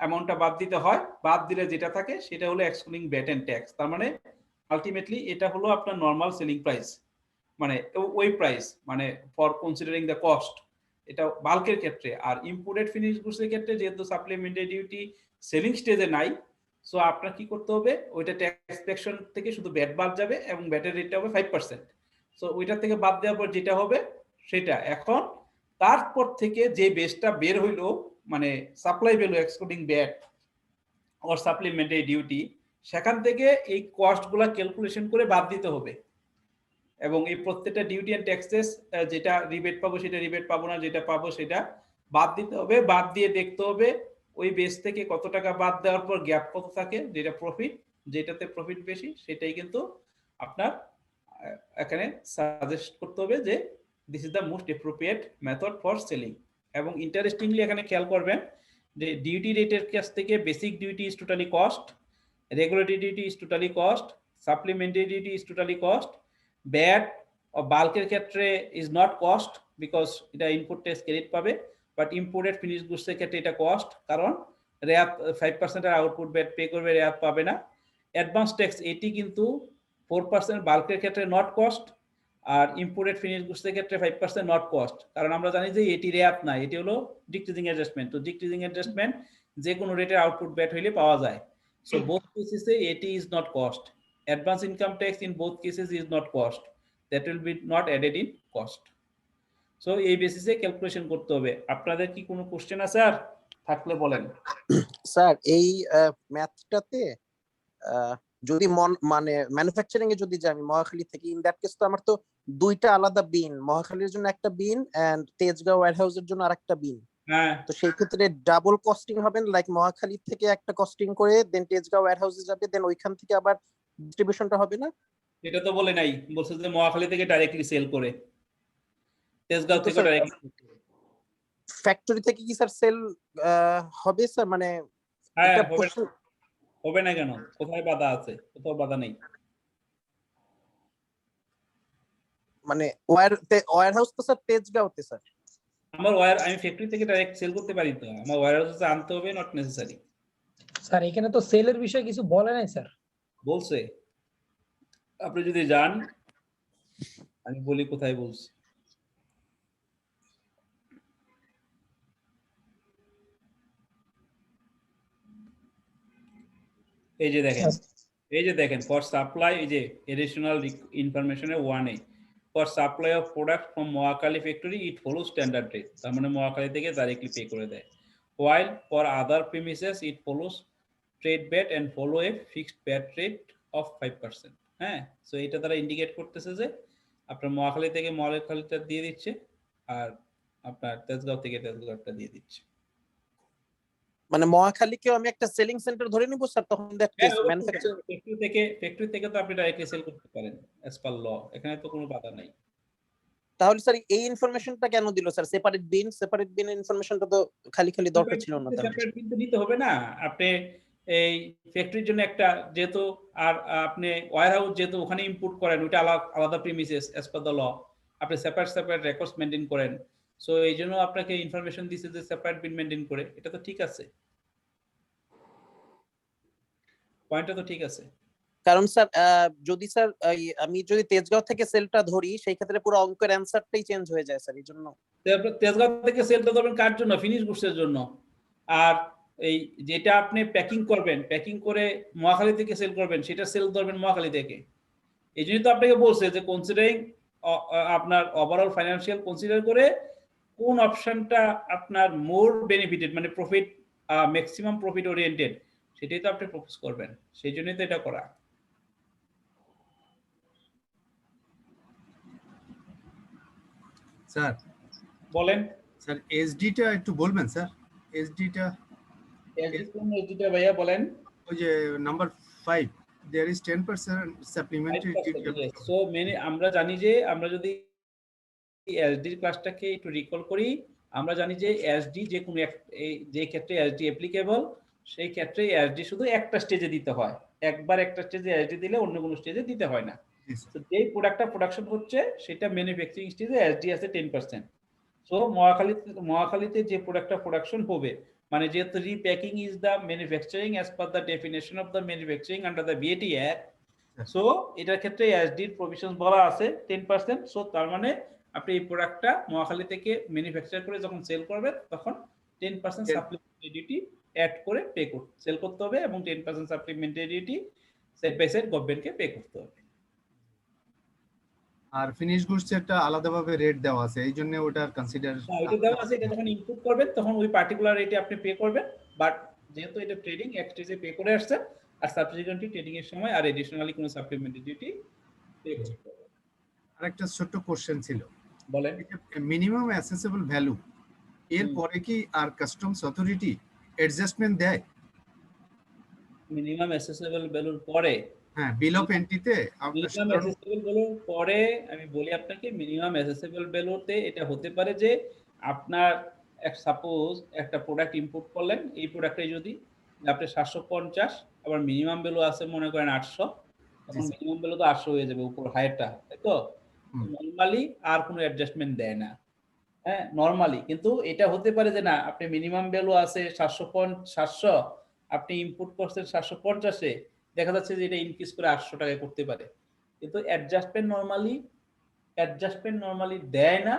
অ্যামাউন্টটা বাদ দিতে হয়। বাদ দিলে যেটা থাকে সেটা হলো এক্সক্লুডিং ব্যাট এন্ড ট্যাক্স। তার মানে আলটিমেটলি এটা হলো আপনার নরমাল সেলিং প্রাইস, মানে ওই প্রাইস মানে ফর কনসিডারিং দ্য কস্ট, এটা বাল্কের ক্ষেত্রে। আর ইম্পোর্টেড ফিনিশ গুডসের ক্ষেত্রে যেহেতু সাপ্লিমেন্টারি ডিউটি সেলিং স্টেজে নাই, সো আপনার কি করতে হবে, ওইটা ট্যাক্স ফ্যাকশন থেকে শুধু ব্যাট বাদ যাবে এবং ব্যাটের রেটটা হবে 5%। সো ওইটা থেকে বাদ দেওয়ার পর যেটা হবে সেটা, এখন তারপর থেকে যে বেসটা বের হইলো মানে supply value excluding bat or supplementary duty, সেখান থেকে এই কস্টগুলো ক্যালকুলেশন করে বাদ দিতে হবে। এবং এই প্রত্যেকটা ডিউটি এন্ড ট্যাক্সেস যেটা রিবেট পাবো সেটা রিবেট পাবো না, যেটা পাবো সেটা বাদ দিতে হবে। বাদ দিয়ে দেখতে হবে ওই বেস থেকে কত টাকা বাদ দেওয়ার পর গ্যাপ কত থাকে, যেটা প্রফিট, যেটাতে প্রফিট বেশি সেটাই কিন্তু আপনার এখানে সাজেস্ট করতে হবে যে this is the most appropriate method for selling. এবং ইন্টারেস্টিংলি এখানে খেয়াল করবেন যে ডিউটি রেটের কাছ থেকে basic duty is totally cost, regulatory duty is totally cost, supplementary duty is totally cost, VAT ও বাল্কের ক্ষেত্রে ইজ নট কস্ট বিকজ এটা ইনপুট ট্যাক্স ক্রেডিট পাবে, বাট ইম্পোর্টেড ফিনিশ গুডসের ক্ষেত্রে এটা কস্ট, কারণ রেয়াত 5% এর আউটপুট ব্যাট পে করবে, রেয়াত পাবে না। অ্যাডভান্স ট্যাক্স এটি কিন্তু 4% বাল্কের ক্ষেত্রে নট কস্ট, আর ইম্পোর্টেড ফিনিশ গুডসের ক্ষেত্রে 5% নট কস্ট, কারণ আমরা জানি যে এটি রেয়াত না, এটি হলো ডিক্রিজিং অ্যাডজাস্টমেন্ট। তো ডিক্রিজিং অ্যাডজাস্টমেন্ট যে কোনো রেটের আউটপুট ব্যাট হইলে পাওয়া যায়। সো বোথ কেসেসে এটি is not cost. Advance income tax in both cases is not cost, that will be not added in cost. So এই বেসিসে ক্যালকুলেশন করতে হবে। আপনাদের কি কোনো কোশ্চেন আছে আর থাকলে বলেন। স্যার এই ম্যাথটাতে যদি মানে ম্যানুফ্যাকচারিং এ যদি যাই আমি মহাখালী থেকে, ইন দ্যাট কেস তো আমার তো দুইটা আলাদা বিন, মহাখালীর জন্য একটা বিন এন্ড তেজগাঁও ওয়্যারহাউসের জন্য আরেকটা বিন। হ্যাঁ, তো সেই ক্ষেত্রে ডাবল কস্টিং হবে, লাইক মহাখালী থেকে একটা কস্টিং করে দেন তেজগাঁও ওয়্যারহাউসে যাবে, দেন ওইখান থেকে আবার ডিস্ট্রিবিউশনটা হবে না? এটা তো বলে নাই, বলছে যে মহাখালী থেকে ডাইরেক্টলি সেল করে, তেজগাঁও থেকে ডাইরেক্টলি ফ্যাক্টরি থেকে কি স্যার সেল হবে স্যার? মানে হ্যাঁ হবে না কেন, কোথায় বাধা আছে? কোথাও বাধা নেই। মানে ওয়্যারহাউস তো স্যার তেজগাঁওতে স্যার। আমার আমি ফ্যাক্টরি থেকে ডাইরেক্ট সেল করতে পারি তো, আমার ওয়্যারহাউসে আনতে হবে নট নেসেসারি। স্যার এখানে তো সেলের বিষয়ে কিছু বলে নাই স্যার। বলছে, আপনি যদি যান আমি বলি কোথায় বলছি। এই যে দেখেন ফর সাপ্লাই, এই যে এডিশনাল ইনফরমেশনের 1A for supply of product from Mohakhali factory it follow standard rate, তার মানে মহাখালী থেকে ডাইরেক্টলি পে করে দেয়। while for other premises it follows trade VAT and follow a fixed VAT rate of 5%. হ্যাঁ, so এটা দ্বারা ইন্ডিকেট করতেছে যে আপনার মহাখালী থেকে মহাখালীটা দিয়ে দিচ্ছে আর আপনার তেজগাঁও থেকে তেজগাঁওটা দিয়ে দিচ্ছে। মানে মহাখালীকেও আমি একটা সেলিং সেন্টার ধরে নিব স্যার, তখন দ্যাট কেস ম্যানুফ্যাকচার ফ্যাক্টরি থেকে তো আপনি ডাইরেক্টলি সেল করতে পারেন অ্যাজ পার ল, এখানে তো কোনো বাধা নাই। তাহলে স্যার এই ইনফরমেশনটা কেন দিল স্যার? সেপারেট বিন ইনফরমেশনটা তো খালি দরকার ছিল না। সেপারেট বিন তো নিতে হবে না, আপনি এই ফ্যাক্টরির জন্য একটা যেহেতু, আর আপনি ওয়্যারহাউস যেহেতু ওখানে ইনপুট করেন, ওইটা আলাদা premises as per the law, আপনি সেপারেট রেকর্ডস মেইনটেইন করেন। সো এই জন্য আপনাকে ইনফরমেশন দিছে যে সেপারেট বিন মেইনটেইন করে, এটা তো ঠিক আছে, পয়েন্টটা তো ঠিক আছে। কারণ স্যার যদি স্যার আমি যদি তেজগাঁও থেকে সেলটা ধরি সেই ক্ষেত্রে পুরো অঙ্কের অ্যানসারটাই চেঞ্জ হয়ে যায় স্যার, এই জন্য তেজগাঁও থেকে সেলটা ধরবেন কার জন্য? ফিনিশ গুডসের জন্য। আর এই যেটা আপনি প্যাকিং করবেন, প্যাকিং করে মহাখালী থেকে সেল করবেন, সেটা সেল ধরবেন মহাখালী থেকে। এই জন্যই তো আপনাকে বলছে যে কনসিডারিং আপনার ওভারঅল ফাইন্যান্সিয়াল কনসিডার করে কোন অপশনটা আপনার মোর বেনিফিটেড, মানে প্রফিট ম্যাক্সিমাম প্রফিট ওরিয়েন্টেড, সেটাই তো আপনি প্রপোজ করবেন, সেই জন্যই তো এটা করা। স্যার বলেন স্যার, এসডিটা একটু বলবেন স্যার। এসডিটা ভাইয়া বলেন। ওই যে number 5 there is 10% supplementary duty. So মেনে আমরা জানি যে আমরা যদি এসডি ক্লাসটাকে একটু রিকল করি, আমরা জানি যে এসডি যে কোনো যে ক্ষেত্রে এসডি অ্যাপ্লিকেবল সেই ক্ষেত্রে এসডি শুধু একটা স্টেজে দিতে হয়, একবার একটা স্টেজে এসডি দিলে অন্য কোনো স্টেজে দিতে হয় না। তো যেই প্রোডাক্টটা প্রোডাকশন হচ্ছে সেটা ম্যানুফ্যাকচারিং স্টেজে এসডি আছে 10%। সো মহাখালীতে যে প্রোডাক্টটা প্রোডাকশন হবে, মানে যেহেতু রিপ্যাকিং is the manufacturing as per the definition of the manufacturing under the BAT act, so এটার ক্ষেত্রে এসডির প্রভিশন বলা আছে 10%। সো তার মানে আপনি এই প্রোডাক্টটা মহাখালী থেকে ম্যানুফ্যাকচার করে যখন সেল করবেন তখন 10% সাপ্লিমেন্টারি ডিউটি অ্যাড করে সেল করতে হবে এবং 10% supplementary duty set by set গভর্নমেন্টকে পে করতে হবে। আর ফিনিশ গুডস একটা আলাদাভাবে রেট দেওয়া আছে, এই জন্য ওটার কনসিডার এটা দেওয়া আছে, এটা যখন ইনপুট করবেন তখন ওই পার্টিকুলার রেটে আপনি পে করবেন, বাট যেহেতু এটা ট্রেডিং এক স্টেজে পে করে আসছে আর সাবসিকুয়েন্টলি ট্রেডিং এর সময় আর এডিশনালি কোনো সাপ্লিমেন্টারি ডিউটি পে করতে হবে। আরেকটা ছোট্ট কোশ্চেন ছিল, বলেন। মিনিমাম অ্যাসেসেবল ভ্যালু এর পরে কি আর কাস্টমস অথরিটি অ্যাডজাস্টমেন্ট দেয়? মিনিমাম অ্যাসেসেবল ভ্যালুর পরে, হ্যাঁ, বিল অফ এন্ট্রিতে মিনিমাম অ্যাসেসেবল ভ্যালুর পরে আমি বলি আপনাকে, মিনিমাম অ্যাসেসেবল ভ্যালুতে এটা হতে পারে যে আপনার সাপোজ একটা প্রোডাক্ট ইম্পোর্ট করলেন, এই প্রোডাক্টে যদি আপনি 750 আবার মিনিমাম ভ্যালু আছে মনে করেন 800, তখন মিনিমাম ভ্যালু তো 800 হয়ে যাবে উপর হায়ারটা, তাই তো? নরমালি আর কোনো অ্যাডজাস্টমেন্ট দেয় না, হ্যাঁ নরমালি। কিন্তু এটা হতে পারে যে না, আপনি মিনিমাম ভ্যালু আছে 700, আপনি ইম্পোর্ট করছেন 750-এ, দেখা যাচ্ছে যে এটা ইনক্রিজ করে 800 টাকায় করতে পারে, কিন্তু অ্যাডজাস্টমেন্ট নরমালি দেয় না।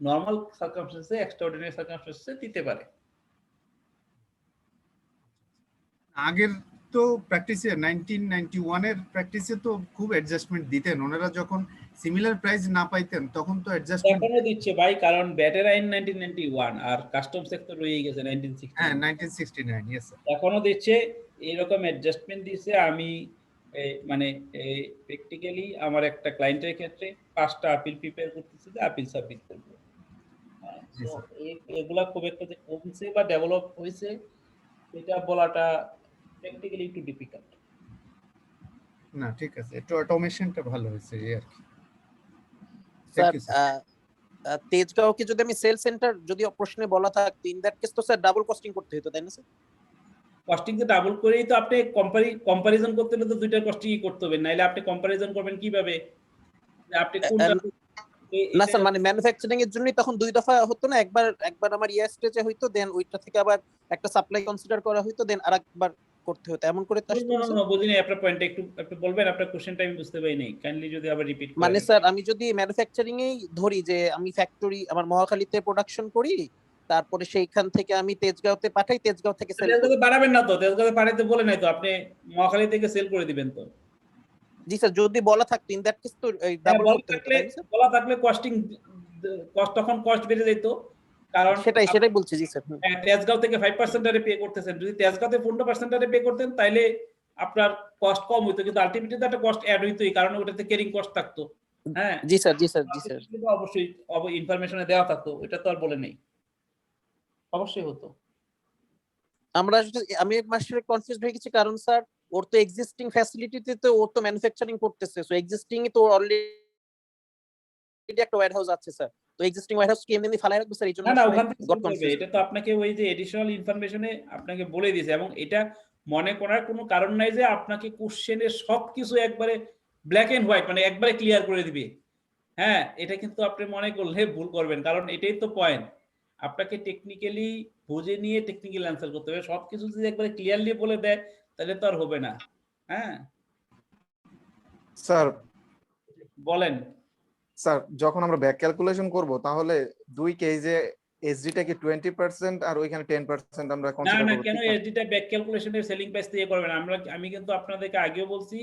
নরমাল সার্কামস্টেন্সে, এক্সট্রাঅর্ডিনারি সার্কামস্টেন্সে দিতে পারে। আগের তো প্র্যাকটিসে 1991 এর প্র্যাকটিসে তো খুব অ্যাডজাস্টমেন্ট দিতেন ওনারা, যখন সিমিলার প্রাইস না পাইতেন তখন তো অ্যাডজাস্টমেন্ট এখনো দিচ্ছে ভাই, কারণ ব্যাটের আইন 1991 আর কাস্টম সেক্টর রয়ে গেছে 1969। হ্যাঁ 1969, ইয়েস স্যার। এখনো দিচ্ছে, এইরকম অ্যাডজাস্টমেন্ট দিচ্ছে। আমি মানে প্র্যাকটিক্যালি আমার একটা ক্লায়েন্টের ক্ষেত্রে 5টা আপিল প্রিপেয়ার করতেছে যে আপিল সাবমিট করবে। এগুলা খুব একটা যে কমছে বা ডেভেলপ হয়েছে এটা বলাটা প্র্যাকটিক্যালি একটু ডিফিকাল্ট। না ঠিক আছে, একটু অটোমেশনটা ভালো হয়েছে এই আর কি। স্যার তেজগাঁওকে যদি আমি সেল সেন্টার যদি প্রশ্নে বলা থাকতো, ইন দ্যাট কেস তো স্যার ডাবল কস্টিং করতে হতো, তাই না স্যার? কস্টিং তো ডাবল করেই তো আপনি কম্পারিজন করতে হলে তো দুইটা কস্টিংই করতে হবে, নাইলে আপনি কম্পারিজন করবেন কিভাবে যে আপনি কোনটা? না স্যার, মানে ম্যানুফ্যাকচারিং এর জন্য তখন দুই দফা হতো না, একবার আমার ইয়া স্টেজে হইতো, দেন ওইটা থেকে আবার একটা সাপ্লাই কনসিডার করা হইতো, দেন আরেকবার করতে হতো, এমন করে তো আসতো না বুঝিনি আপনার পয়েন্টটা, একটু আপনি বলবেন আপনার কোশ্চেনটা, আমি বুঝতে পারি নাই, কাইন্ডলি যদি আবার রিপিট করেন। মানে স্যার আমি যদি ম্যানুফ্যাকচারিং এই ধরি যে আমি ফ্যাক্টরি আমার মহাখালীতে প্রোডাকশন করি, তারপরে সেইখান থেকে আমি তেজগাঁওতে পাঠাই, তেজগাঁও থেকে সেল তেজগাঁওতে বাড়াবেন না তো, তেজগাঁওতে পাঠাইতে বলে নাই তো, আপনি মহাখালী থেকে সেল করে দিবেন তো। জি স্যার, যদি বলা থাকতো ইন দ্যাট কেস তো ডাবল করতে হতো, বলা থাকলে কস্ট তখন কস্ট বেড়ে যেত, কারণ সেটাই বলছি। জি স্যার, তেজগাঁও থেকে 5% আরে পে করতেছেন, যদি তেজগাঁওতে 15% আরে পে করতেন তাইলে আপনার কস্ট কম হইতো, কিন্তু আলটিমেটলি তো একটা কস্ট অ্যাড হইতোই, কারণ ওটাতে ক্যারিং কস্ট থাকতো। হ্যাঁ জি স্যার। অবশ্যই ইনফরমেশনে দেওয়া থাকতো, এটা তো আর বলে নেই, অবশ্যই হতো। আমি মাস্টারে কনফিউজড হয়ে গেছি, কারণ স্যার ওর তো এক্সিস্টিং ফ্যাসিলিটিতে তো ওর তো ম্যানুফ্যাকচারিং করতেছে, সো এক্সিস্টিং এ তো অলরেডি একটা ওয়্যারহাউস আছে স্যার, তো এক্সিস্টিং ওয়্যারহাউস কি এমনি ফালাই রাখবে স্যার? এইজন্য না ওখান থেকে সেল করবে, এটা তো আপনাকে ওই যে এডিশনাল ইনফরমেশনে আপনাকে বলে দিয়েছে, এবং এটা মনে করার কোনো কারণ নাই যে আপনাকে কোশ্চেনের সবকিছু একবারে ব্ল্যাক এন্ড হোয়াইট মানে একবারে ক্লিয়ার করে দিবে। হ্যাঁ, এটা কিন্তু আপনি মনে করলে ভুল করবেন, কারণ এটাই তো পয়েন্ট, আপনাকে টেকনিক্যালি বুঝে নিয়ে টেকনিক্যাল অ্যান্সার করতে হবে। সবকিছু যদি একবারে ক্লিয়ারলি বলে দেয় তাহলে তো আর হবে না। হ্যাঁ স্যার বলেন। স্যার যখন আমরা ব্যাক ক্যালকুলেশন করব তাহলে দুই কেজে এসডি টা কি 20% আর ওইখানে 10% আমরা কনসিডার করব? না কেন এসডি টা ব্যাক ক্যালকুলেশনের সেলিং প্রাইস দিয়ে করবেন? আমি কিন্তু আপনাদেরকে আগেও বলছি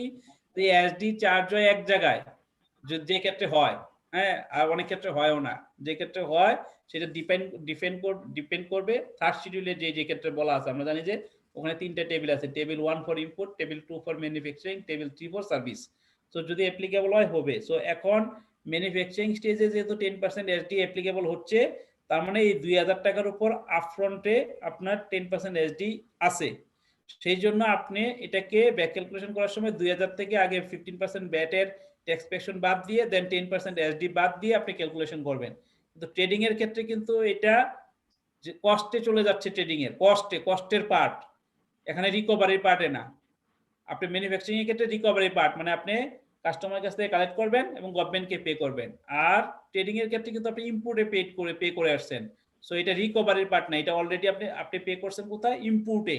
যে এসডি চার্জ হয় এক জায়গায়, যে ক্ষেত্রে হয়, হ্যাঁ, আর অনেক ক্ষেত্রে হয়ও না। যে ক্ষেত্রে হয় সেটা ডিপেন্ড করবে থার্ড শিডিউলে যে ক্ষেত্রে বলা আছে। আমরা জানি যে ওখানে 3টা টেবিল আছে, table 1 for import, table 2 for manufacturing, table 3 for service. So যদি অ্যাপ্লিকেবল হয় হবে। সো এখন ম্যানুফ্যাকচারিং স্টেজে যেহেতু 10% এসডি অ্যাপ্লিকেবল হচ্ছে, তার মানে এই 2000 টাকার উপর আপফ্রন্টে আপনার 10% এসডি আছে। সেই জন্য আপনি এটাকে ব্যাক ক্যালকুলেশন করার সময় 2000 থেকে আগে 15% ব্যাটের ট্যাক্স পেশন বাদ দিয়ে দেন 10% এসডি বাদ দিয়ে আপনি ক্যালকুলেশন করবেন। কিন্তু ট্রেডিং এর ক্ষেত্রে কিন্তু এটা যে কস্টে চলে যাচ্ছে, ট্রেডিং এর কস্টের পার্ট, এখানে রিকভারি পার্টে না। আপনি ম্যানুফ্যাকচারিং এর ক্ষেত্রে রিকভারি পার্ট মানে আপনি কাস্টমারের কাছ থেকে কালেক্ট করবেন এবং গভর্নমেন্টকে পে করবেন। আর ট্রেডিং এর ক্ষেত্রে কিন্তু আপনি ইম্পোর্টে পে করে আসছেন। সো এটা রিকভারির পার্ট না, এটা অলরেডি আপনি পে করছেন কোথায়? ইম্পোর্টে।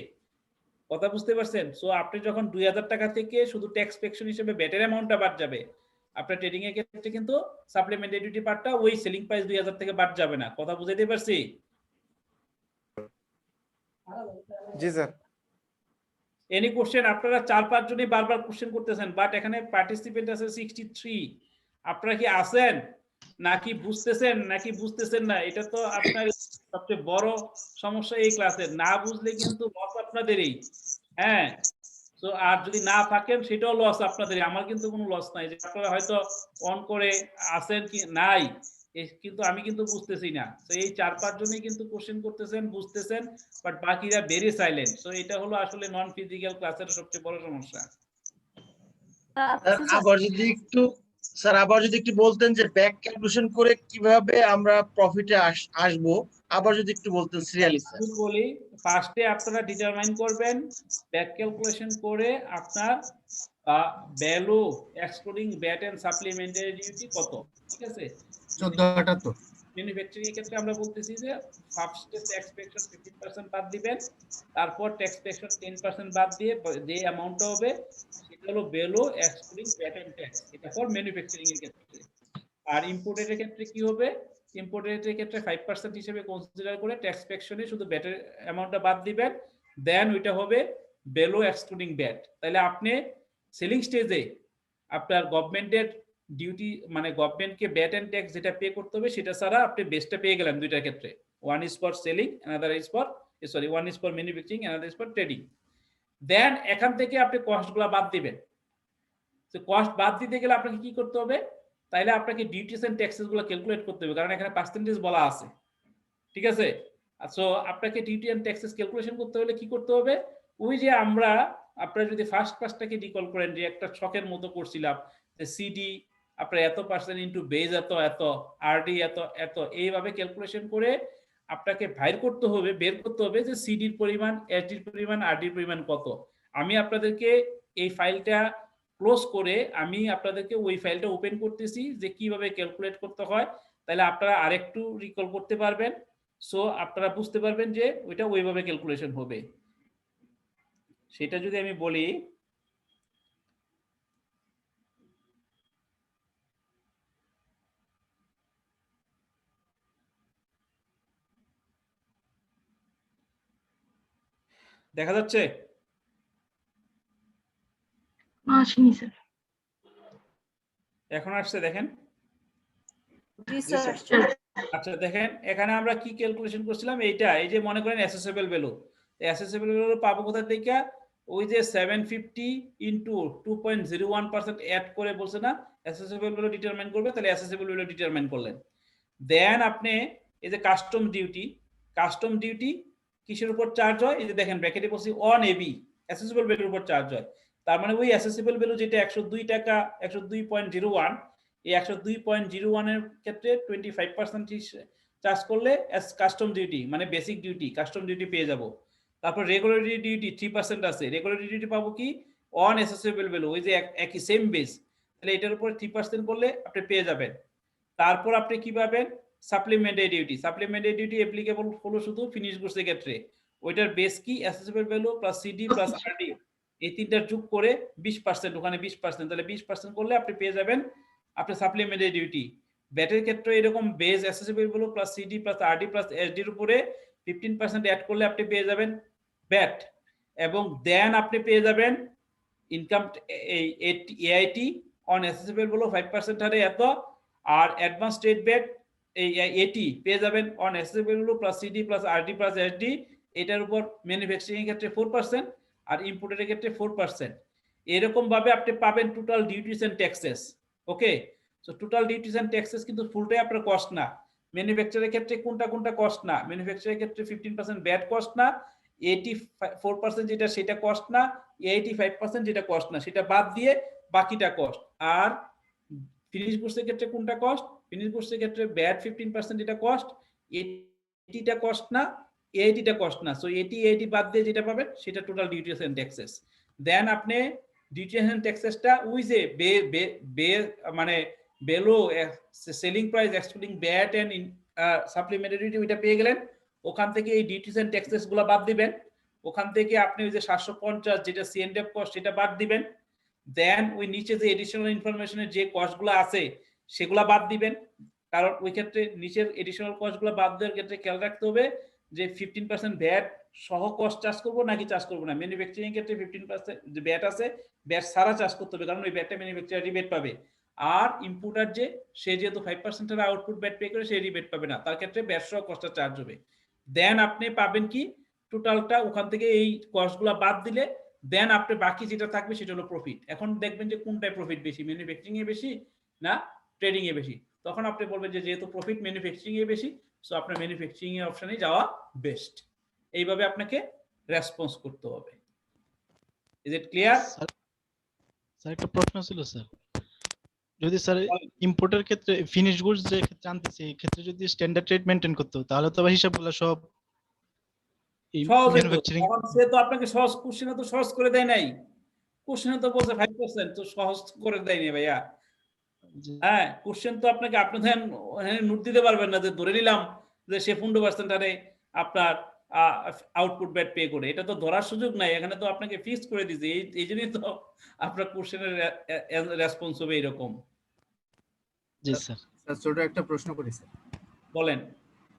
কথা বুঝতে পারছেন? সো আপনি যখন 2000 টাকা থেকে শুধু ট্যাক্স পেকশন হিসেবে ব্যাটের অ্যামাউন্টটা বাদ যাবে, আপনার ট্রেডিং এর ক্ষেত্রে কিন্তু সাপ্লিমেন্টারি ডিউটি পার্টটা ওই সেলিং প্রাইস 2000 থেকে বাদ যাবে না। কথা বুঝাইতে পারছি? জি স্যার। Any question? আপনারা 4-5 জনই বারবার কোশ্চেন করতেছেন, বাট এখানে পার্টিসিপেন্ট আছে 63। আপনারা কি আছেন নাকি বুঝতেছেন নাকি বুঝতেছেন না? এটা তো আপনার সবচেয়ে বড় সমস্যা এই ক্লাসে। না বুঝলে কিন্তু লস আপনাদেরই। হ্যাঁ, তো আর যদি না থাকেন সেটাও লস আপনাদেরই, আমার কিন্তু কোনো লস নাই। যে আপনারা হয়তো অন করে আছেন কি নাই, কিন্তু আমি কিন্তু বুঝতেছি না। তো এই 4-5 জনই কিন্তু কোশ্চেন করতেছেন, বুঝতেছেন, বাট বাকিরা ভেরি সাইলেন্ট। সো এটা হলো আসলে নন ফিজিক্যাল ক্লাসের সবচেয়ে বড় সমস্যা। আবার যদি একটু বলতেন যে ব্যাক ক্যালকুলেশন করে কিভাবে আমরা প্রফিটে আসবো, আবার যদি একটু বলতেন সিরিয়ালি স্যার। আমি বলি, ফার্স্টে আপনারা ডিটারমাইন করবেন ব্যাক ক্যালকুলেশন করে আপনার value excluding VAT and supplementary duty কত। ঠিক আছে? 1478। ম্যানুফ্যাকচারিং এর ক্ষেত্রে আমরা বলতেছি যে ফার্স্টে ট্যাক্স পেকশন 15% বাদ দিবেন, তারপর ট্যাক্স পেকশন 10% বাদ দিয়ে যে অ্যামাউন্টটা হবে সেটা হলো value excluding VAT and tax. এটা ফর ম্যানুফ্যাকচারিং এর ক্ষেত্রে। আর ইম্পোর্টেড এর ক্ষেত্রে কি হবে? ইম্পোর্টেড এর ক্ষেত্রে 5% হিসেবে কনসিডার করে ট্যাক্স পেকশনে শুধু ভ্যাটের অ্যামাউন্টটা বাদ দিবেন, দেন ওইটা হবে ভ্যালু এক্সক্লুডিং ভ্যাট। তাহলে আপনি সেলিং স্টেজে আপনার গভর্নমেন্টের ডিউটি মানে গভর্নমেন্টকে ভ্যাট এন্ড ট্যাক্স যেটা পে করতে হবে সেটা ছাড়া আপনি বেস্টটা পেয়ে গেলেন দুইটার ক্ষেত্রে। One is for selling, another is for one is for manufacturing, another is for trading. Then এখান থেকে আপনি কস্টগুলো বাদ দিবেন। তো কস্ট বাদ দিতে গেলে আপনাকে কি করতে হবে? তাইলে আপনাকে ডিউটিস এন্ড ট্যাক্সেস গুলো ক্যালকুলেট করতে হবে, কারণ এখানে পার্সেন্টেজ বলা আছে। ঠিক আছে? সো আপনাকে ডিউটি এন্ড ট্যাক্সেস ক্যালকুলেশন করতে হলে কি করতে হবে? ওই যে আপনারা যদি ফার্স্ট ক্লাসটাকে রিকল করেন যে একটা ছকের মতো করছিলাম যে সিডি আপনার এত পার্সেন্ট ইনটু বেজ এত এত, আরডি এত এত, এইভাবে ক্যালকুলেশন করে আপনাকে বের করতে হবে যে সিডির পরিমাণ, এসডির পরিমাণ, আরডির পরিমাণ কত। আমি আপনাদেরকে এই ফাইলটা ক্লোজ করে আমি আপনাদেরকে ওই ফাইলটা ওপেন করতেছি যে কিভাবে ক্যালকুলেট করতে হয়, তাহলে আপনারা আরেকটু রিকল করতে পারবেন। সো আপনারা বুঝতে পারবেন যে ওইটা ওইভাবে ক্যালকুলেশন হবে। সেটা যদি আমি বলি, দেখা যাচ্ছে? আসেনি স্যার। এখন আসছে দেখেন। জি স্যার। আচ্ছা দেখেন, এখানে আমরা কি ক্যালকুলেশন করছিলাম? এইটা, এই যে মনে করেন অ্যাসেসেবল ভ্যালু, অ্যাসেসেবল ভ্যালু পাবো কোথা থেকে? ওই যে 750 ইনটু 2.01% অ্যাড করে বলছে না অ্যাসেসেবল ভ্যালু ডিটারমাইন করবে, তাহলে অ্যাসেসেবল ভ্যালু ডিটারমাইন করলেন। দেন আপনি এই যে কাস্টম ডিউটি কিসের উপর চার্জ হয়? এই যে দেখেন ব্র্যাকেটে বলছি অন এবি, অ্যাসেসেবল ভ্যালুর উপর চার্জ হয়। তার মানে ওই অ্যাসেসেবল ভ্যালু যেটা 102 টাকা, 102.01, এই 102.01 এর ক্ষেত্রে 25% চার্জ করলে কাস্টম ডিউটি মানে বেসিক ডিউটি, কাস্টম ডিউটি পেয়ে যাব। তারপর রেগুলারি ডিউটি 3% আছে, রেগুলারি ডিউটি পাবো কি? অন অ্যাসেসেবল ভ্যালু, ওই যে একই সেম বেস, তাহলে এটার উপর 3% করলে আপনি পেয়ে যাবেন। তারপর আপনি কি পাবেন? সাপ্লিমেন্টারি ডিউটি অ্যাপ্লিকেবল হলো শুধু ফিনিশ গুডসের ক্ষেত্রে। ওইটার বেস কি? অ্যাসেসেবল value plus CD plus RD, এই তিনটার যোগ করে 20%, ওখানে 20%, তাহলে 20% করলে আপনি পেয়ে যাবেন আপনি সাপ্লিমেন্টারি ডিউটি। ব্যাটের ক্ষেত্রে এরকম base assessable value plus CD plus RD plus এসডির উপরে 15% অ্যাড করলে আপনি পেয়ে যাবেন ব্যাট, এবং দেন আপনি পেয়ে যাবেন ইনকাম এআইটি অন অ্যাসেসেবল ভ্যালু 5% হারে এত, আর অ্যাডভান্স স্টেট ব্যাট এই এটি পেয়ে যাবেন on অ্যাসেসেবল value plus CD plus RD plus SD, এটার উপর ম্যানুফ্যাকচারিং এর ক্ষেত্রে 4% আর ইম্পোর্টের ক্ষেত্রে 4%। এরকম ভাবে আপনি পাবেন total duties and taxes. Okay, so total duties and taxes কিন্তু ফুলটাই আপনার কস্ট না। ম্যানুফ্যাকচারের ক্ষেত্রে কোনটা কস্ট না? ম্যানুফ্যাকচারের ক্ষেত্রে 15% ব্যাট কস্ট না, 84% যেটা সেটা কস্ট না, 85% যেটা কস্ট না, সেটা বাদ দিয়ে বাকিটা কস্ট। আর ফিনিশ গুডসের ক্ষেত্রে কোনটা কস্ট? ফিনিশ গুডসের ক্ষেত্রে ব্যাট 15% যেটা কস্ট, এটিটা কস্ট না, এইটিটা কস্ট না, সো এইটি বাদ দিয়ে যেটা পাবেন সেটা total duties and taxes. Then আপনি ডিউটিস এন্ড ট্যাক্সেসটা ওই যে মানে below selling price excluding VAT and supplementary ওইটা পেয়ে গেলেন। ওখান থেকে এই ডিউটিস এন্ড ট্যাক্সেস গুলো বাদ দিবেন। ওখান থেকে আপনি ওই যে 750 যেটা সিএনএফ কস্ট সেটা বাদ দিবেন। দেন ওই নিচে যে এডিশনাল ইনফরমেশনের যে কস্টগুলো আছে সেগুলা বাদ দিবেন, কারণ ওই ক্ষেত্রে নিচের এডিশনাল কস্টগুলো বাদ দেওয়ার ক্ষেত্রে খেয়াল রাখতে হবে যে 15% ভ্যাট সহ কস্ট চার্জ করবো নাকি চার্জ করবো না। ম্যানুফ্যাকচারিং ক্ষেত্রে 15% যে ভ্যাট আছে ভ্যাট ছাড়া চার্জ করতে হবে, কারণ ওই ভ্যাটটা ম্যানুফ্যাকচারার রিবেট পাবে। আর ইম্পোর্টার যে সে যেহেতু 5% এর আউটপুট ভ্যাট পে করে সে রিবেট পাবে না, তার ক্ষেত্রে ভ্যাট সহ কস্টটা চার্জ হবে। দেন আপনি পাবেন কি টোটালটা ওখান থেকে এই কস্টগুলো বাদ দিলে দেন আপনি বাকি যেটা থাকবে সেটা হলো প্রফিট। এখন দেখবেন যে কোনটায় প্রফিট বেশি, ম্যানুফ্যাকচারিং এ বেশি না ট্রেডিং এ বেশি। তখন আপনি বলবেন যে যেহেতু প্রফিট ম্যানুফ্যাকচারিং এ বেশি, সো আপনার ম্যানুফ্যাকচারিং এর অপশনে যাওয়া বেস্ট। এইভাবে আপনাকে রেসপন্স করতে হবে। Is it clear? স্যার একটা প্রশ্ন ছিল স্যার, যদি স্যার ইম্পোর্টের ক্ষেত্রে ফিনিশ গুডস যে ক্ষেত্রে আনতেছে এই ক্ষেত্রে যদি স্ট্যান্ডার্ড রেট মেইনটেইন করতে হয় তাহলে তো হিসাবগুলো সব এই ম্যানুফ্যাকচারিং সে তো আপনাকে সহজ কোশ্চেনে তো সহজ করে দেয় নাই, কোশ্চেনে তো বলছে 5% তো সহজ করে দেয়নি ভাইয়া। হ্যাঁ কোশ্চেন তো আপনাকে আপনি ধরেন নোট দিতে পারবেন না যে ধরে নিলাম যে সে 15% আরে আপনার আউটপুট ব্যাট পে করে, এটা তো ধরার সুযোগ নাই। এখানে তো আপনাকে ফিক্স করে দিয়েছে, এই জন্যই তো আপনার কোশ্চেনের রেসপন্স হবে এরকম। জি স্যার। স্যার ছোট একটা প্রশ্ন করি স্যার। বলেন।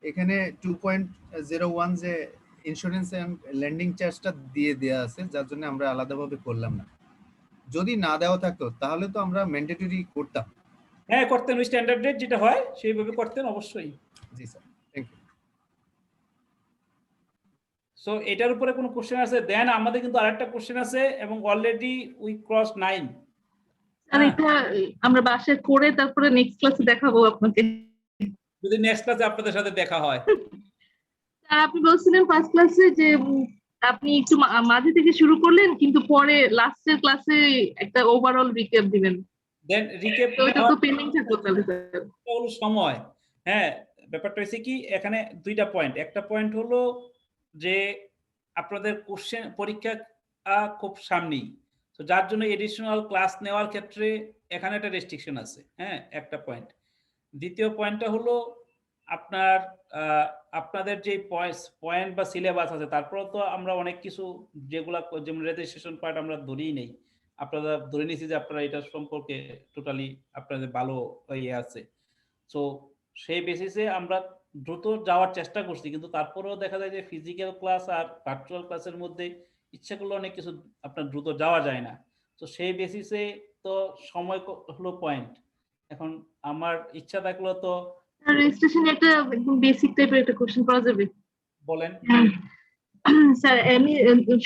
এখানে 2.01 যে ইন্স্যুরেন্স এন্ড ল্যান্ডিং চার্জটা দিয়ে দেয়া আছে, যার জন্য আমরা আলাদাভাবে করলাম না। যদি না দেওয়া থাকতো তাহলে তো আমরা ম্যান্ডেটরি করতাম। হ্যাঁ করতেন, ওই স্ট্যান্ডার্ড রেট যেটা হয় সেইভাবে করতেন অবশ্যই। জি স্যার, থ্যাংক ইউ। সো এটার উপরে কোনো কোশ্চেন আছে? দেন আমাদের কিন্তু আরেকটা কোশ্চেন আছে এবং অলরেডি উই ক্রস 9। আর এটা আমরা বাসায় করে তারপরে নেক্সট ক্লাসে দেখাবো আপনাকে, যদি নেক্সট ক্লাসে আপনাদের সাথে দেখা হয়। আর আপনি বলছিলেন ফার্স্ট ক্লাসে যে আপনি একটু মাঝে থেকে শুরু করলেন কিন্তু পরে লাস্টের ক্লাসে একটা ওভারঅল রিক্যাপ দিবেন। দেন রিক্যাপ তো এটা তো পেন্ডিং থাকলো তাহলে স্যার। হলো সময়। হ্যাঁ ব্যাপারটা হচ্ছে কি এখানে দুইটা পয়েন্ট। একটা পয়েন্ট হলো যে আপনাদের কোশ্চেন পরীক্ষা খুব সামনেই, তো যার জন্য এডিশনাল ক্লাস নেওয়ার ক্ষেত্রে এখানে একটা রেস্ট্রিকশন আছে। হ্যাঁ একটা পয়েন্ট। দ্বিতীয় পয়েন্টটা হলো আপনার আপনাদের যে পয়েন্ট বা সিলেবাস আছে তারপরে তো আমরা অনেক কিছু যেগুলা যেমন রেজিস্ট্রেশন পার্ট আমরা ধরেই নেই, আপনারা ধরে নিয়েছি যে আপনারা এটা সম্পর্কে টোটালি আপনাদের ভালো ইয়ে আছে। সো সেই বেসিসে আমরা দ্রুত যাওয়ার চেষ্টা করছি, কিন্তু তারপরেও দেখা যায় যে ফিজিক্যাল ক্লাস আর ভার্চুয়াল ক্লাসের মধ্যে ইচ্ছা করলে অনেক কিছু আপনার দ্রুত যাওয়া যায় না। তো সেই বেসিসে তো সময় হলো পয়েন্ট। এখন আমার ইচ্ছা থাকলো তো রেজিস্ট্রেশন একটা একদম বেসিক টাইপের একটা কোশ্চেন করা যাবে? বলেন। স্যার আমি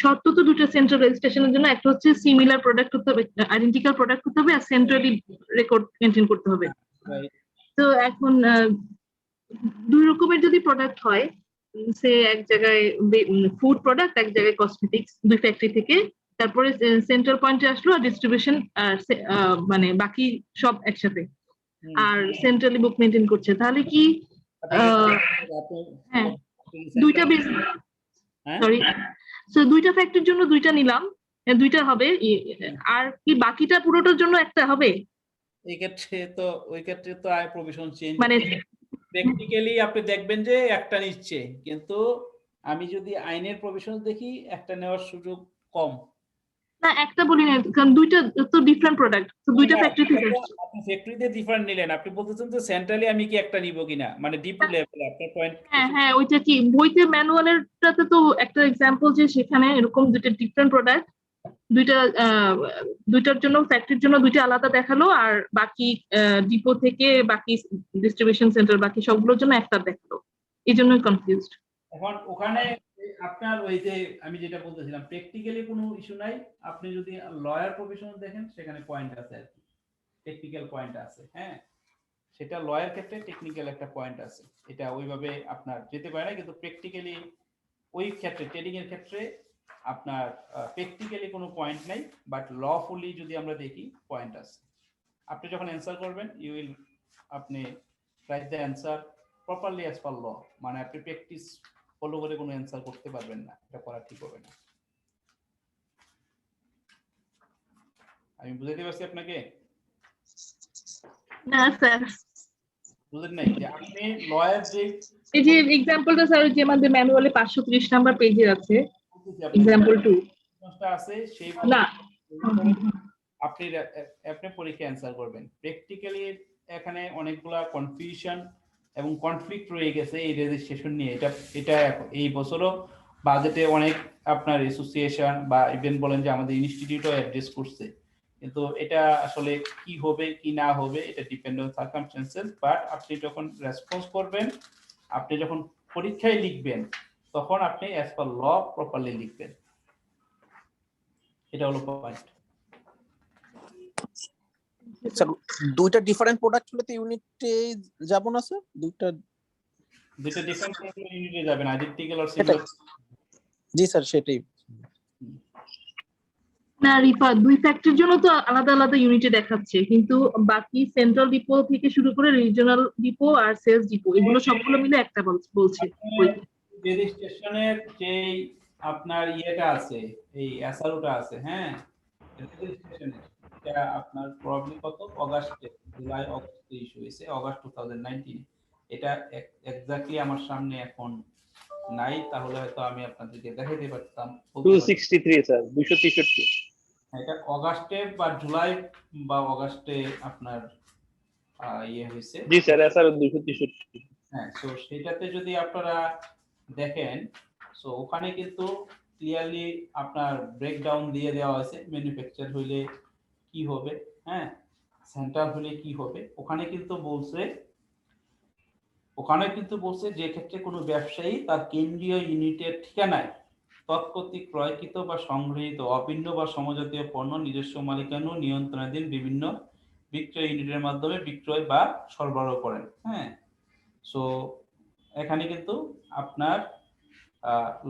শর্ত তো দুটো সেন্ট্রাল রেজিস্ট্রেশনের জন্য, একটা হচ্ছে সিমিলার প্রোডাক্ট করতে হবে, আইডেন্টিক্যাল প্রোডাক্ট করতে হবে, আর সেন্ট্রালি রেকর্ড মেনটেন করতে হবে। তো এখন দুই রকমের যদি প্রোডাক্ট হয়, সে এক জায়গায় ফুড প্রোডাক্ট, এক জায়গায় কসমেটিক্স, দুই ফ্যাক্টরি থেকে, তারপরে সেন্ট্রাল পয়েন্টে আসলো আর ডিস্ট্রিবিউশন মানে বাকি সব একসাথে, আর সেন্ট্রালি বুক মেনটেন করছে, তাহলে কি হ্যাঁ দুইটা সরি সো দুইটা ফ্যাক্টরির জন্য দুইটা নিলাম, দুইটা হবে, আর কি বাকিটা পুরোটার জন্য একটা হবে? এই ক্ষেত্রে তো ওই ক্ষেত্রে তো আয় প্রভিশন চেঞ্জ মানে প্র্যাকটিক্যালি আপনি দেখবেন যে একটা নিচ্ছে, কিন্তু আমি যদি আইনের প্রভিশন দেখি একটা নেওয়ার সুযোগ কম। না একটা বলি না, কারণ দুইটা তো ডিফারেন্ট প্রোডাক্ট, তো দুইটা ফ্যাক্টরি থেকে আপনি ফ্যাক্টরিতে ডিফারেন্ট নিলেন, আপনি বলতেছেন যে সেন্ট্রালি আমি কি একটা নিব কিনা, মানে ডিপ লেভেলে আপনার পয়েন্ট। হ্যাঁ হ্যাঁ ওইটা কি বইতে ম্যানুয়ালেরটাতে তো একটা এক্সাম্পল যে সেখানে এরকম দুইটা ডিফারেন্ট প্রোডাক্ট, দুইটার জন্য ফ্যাক্টরির জন্য দুইটা আলাদা দেখালো, আর বাকি ডিপো থেকে বাকি ডিস্ট্রিবিউশন সেন্টার বাকি সবগুলোর জন্য একটা দেখালো, এই জন্যই কনফিউজড। এখন ওখানে আপনার ওই যে আমি যেটা বলতেছিলাম প্র্যাকটিক্যালি কোনো ইস্যু নাই, আপনি যদি লয়ার প্রভিশন দেখেন সেখানে পয়েন্ট আছে আর কি, টেকনিক্যাল পয়েন্ট আছে। হ্যাঁ সেটা লয়ার ক্ষেত্রে টেকনিক্যাল একটা পয়েন্ট আছে, এটা ওইভাবে আপনার যেতে পারে না, কিন্তু প্র্যাকটিক্যালি ওই ক্ষেত্রে ট্রেডিং এর ক্ষেত্রে আপনার প্র্যাকটিক্যালি কোনো পয়েন্ট নাই, বাট লফুলি যদি আমরা দেখি পয়েন্ট আছে। আপনি যখন অ্যান্সার করবেন ইউ উইল আপনি write the answer properly as per law, মানে আপনি প্র্যাকটিস ফলো করে কোনো অ্যান্সার করতে পারবেন না, এটা করা ঠিক হবে না। আমি বুঝাতে পারছি আপনাকে? না স্যার, বুঝেন নাই যে আপনি লয়ের যে এই যে এক্সাম্পলটা স্যার যে আমাদের ম্যানুয়ালে 530 নাম্বার পেজে আছে, এক্সাম্পল 2 প্রশ্নটা আছে সেই না আপনি আপনি পরীক্ষা অ্যান্সার করবেন। প্র্যাকটিক্যালি এখানে অনেকগুলা কনফিউশন এবং কনফ্লিক্ট রয়ে গেছে এই রেজিস্ট্রেশন নিয়ে। এটা এই বছরও বাজেটে অনেক আপনার অ্যাসোসিয়েশন বা ইভেন বলেন যে আমাদের ইনস্টিটিউটও অ্যাড্রেস করছে, কিন্তু এটা আসলে কি হবে কি না হবে এটা ডিপেন্ড অন সার্কামস্টেন্সেস। বাট আপনি যখন রেসপন্স করবেন, আপনি যখন পরীক্ষায় লিখবেন, তখন আপনি অ্যাজ পার ল প্রপারলি লিখবেন। এটা হলো পয়েন্ট। স্যার দুইটা ডিফারেন্ট প্রোডাক্ট হলে তো ইউনিটে যাব না স্যার? দুইটা ডিফারেন্ট ইউনিটে যাবেন, identical are similar. G sir সেটাই। না রিপা, 2 ফ্যাক্টরের জন্য তো আলাদা আলাদা ইউনিটে দেখাচ্ছে, কিন্তু বাকি সেন্ট্রাল ডিপো থেকে শুরু করে রিজিওনাল ডিপো আর সেলস ডিপো এগুলো সবগুলো মিলে একটা বলছে। রেজিস্ট্রেশনের যে আপনার ইয়েটা আছে, এই এসআরওটা আছে, হ্যাঁ রেজিস্ট্রেশনের, এটা আপনার প্রবাবলি কত অগাস্টে, জুলাই অগাস্টে ইস্যু হয়েছে, অগাস্ট 2019। এটা এক্স্যাক্টলি আমার সামনে এখন নাই, তাহলে হয়তো আমি আপনাদেরকে দেখাইতে পারতাম। 263 স্যার, 263। এটা অগাস্টে বা জুলাই বা অগাস্টে আপনার ইয়ে হয়েছে। জি স্যার, স্যার 263। হ্যাঁ, তো সেটাতে যদি আপনারা দেখেন, সো ওখানে কিন্তু ক্লিয়ারলি আপনার ব্রেকডাউন দিয়ে দেওয়া হয়েছে, ম্যানুফ্যাকচার হইলে কি হবে, হ্যাঁ সেন্টার হলে কি হবে। ওখানে কিন্তু বলছে যে ক্ষেত্রে কোনো ব্যবসায়ী তার কেন্দ্রীয় ইউনিটের ঠিকানায় তৎকর্তৃক ক্রয়কৃত বা সংগৃহীত অভিন্ন বা সমজাতীয় পণ্য নিজস্ব মালিকানা ও নিয়ন্ত্রণাধীন বিভিন্ন বিক্রয় ইউনিটের মাধ্যমে বিক্রয় বা সরবরাহ করেন। হ্যাঁ, সো এখানে কিন্তু আপনার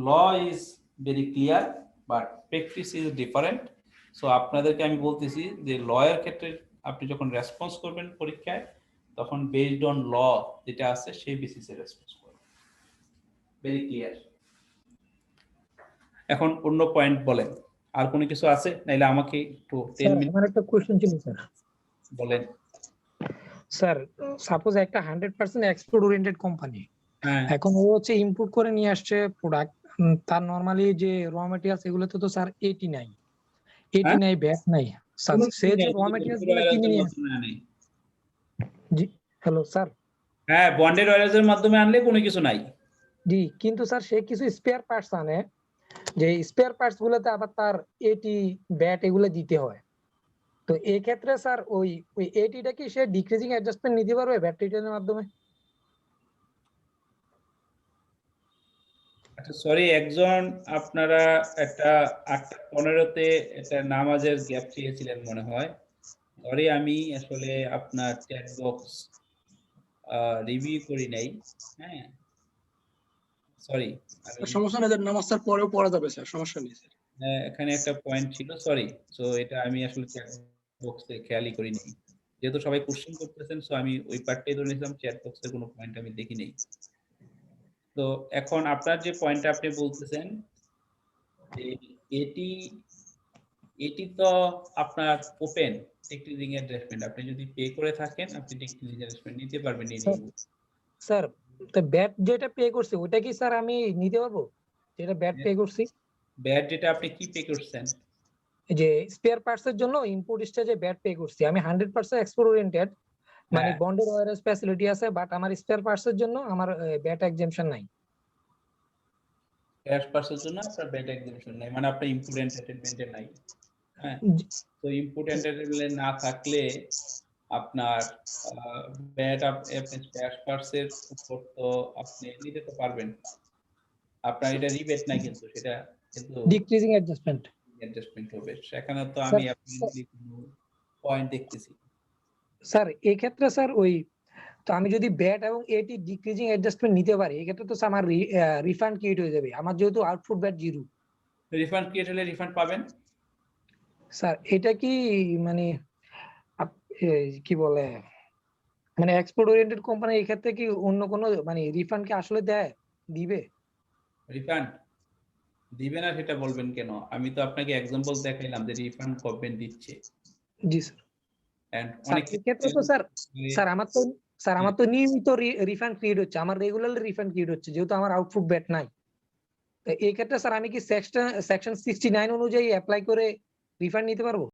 law is very clear but practice is different. So আপনাদেরকে আমি বলতেছি যে লয়ের ক্ষেত্রে আপনি যখন রেসপন্স করবেন পরীক্ষায়, তখন বেসড অন ল যেটা আছে সেই বেসিসে রেসপন্স করবেন। Very clear. এখন অন্য পয়েন্ট বলেন, আর কোনো কিছু আছে? নাইলে আমাকে একটু 10 মিনিট। আমার একটা কোশ্চেন ছিল স্যার। বলেন স্যার, সাপোজ একটা 100% এক্সপোর্ট ওরিয়েন্টেড কোম্পানি, হ্যাঁ এখন ও হচ্ছে ইম্পোর্ট করে নিয়ে আসছে প্রোডাক্ট, তার নরমালি যে র ম্যাটেরিয়ালস এগুলোতে তো স্যার 80 নাই, 80 নাই, ব্যাট নাই। স্যার সে যে র ম্যাটেরিয়ালস গুলো কিনে নিয়ে আসছে। জি হ্যালো স্যার। হ্যাঁ, বন্ডেড ওয়ারেজের মাধ্যমে আনলে কোনো কিছু নাই। জি, কিন্তু স্যার সে কিছু স্পেয়ার পার্টস আনে, যে স্পেয়ার পার্টস গুলোতে আবার তার 80 ব্যাট এগুলো দিতে হয়। তো এই ক্ষেত্রে স্যার ওই 80টা কি সে ডিক্রিজিং অ্যাডজাস্টমেন্ট নিতে পারবে ব্যাট রিটার্নের মাধ্যমে? আচ্ছা সরি, একজন আপনারা একটা 8:15-তে একটা নামাজের গ্যাপ চেয়েছিলেন মনে হয়। সরি, আমি আসলে আপনার চ্যাট বক্স রিভিউ করি নাই। হ্যাঁ সরি, সমস্যা নেই স্যার, নামাজ স্যার পরেও পড়া যাবে স্যার, সমস্যা নেই স্যার। এখানে একটা পয়েন্ট ছিল, সরি। সো এটা আমি আসলে চ্যাট বক্সে খেয়ালই করি নাই, যেহেতু সবাই কোশ্চেন করতেছেন। সো আমি ওই পার্টটাই ধরে নিয়েছিলাম, চ্যাট বক্সের কোনো পয়েন্ট আমি দেখি নাই। তো এখন আপনার যে পয়েন্টটা আপনি বলতেছেন যে এটি তো আপনার ওপেন ডিক্রিজিং অ্যাডজাস্টমেন্ট, আপনি যদি পে করে থাকেন আপনি ডিক্রিজিং অ্যাডজাস্টমেন্ট নিতে পারবেন। স্যার তো ব্যাট যেটা পে করছি ওটা কি স্যার আমি নিতে পারবো, যেটা ব্যাট পে করছি? ব্যাট যেটা আপনি কি পে করছেন? এই যে স্পেয়ার পার্টস এর জন্য ইম্পোর্টিস্টে যে ব্যাট পে করছি, আমি 100% এক্সপোর্ট ওরিয়েন্টেড, মানে বন্ডেড ওয়ারেজ ফ্যাসিলিটি আছে, বাট আমার স্পেয়ার পার্টস এর জন্য আমার ব্যাট এক্সেম্পশন নাই। ক্যাশ পার্সের জন্য আপনার ব্যাট এক্সেম্পশন নাই, মানে আপনার ইনপুট এন্টারটেইনমেন্টে নাই। হ্যাঁ, তো ইনপুট এন্টারটেইনমেন্ট না থাকলে আপনার ব্যাট আপনি ক্যাশ পার্সের উপর তো আপনি নিতে তো পারবেন। আপনার এটা রিবেট না, কিন্তু সেটা কিন্তু ডিক্রিজিং অ্যাডজাস্টমেন্ট হবে। সেখানে তো আমি আপনি কোনো পয়েন্ট দেখতেছি। স্যার এই ক্ষেত্রে স্যার ওই তো আমি যদি ব্যাট এবং এটি ডিক্রিজিং অ্যাডজাস্টমেন্ট নিতে পারি, এই ক্ষেত্রে তো আমার রিফান্ড ক্রিয়েট হয়ে যাবে, আমার যেহেতু আউটপুট ব্যাট 0। রিফান্ড ক্রিয়েট হলে রিফান্ড পাবেন স্যার। এটা কি মানে কি বলে, মানে এক্সপোর্ট ওরিয়েন্টেড কোম্পানি এই ক্ষেত্রে কি অন্য কোনো মানে রিফান্ড কি আসলে দিবে? রিফান্ড দিবে না সেটা বলবেন কেন? আমি তো আপনাকে এক্সাম্পল দেখাইলাম যে রিফান্ড গভর্নমেন্ট দিচ্ছে। জি স্যার। এন্ড স্যার অনেক এক্ষেত্রে তো স্যার আমার তো নিয়মিত রিফান্ড ক্রিয়েট হচ্ছে, আমার রেগুলারলি রিফান্ড ক্রিয়েট হচ্ছে, যেহেতু আমার আউটপুট ব্যাট নাই। তো এই ক্ষেত্রে স্যার আমি কি সেকশন 69 অনুযায়ী অ্যাপ্লাই করে রিফান্ড নিতে পারবো?